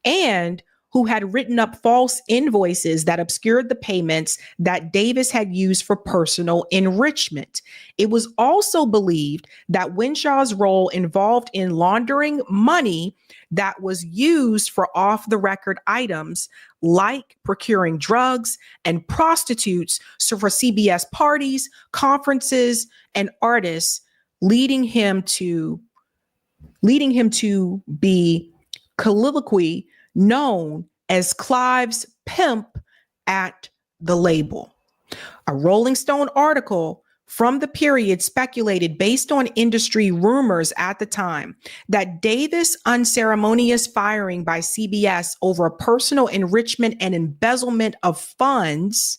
and who had written up false invoices that obscured the payments that Davis had used for personal enrichment. It was also believed that Winshaw's role involved in laundering money that was used for off-the-record items like procuring drugs and prostitutes for CBS parties, conferences, and artists, leading him to be colloquially known as Clive's pimp at the label. A Rolling Stone article from the period speculated based on industry rumors at the time that Davis' unceremonious firing by CBS over personal enrichment and embezzlement of funds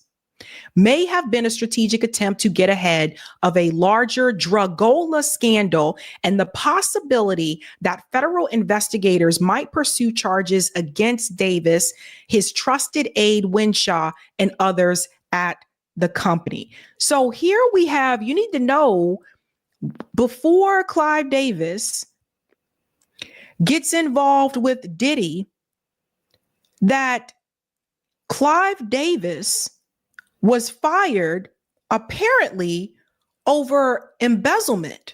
may have been a strategic attempt to get ahead of a larger Dragola scandal and the possibility that federal investigators might pursue charges against Davis, his trusted aide Winshaw, and others at the company. So here we have, you need to know, before Clive Davis gets involved with Diddy, that Clive Davis was fired apparently over embezzlement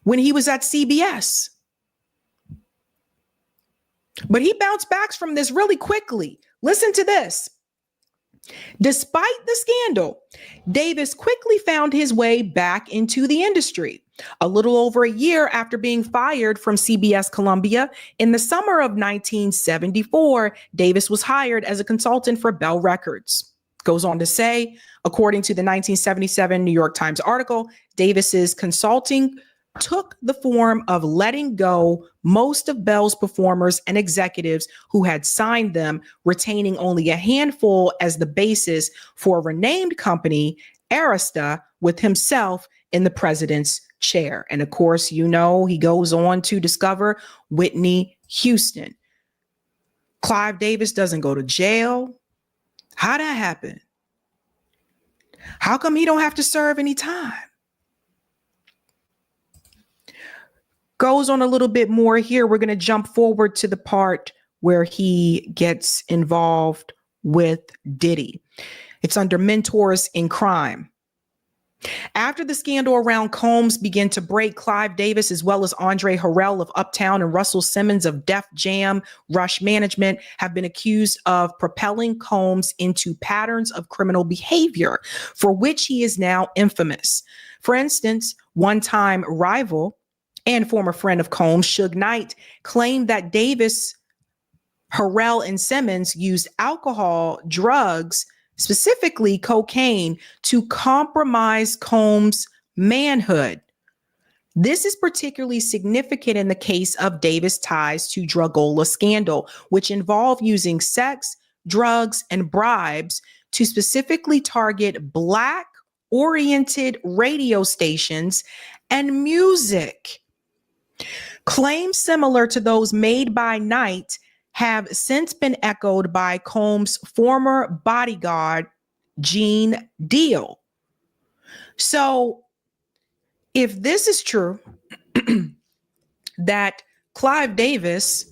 when he was at CBS. But he bounced back from this really quickly. Listen to this. Despite the scandal, Davis quickly found his way back into the industry. A little over a year after being fired from CBS Columbia, in the summer of 1974, Davis was hired as a consultant for Bell Records. Goes on to say, according to the 1977 New York Times article, Davis's consulting took the form of letting go most of Bell's performers and executives who had signed them, retaining only a handful as the basis for a renamed company, Arista, with himself in the president's chair. And of course, you know, he goes on to discover Whitney Houston. Clive Davis doesn't go to jail. How'd that happen? How come he don't have to serve any time? Goes on a little bit more here. We're going to jump forward to the part where he gets involved with Diddy. It's under Mentors in Crime. After the scandal around Combs began to break, Clive Davis, as well as Andre Harrell of Uptown and Russell Simmons of Def Jam Rush Management, have been accused of propelling Combs into patterns of criminal behavior, for which he is now infamous. For instance, one-time rival and former friend of Combs, Suge Knight, claimed that Davis, Harrell, and Simmons used alcohol, drugs, specifically cocaine, to compromise Combs' manhood. This is particularly significant in the case of Davis' ties to Dragola scandal, which involve using sex, drugs, and bribes to specifically target Black-oriented radio stations and music. Claims similar to those made by Knight have since been echoed by Combs' former bodyguard, Gene Deal. So if this is true, that Clive Davis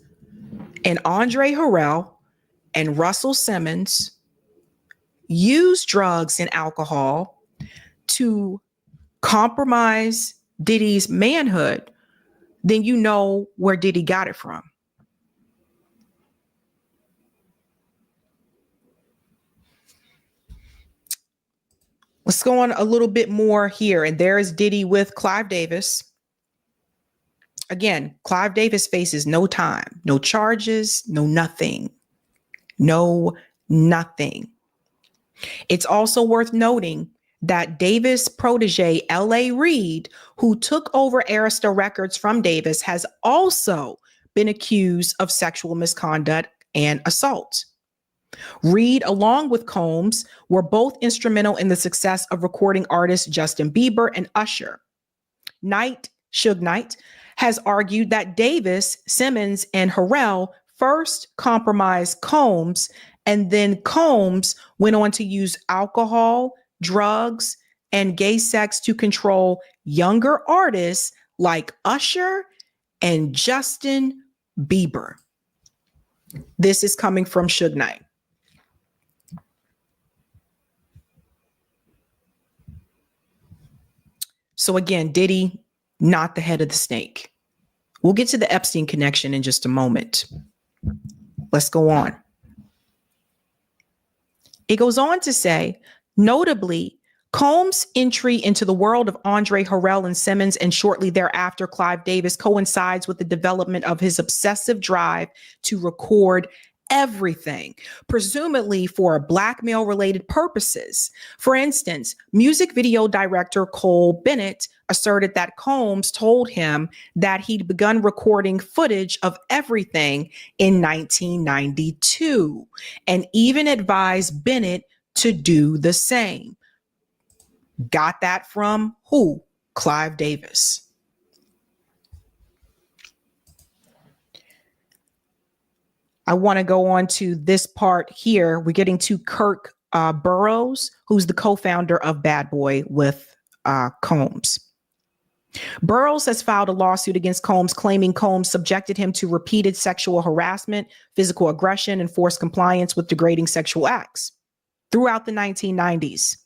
and Andre Harrell and Russell Simmons used drugs and alcohol to compromise Diddy's manhood, then you know where Diddy got it from. Let's go on a little bit more here. And there is Diddy with Clive Davis. Again, Clive Davis faces no time, no charges, no nothing. No nothing. It's also worth noting that Davis' protege, L.A. Reid, who took over Arista Records from Davis, has also been accused of sexual misconduct and assault. Reid, along with Combs, were both instrumental in the success of recording artists Justin Bieber and Usher. Suge Knight, has argued that Davis, Simmons, and Harrell first compromised Combs, and then Combs went on to use alcohol, drugs, and gay sex to control younger artists like Usher and Justin Bieber. This is coming from Suge Knight. So again, Diddy, not the head of the snake. We'll get to the Epstein connection in just a moment. Let's go on. It goes on to say, notably, Combs' entry into the world of Andre Harrell and Simmons, and shortly thereafter Clive Davis, coincides with the development of his obsessive drive to record everything, presumably for blackmail related purposes. For instance, music video director Cole Bennett asserted that Combs told him that he'd begun recording footage of everything in 1992 and even advised Bennett to do the same. Got that from who? Clive Davis. I want to go on to this part here. We're getting to Kirk Burroughs, who's the co-founder of Bad Boy with Combs. Burroughs has filed a lawsuit against Combs, claiming Combs subjected him to repeated sexual harassment, physical aggression, and forced compliance with degrading sexual acts throughout the 1990s.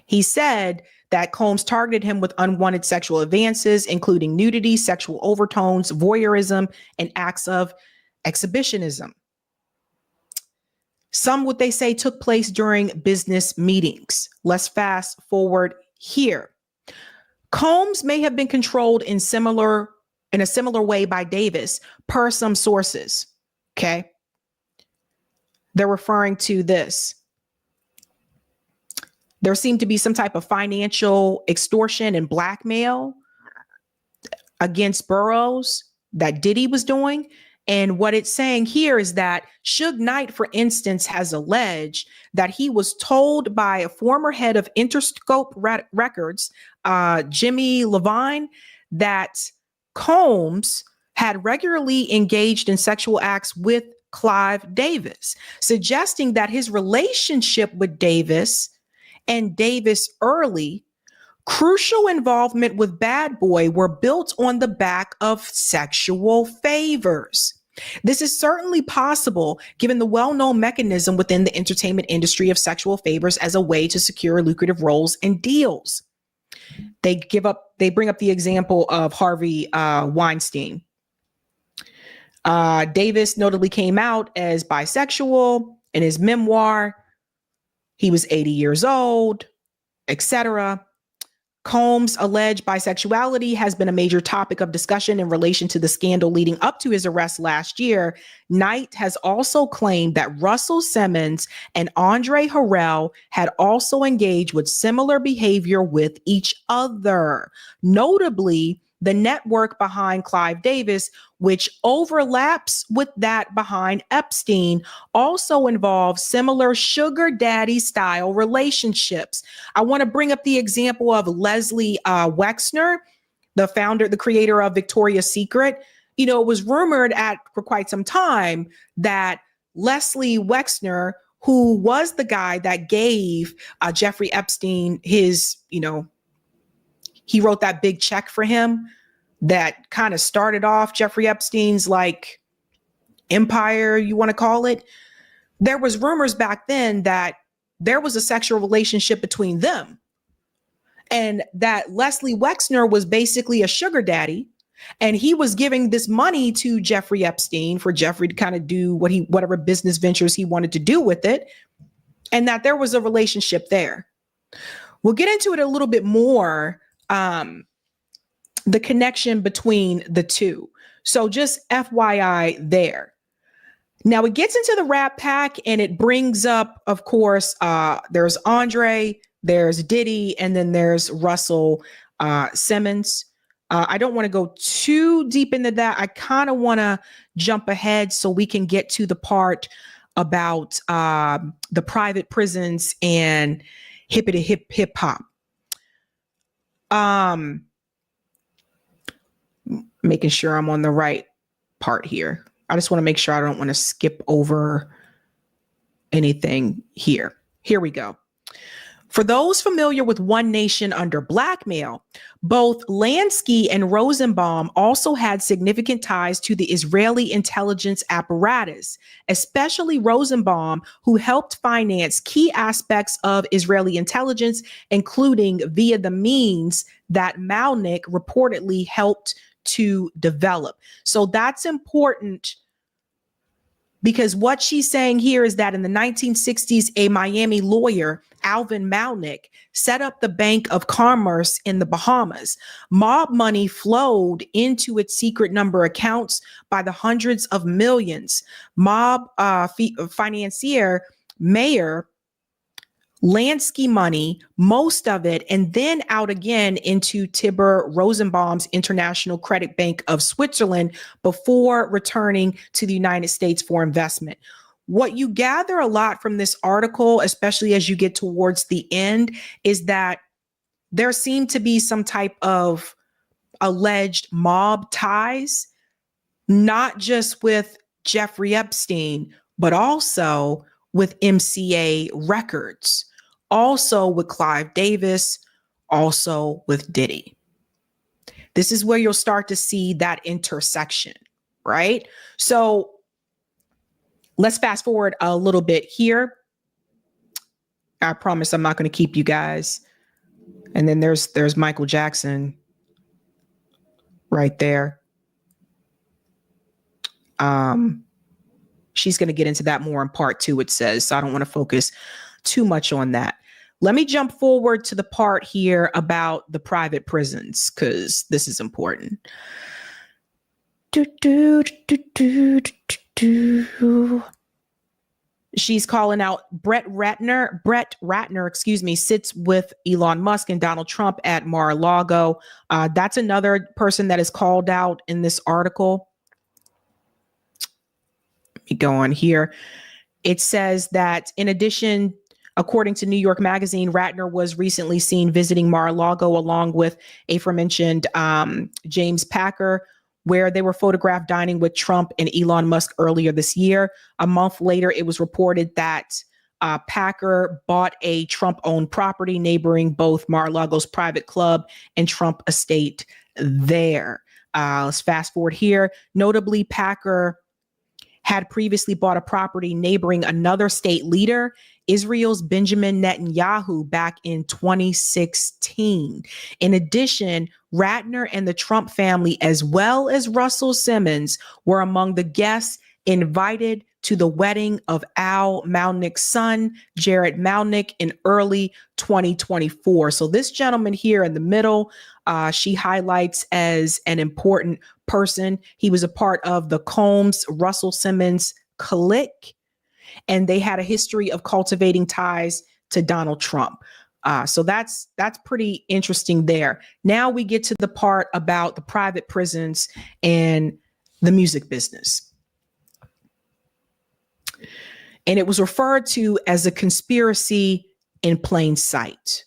He said that Combs targeted him with unwanted sexual advances, including nudity, sexual overtones, voyeurism, and acts of exhibitionism. Some, what they say, took place during business meetings. Let's fast forward here. Combs may have been controlled in a similar way by Davis, per some sources. Okay. They're referring to this. There seemed to be some type of financial extortion and blackmail against Burroughs that Diddy was doing. And what it's saying here is that Suge Knight, for instance, has alleged that he was told by a former head of Interscope Records, Jimmy Levine, that Combs had regularly engaged in sexual acts with Clive Davis, suggesting that his relationship with Davis and Davis early crucial involvement with Bad Boy were built on the back of sexual favors. This is certainly possible given the well-known mechanism within the entertainment industry of sexual favors as a way to secure lucrative roles and deals. They bring up the example of Harvey Weinstein. Davis notably came out as bisexual in his memoir. He was 80 years old, etc. Combs' alleged bisexuality has been a major topic of discussion in relation to the scandal leading up to his arrest last year. Knight has also claimed that Russell Simmons and Andre Harrell had also engaged with similar behavior with each other. Notably, the network behind Clive Davis, which overlaps with that behind Epstein, also involves similar sugar daddy style relationships. I want to bring up the example of Leslie Wexner, the creator of Victoria's Secret. You know, it was rumored for quite some time that Leslie Wexner, who was the guy that gave Jeffrey Epstein his, he wrote that big check for him that kind of started off Jeffrey Epstein's empire, you want to call it. There was rumors back then that there was a sexual relationship between them and that Leslie Wexner was basically a sugar daddy. And he was giving this money to Jeffrey Epstein for Jeffrey to kind of do whatever business ventures he wanted to do with it. And that there was a relationship there. We'll get into it a little bit more. The connection between the two. So just FYI there. Now it gets into the Rat Pack and it brings up, of course, there's Andre, there's Diddy, and then there's Russell Simmons. I don't want to go too deep into that. I kind of want to jump ahead so we can get to the part about the private prisons and hippity hip hop. Making sure I'm on the right part here. I just want to make sure I don't want to skip over anything here. Here we go. For those familiar with One Nation Under Blackmail, both Lansky and Rosenbaum also had significant ties to the Israeli intelligence apparatus, especially Rosenbaum, who helped finance key aspects of Israeli intelligence, including via the means that Malnick reportedly helped to develop. So that's important Because what she's saying here is that in the 1960s, a Miami lawyer, Alvin Malnick, set up the Bank of Commerce in the Bahamas. Mob money flowed into its secret number accounts by the hundreds of millions. Mob financier Mayor Lansky money, most of it, and then out again into Tibor Rosenbaum's International Credit Bank of Switzerland before returning to the United States for investment. What you gather a lot from this article, especially as you get towards the end, is that there seemed to be some type of alleged mob ties, not just with Jeffrey Epstein, but also with MCA Records, also with Clive Davis, also with Diddy. This is where you'll start to see that intersection, right? So let's fast forward a little bit here. I promise I'm not going to keep you guys. And then there's Michael Jackson right there. She's going to get into that more in part 2, it says. So I don't want to focus too much on that. Let me jump forward to the part here about the private prisons, because this is important. She's calling out Brett Ratner, sits with Elon Musk and Donald Trump at Mar-a-Lago. That's another person that is called out in this article. Let me go on here. It says that in addition, according to New York Magazine, Ratner was recently seen visiting Mar-a-Lago along with aforementioned James Packer, where they were photographed dining with Trump and Elon Musk earlier this year. A month later, it was reported that Packer bought a Trump-owned property neighboring both Mar-a-Lago's private club and Trump estate there. Let's fast forward here. Notably, Packer had previously bought a property neighboring another state leader, Israel's Benjamin Netanyahu, back in 2016. In addition, Ratner and the Trump family, as well as Russell Simmons, were among the guests invited to the wedding of Al Malnick's son, Jared Malnick, in early 2024. So this gentleman here in the middle, she highlights as an important person. He was a part of the Combs Russell Simmons clique, and they had a history of cultivating ties to Donald Trump. So that's pretty interesting there. Now we get to the part about the private prisons and the music business. And it was referred to as a conspiracy in plain sight.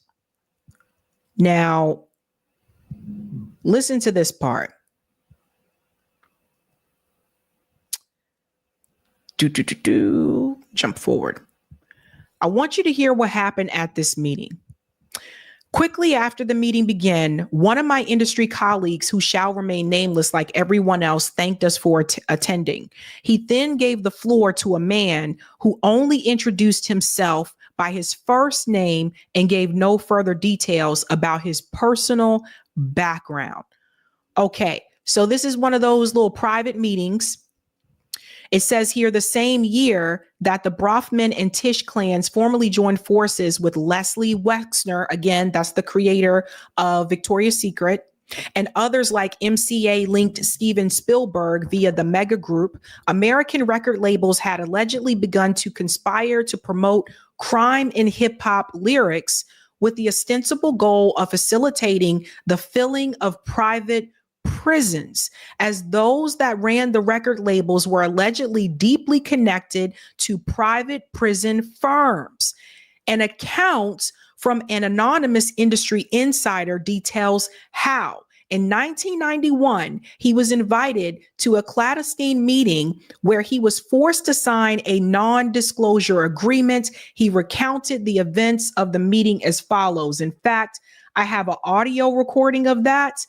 Now, listen to this part. Jump forward. I want you to hear what happened at this meeting. Quickly after the meeting began, one of my industry colleagues, who shall remain nameless like everyone else, thanked us for attending. He then gave the floor to a man who only introduced himself by his first name and gave no further details about his personal background. Okay, so this is one of those little private meetings. It says here the same year that the Brofman and Tish clans formally joined forces with Leslie Wexner, again, that's the creator of Victoria's Secret, and others like MCA linked Steven Spielberg via the Mega Group. American record labels had allegedly begun to conspire to promote crime in hip hop lyrics with the ostensible goal of facilitating the filling of private prisons, as those that ran the record labels were allegedly deeply connected to private prison firms. An account from an anonymous industry insider details how in 1991, he was invited to a clandestine meeting where he was forced to sign a non-disclosure agreement. He recounted the events of the meeting as follows. In fact, I have an audio recording of that.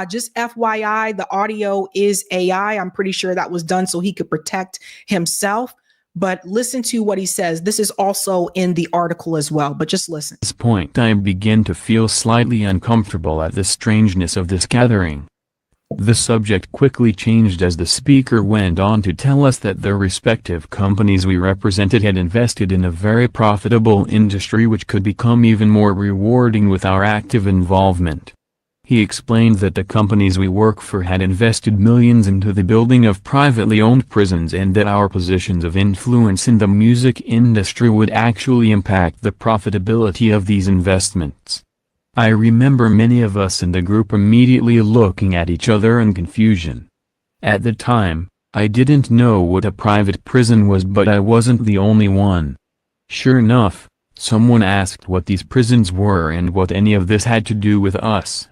Just FYI, the audio is AI. I'm pretty sure that was done so he could protect himself. But listen to what he says. This is also in the article as well, but just listen. At this point, I begin to feel slightly uncomfortable at the strangeness of this gathering. The subject quickly changed as the speaker went on to tell us that the respective companies we represented had invested in a very profitable industry which could become even more rewarding with our active involvement. He explained that the companies we work for had invested millions into the building of privately owned prisons and that our positions of influence in the music industry would actually impact the profitability of these investments. I remember many of us in the group immediately looking at each other in confusion. At the time, I didn't know what a private prison was, but I wasn't the only one. Sure enough, someone asked what these prisons were and what any of this had to do with us.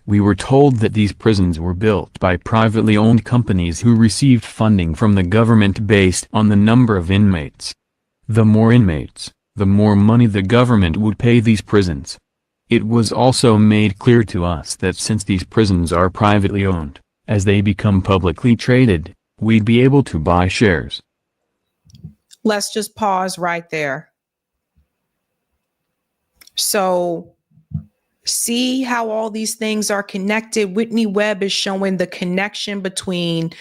We were told that these prisons were built by privately owned companies who received funding from the government based on the number of inmates. The more inmates, the more money the government would pay these prisons. It was also made clear to us that since these prisons are privately owned, as they become publicly traded, we'd be able to buy shares. Let's just pause right there. So, see how all these things are connected. Whitney Webb is showing the connection between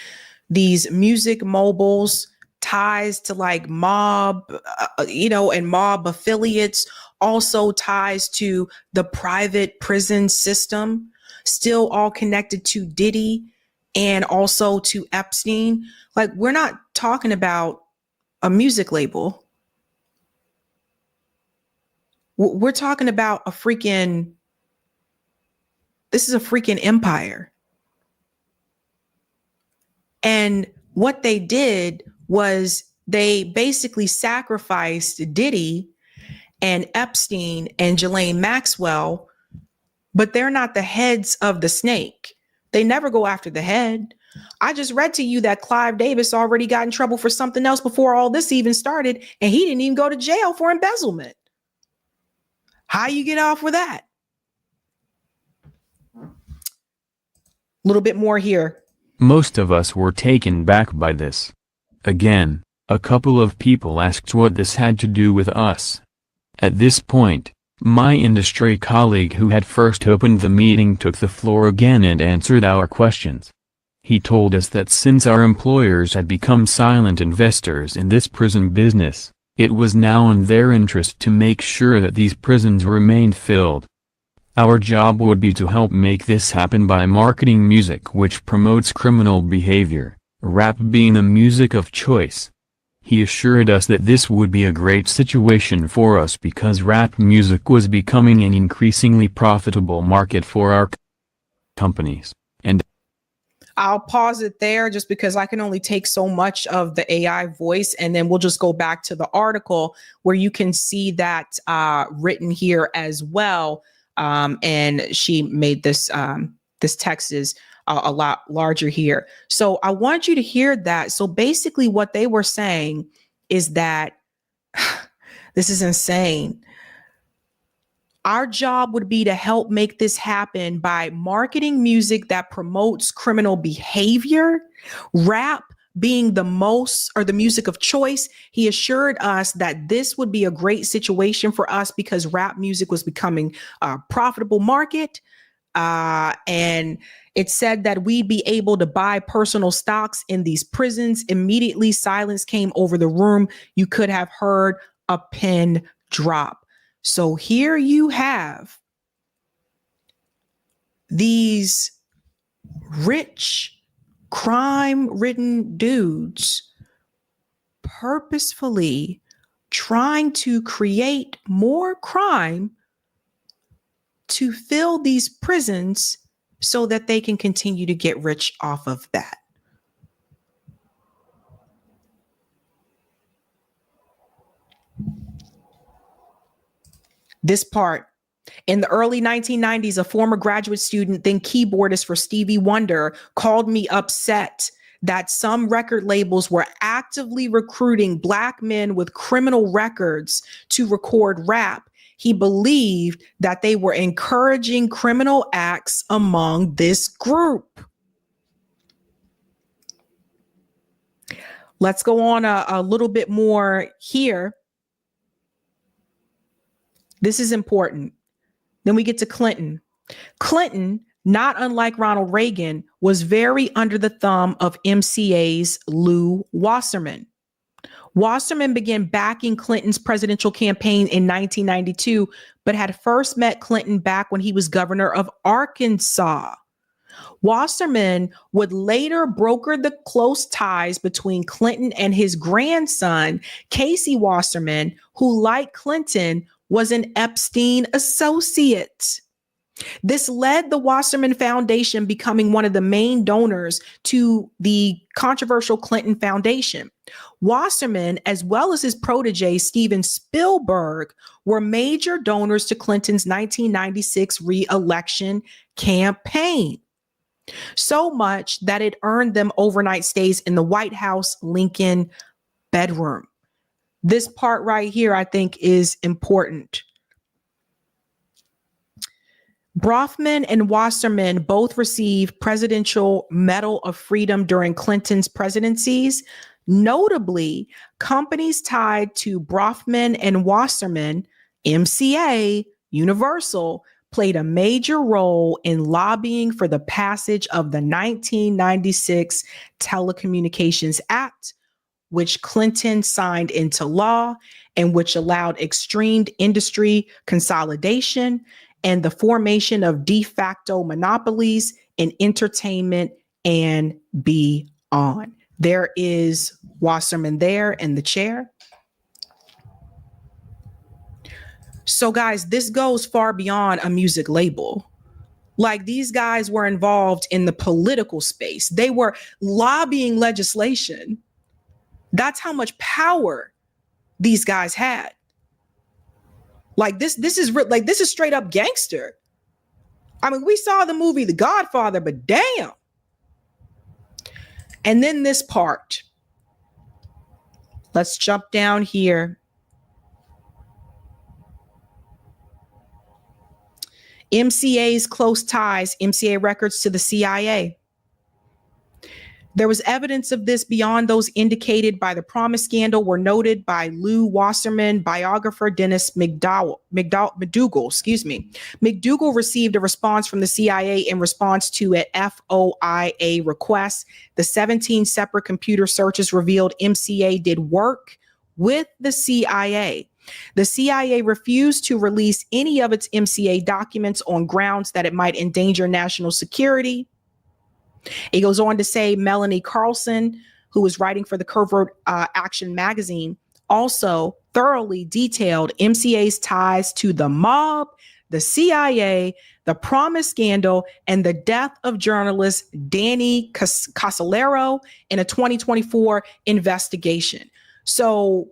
these music mobiles, ties to like mob, and mob affiliates, also ties to the private prison system, still all connected to Diddy and also to Epstein. Like, we're not talking about a music label. We're talking about this is a freaking empire. And what they did was they basically sacrificed Diddy and Epstein and Ghislaine Maxwell, but they're not the heads of the snake. They never go after the head. I just read to you that Clive Davis already got in trouble for something else before all this even started, and he didn't even go to jail for embezzlement. How you get off with that? A little bit more here. Most of us were taken back by this. Again, a couple of people asked what this had to do with us. At this point, my industry colleague who had first opened the meeting took the floor again and answered our questions. He told us that since our employers had become silent investors in this prison business, it was now in their interest to make sure that these prisons remained filled. Our job would be to help make this happen by marketing music which promotes criminal behavior, rap being the music of choice. He assured us that this would be a great situation for us because rap music was becoming an increasingly profitable market for our companies. And I'll pause it there just because I can only take so much of the AI voice, and then we'll just go back to the article where you can see that written here as well. And she made this text is a lot larger here. So I want you to hear that. So basically what they were saying is that this is insane. Our job would be to help make this happen by marketing music that promotes criminal behavior, rap being the most or the music of choice. He assured us that this would be a great situation for us because rap music was becoming a profitable market. And it said that we'd be able to buy personal stocks in these prisons. Immediately, silence came over the room. You could have heard a pin drop. So here you have these rich, crime-ridden dudes purposefully trying to create more crime to fill these prisons so that they can continue to get rich off of that. This part. In the early 1990s, a former graduate student, then keyboardist for Stevie Wonder, called me upset that some record labels were actively recruiting Black men with criminal records to record rap. He believed that they were encouraging criminal acts among this group. Let's go on a little bit more here. This is important. Then we get to Clinton. Clinton, not unlike Ronald Reagan, was very under the thumb of MCA's Lew Wasserman. Wasserman began backing Clinton's presidential campaign in 1992, but had first met Clinton back when he was governor of Arkansas. Wasserman would later broker the close ties between Clinton and his grandson, Casey Wasserman, who, like Clinton, was an Epstein associate. This led the Wasserman Foundation becoming one of the main donors to the controversial Clinton Foundation. Wasserman, as well as his protege, Steven Spielberg, were major donors to Clinton's 1996 re-election campaign. So much that it earned them overnight stays in the White House Lincoln bedroom. This part right here, I think, is important. Brofman and Wasserman both received Presidential Medal of Freedom during Clinton's presidencies. Notably, companies tied to Brofman and Wasserman, MCA, Universal, played a major role in lobbying for the passage of the 1996 Telecommunications Act, which Clinton signed into law and which allowed extreme industry consolidation and the formation of de facto monopolies in entertainment and beyond. There is Wasserman there in the chair. So guys, this goes far beyond a music label. Like, these guys were involved in the political space. They were lobbying legislation. That's how much power these guys had. Like this is straight up gangster. I mean, we saw the movie The Godfather, but damn. And then this part. Let's jump down here. MCA's close ties, MCA records to the CIA. There was evidence of this beyond those indicated by the Promise scandal were noted by Lew Wasserman biographer Dennis McDougal. McDougal received a response from the CIA in response to an FOIA request. The 17 separate computer searches revealed MCA did work with the CIA. The CIA refused to release any of its MCA documents on grounds that it might endanger national security. It goes on to say Melanie Carlson, who was writing for the Covert Action magazine, also thoroughly detailed MCA's ties to the mob, the CIA, the Promise scandal, and the death of journalist Danny Casolaro in a 2024 investigation. So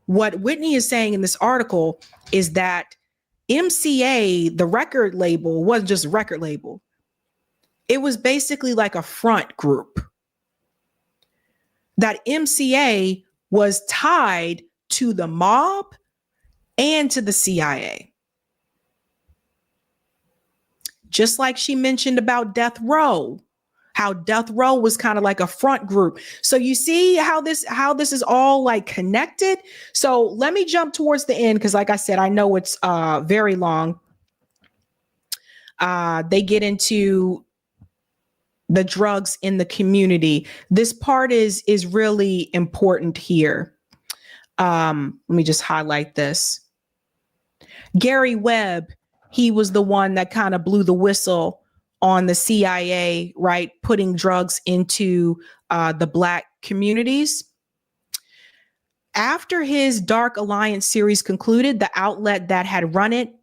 what Whitney is saying in this article is that MCA, the record label, wasn't just a record label. It was basically like a front group. That MCA was tied to the mob and to the CIA. Just like she mentioned about Death Row, how Death Row was kind of like a front group. So you see how this is all like connected. So let me jump towards the end, because like I said, I know it's very long. They get into the drugs in the community. This part is really important here. Let me just highlight this. Gary Webb, he was the one that kind of blew the whistle on the CIA, right? Putting drugs into the Black communities. After his Dark Alliance series concluded, the outlet that had run it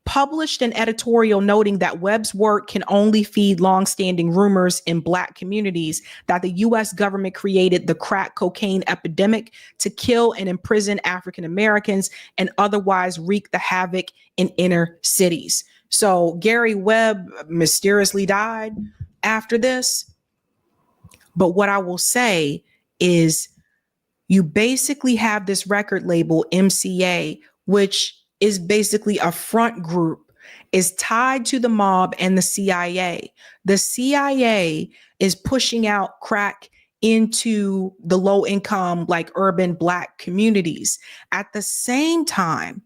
published an editorial noting that Webb's work can only feed longstanding rumors in Black communities that the U.S. government created the crack cocaine epidemic to kill and imprison African Americans and otherwise wreak the havoc in inner cities. So Gary Webb mysteriously died after this. But what I will say is you basically have this record label, MCA, which is basically a front group, is tied to the mob and the CIA. The CIA is pushing out crack into the low income, like urban Black communities. At the same time,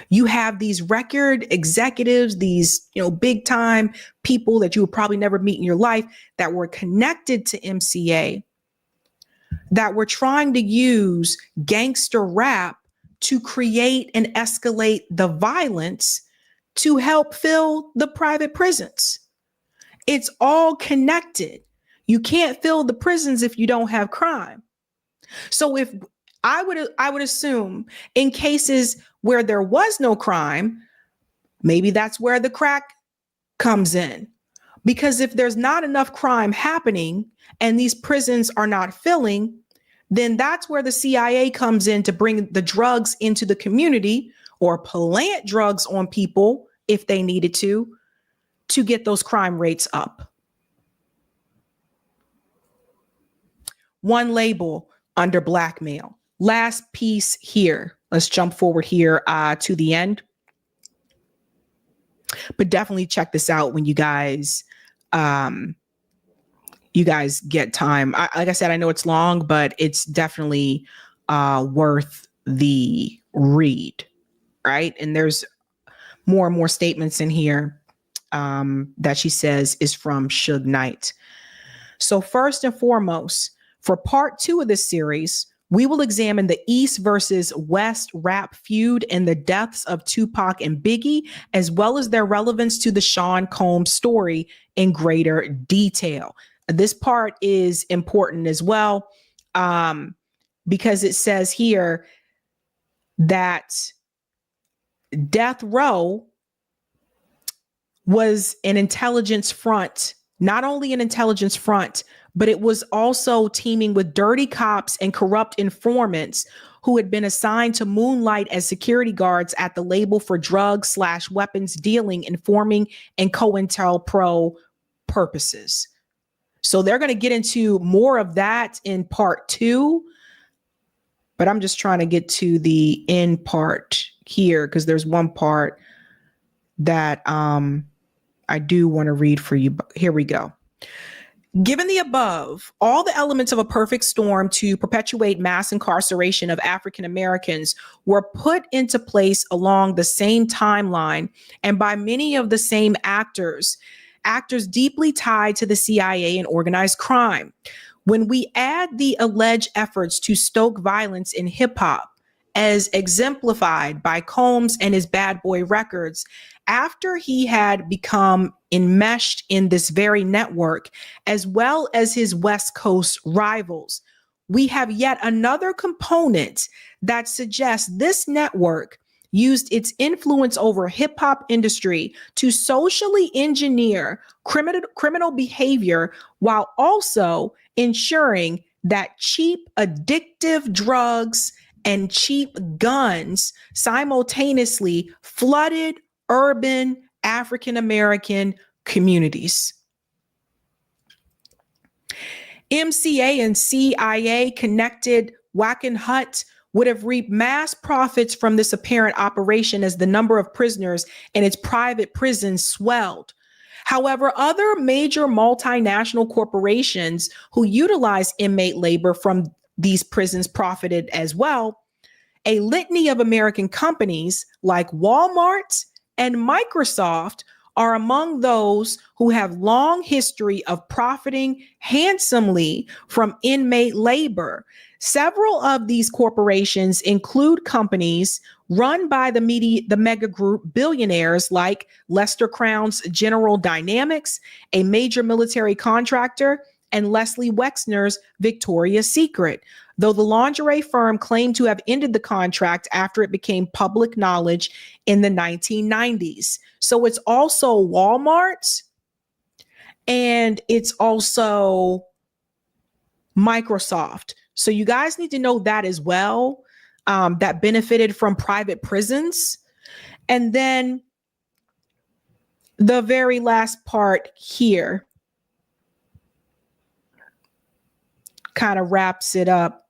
You have these record executives, these, big time people that you would probably never meet in your life that were connected to MCA, that were trying to use gangster rap to create and escalate the violence to help fill the private prisons. It's all connected. You can't fill the prisons if you don't have crime. So if I would assume in cases where there was no crime, maybe that's where the crack comes in. Because if there's not enough crime happening and these prisons are not filling, then that's where the CIA comes in to bring the drugs into the community or plant drugs on people if they needed to get those crime rates up. One label under blackmail. Last piece here. Let's jump forward here to the end. But definitely check this out when you guys get time. Like I said, I know it's long, but it's definitely worth the read, right? And there's more and more statements in here that she says is from Suge Knight. So first and foremost, for part 2 of this series, we will examine the East versus West rap feud and the deaths of Tupac and Biggie, as well as their relevance to the Sean Combs story in greater detail. This part is important as well, because it says here that Death Row was an intelligence front, not only an intelligence front, but it was also teaming with dirty cops and corrupt informants who had been assigned to moonlight as security guards at the label for drug/weapons dealing, informing, and COINTELPRO purposes. So they're going to get into more of that in part 2, but I'm just trying to get to the end part here because there's one part that I do want to read for you. Here we go. Given the above, all the elements of a perfect storm to perpetuate mass incarceration of African Americans were put into place along the same timeline and by many of the same actors deeply tied to the CIA and organized crime. When we add the alleged efforts to stoke violence in hip hop, as exemplified by Combs and his Bad Boy Records, after he had become enmeshed in this very network, as well as his West Coast rivals, we have yet another component that suggests this network used its influence over hip hop industry to socially engineer criminal behavior while also ensuring that cheap, addictive drugs and cheap guns simultaneously flooded urban African-American communities. MCA and CIA connected Whack-In Hut would have reaped mass profits from this apparent operation as the number of prisoners in its private prisons swelled. However, other major multinational corporations who utilize inmate labor from these prisons profited as well. A litany of American companies like Walmart and Microsoft are among those who have long history of profiting handsomely from inmate labor. Several of these corporations include companies run by the mega group billionaires like Lester Crown's General Dynamics, a major military contractor, and Leslie Wexner's Victoria's Secret, though the lingerie firm claimed to have ended the contract after it became public knowledge in the 1990s. So it's also Walmart and it's also Microsoft. So you guys need to know that as well, that benefited from private prisons. And then the very last part here kind of wraps it up.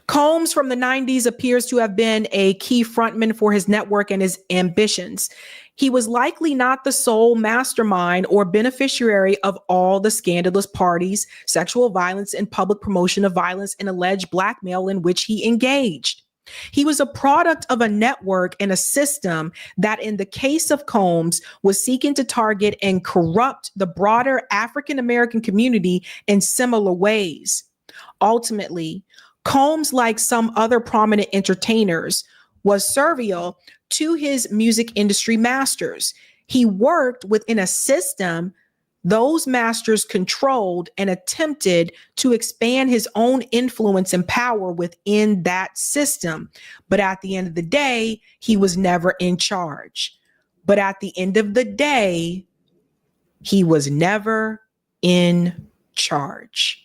Combs from the 90s appears to have been a key frontman for his network and his ambitions. He was likely not the sole mastermind or beneficiary of all the scandalous parties, sexual violence, and public promotion of violence and alleged blackmail in which he engaged. He was a product of a network and a system that, in the case of Combs, was seeking to target and corrupt the broader African American community in similar ways. Ultimately, Combs, like some other prominent entertainers, was servile to his music industry masters. He worked within a system those masters controlled and attempted to expand his own influence and power within that system. But at the end of the day, he was never in charge. But at the end of the day, he was never in charge.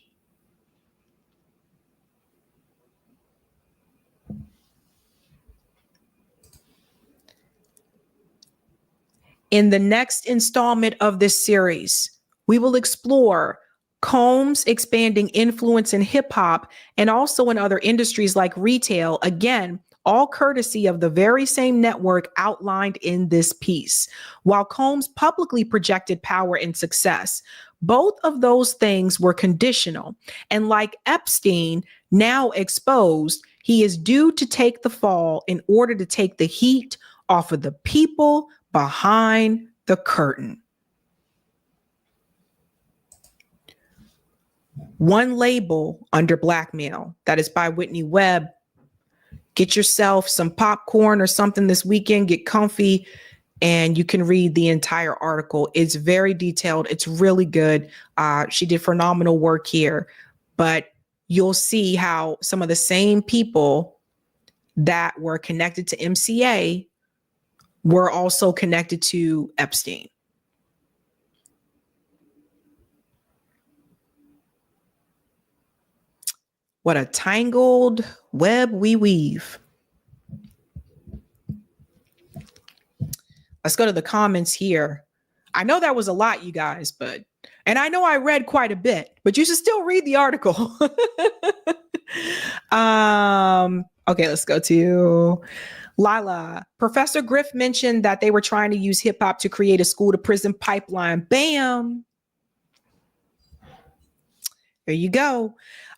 In the next installment of this series, we will explore Combs' expanding influence in hip hop and also in other industries like retail, again, all courtesy of the very same network outlined in this piece. While Combs publicly projected power and success, both of those things were conditional. And like Epstein, now exposed, he is due to take the fall in order to take the heat off of the people behind the curtain. One label under blackmail. That is by Whitney Webb. Get yourself some popcorn or something this weekend, get comfy, and you can read the entire article. It's very detailed. It's really good. She did phenomenal work here, but you'll see how some of the same people that were connected to MCA were also connected to Epstein. What a tangled web we weave. Let's go to the comments here. I know that was a lot, you guys, and I know I read quite a bit, but you should still read the article. Okay, let's go to Lila. Professor Griff mentioned that they were trying to use hip hop to create a school to prison pipeline. Bam. There you go.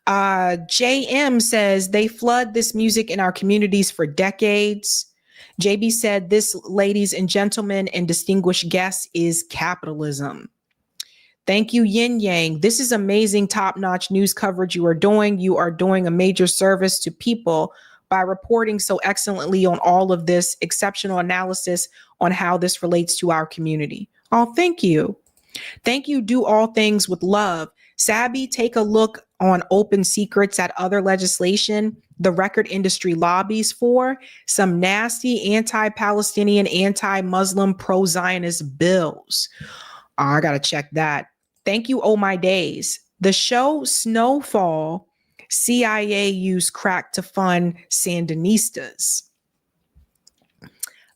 JM says they flood this music in our communities for decades. JB said this, ladies and gentlemen and distinguished guests, is capitalism. Thank you, Yin Yang. This is amazing, top-notch news coverage you are doing. You are doing a major service to people by reporting so excellently on all of this, exceptional analysis on how this relates to our community. Oh, thank you. Thank you. Do all things with love. Sabby, take a look on open secrets at other legislation the record industry lobbies for, some nasty anti-Palestinian, anti-Muslim, pro-Zionist bills. I got to check that. Thank you, Oh My Days. The show Snowfall, CIA used crack to fund Sandinistas.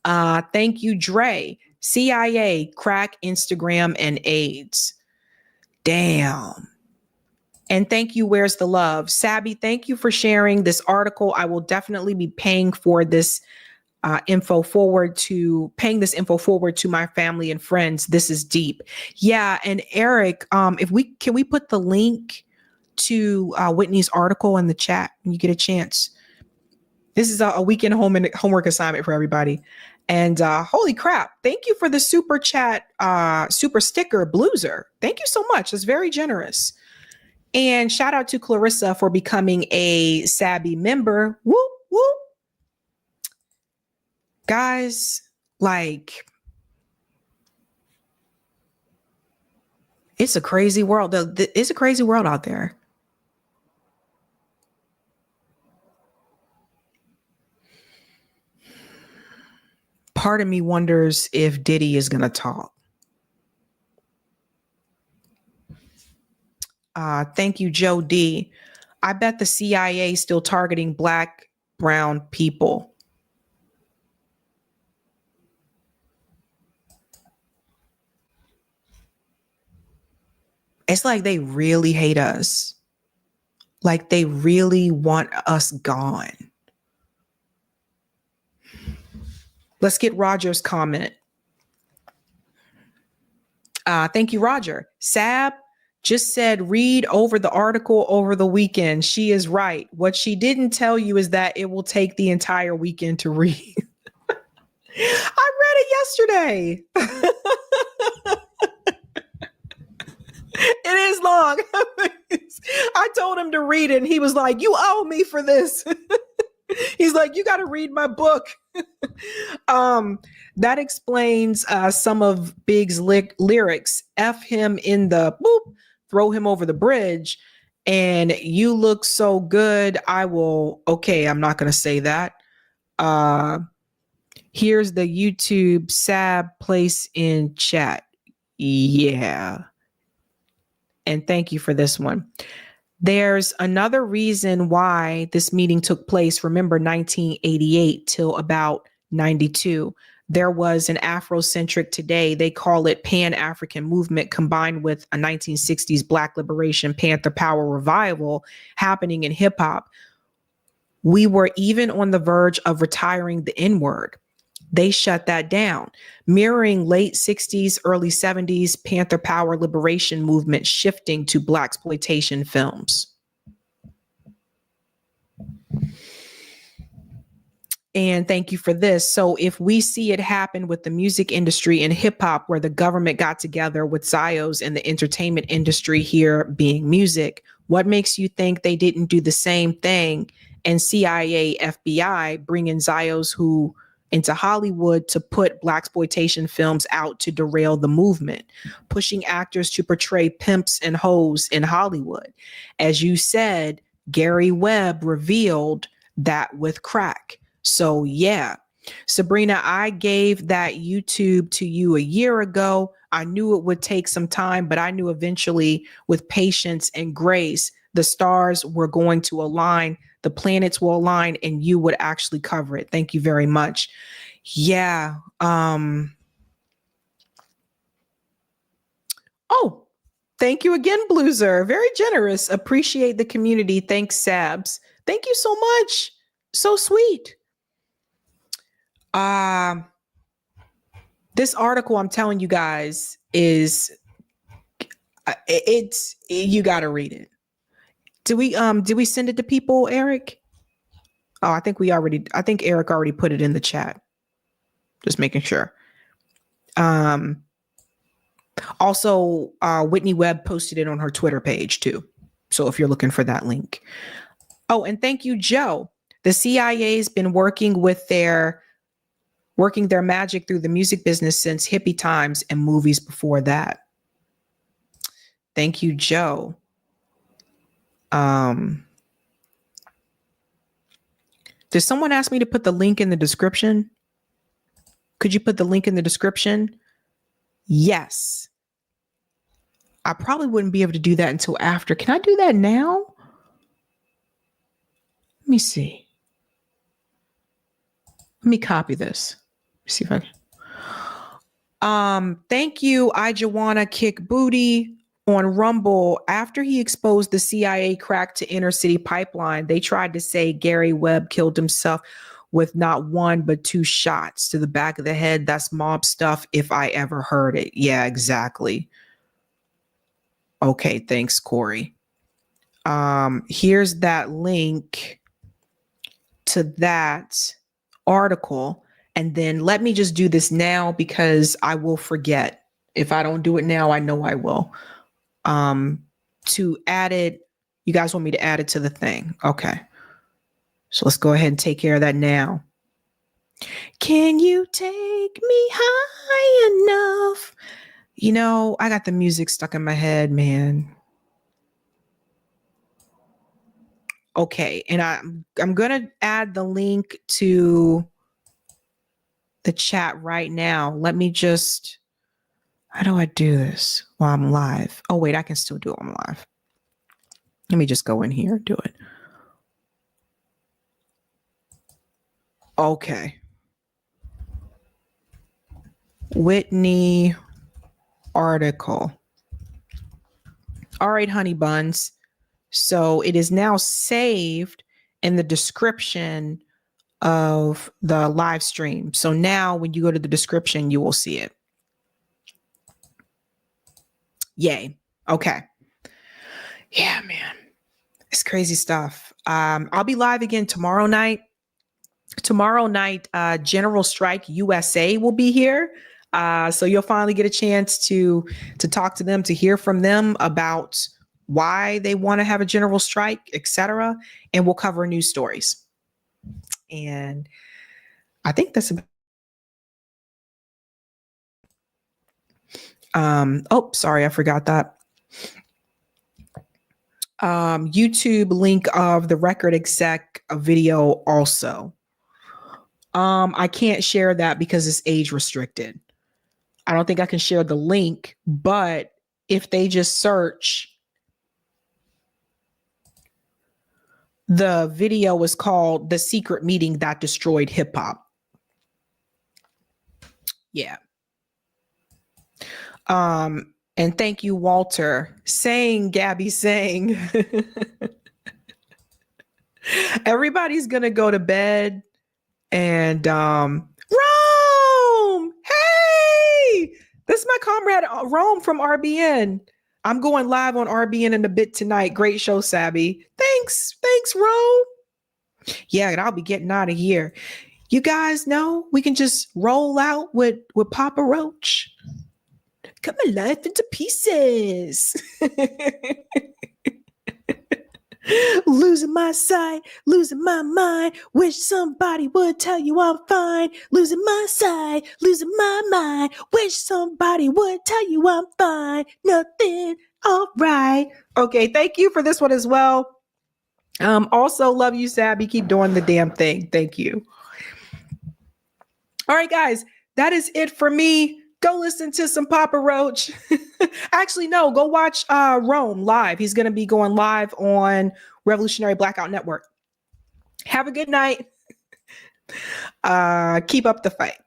Thank you, Dre. CIA, crack, Instagram, and AIDS. Damn. And thank you, Where's the Love? Sabby, thank you for sharing this article. I will definitely be paying for this info forward to my family and friends. This is deep. Yeah. And Eric, can we put the link to Whitney's article in the chat when you get a chance? This is a weekend homework assignment for everybody. And holy crap, thank you for the super chat, super sticker, Blueser. Thank you so much. That's very generous. And shout out to Clarissa for becoming a Sabby member. Whoop, whoop. Guys, like, it's a crazy world. It's a crazy world out there. Part of me wonders if Diddy is going to talk. Thank you, Joe D. I bet the CIA is still targeting Black, brown people. It's like they really hate us. Like they really want us gone. Let's get Roger's comment. Thank you, Roger. Sab, just said read over the article over the weekend. She is right. What she didn't tell you is that it will take the entire weekend to read. I read it yesterday. It is long. I told him to read it and he was like, you owe me for this. He's like, you got to read my book. That explains some of Big's lyrics. F him in the boop, throw him over the bridge. And you look so good. I will. Okay, I'm not going to say that. Here's the YouTube Sab place in chat. Yeah. And thank you for this one. There's another reason why this meeting took place. Remember, 1988 till about 92. There was an Afrocentric, today they call it Pan-African movement, combined with a 1960s Black Liberation Panther Power revival happening in hip hop. We were even on the verge of retiring the N-word. They shut that down, mirroring late 60s, early 70s Panther Power liberation movement shifting to blaxploitation films. And thank you for this. So if we see it happen with the music industry and hip hop, where the government got together with Zios and the entertainment industry here being music, what makes you think they didn't do the same thing? And CIA, FBI bring in Zios who into Hollywood to put blaxploitation films out to derail the movement, pushing actors to portray pimps and hoes in Hollywood. As you said, Gary Webb revealed that with crack. So yeah, Sabrina, I gave that YouTube to you a year ago. I knew it would take some time, but I knew eventually with patience and grace, the stars were going to align, the planets will align, and you would actually cover it. Thank you very much. Yeah. Oh, thank you again, Blueser. Very generous. Appreciate the community. Thanks, Sabs. Thank you so much. So sweet. This article I'm telling you guys is, you got to read it. Did we send it to people, Eric? Oh, I think Eric already put it in the chat. Just making sure. Also, Whitney Webb posted it on her Twitter page too. So if you're looking for that link. Oh, and thank you, Joe. The CIA's been working their magic through the music business since hippie times and movies before that. Thank you, Joe. Did someone ask me to put the link in the description? Could you put the link in the description? Yes. I probably wouldn't be able to do that until after. Can I do that now? Let me see. Let me copy this. See if I can. Thank you, Ijawana Kick Booty on Rumble. After he exposed the CIA crack to inner city pipeline, they tried to say Gary Webb killed himself with not one but 2 shots to the back of the head. That's mob stuff if I ever heard it. Yeah, exactly. Okay, thanks, Corey. Here's that link to that article. And then let me just do this now because I will forget. If I don't do it now, I know I will. To add it, you guys want me to add it to the thing. Okay. So let's go ahead and take care of that now. Can you take me high enough? You know, I got the music stuck in my head, man. Okay. And I'm going to add the link to the chat right now. Let me just, how do I do this while I'm live? Oh, wait, I can still do it on live. Let me just go in here and do it. Okay. Whitney article. All right, honey buns. So it is now saved in the description of the live stream. So now when you go to the description, you will see it. Yay. Okay. Yeah, man. It's crazy stuff. I'll be live again tomorrow night. Tomorrow night, General Strike USA will be here. So you'll finally get a chance to talk to them, to hear from them about why they want to have a general strike, etc. And we'll cover news stories. And I think that's about. Oh, sorry, I forgot that. YouTube link of the record exec video also. I can't share that because it's age restricted. I don't think I can share the link, but if they just search, the video is called "The Secret Meeting That Destroyed Hip Hop." Yeah. And thank you, Walter, saying, Gabby saying, everybody's gonna go to bed and Rome, hey, this is my comrade Rome from RBN. I'm going live on RBN in a bit tonight. Great show, Sabby. Thanks, Rome. Yeah, and I'll be getting out of here. You guys know we can just roll out with Papa Roach. Cut my life into pieces. Losing my sight, losing my mind. Wish somebody would tell you I'm fine. Losing my sight, losing my mind. Wish somebody would tell you I'm fine. Nothing, all right. Okay, thank you for this one as well. Also love you, Sabby. Keep doing the damn thing. Thank you. All right, guys, that is it for me. Go listen to some Papa Roach. Actually, no, go watch Rome live. He's going to be going live on Revolutionary Blackout Network. Have a good night. Keep up the fight.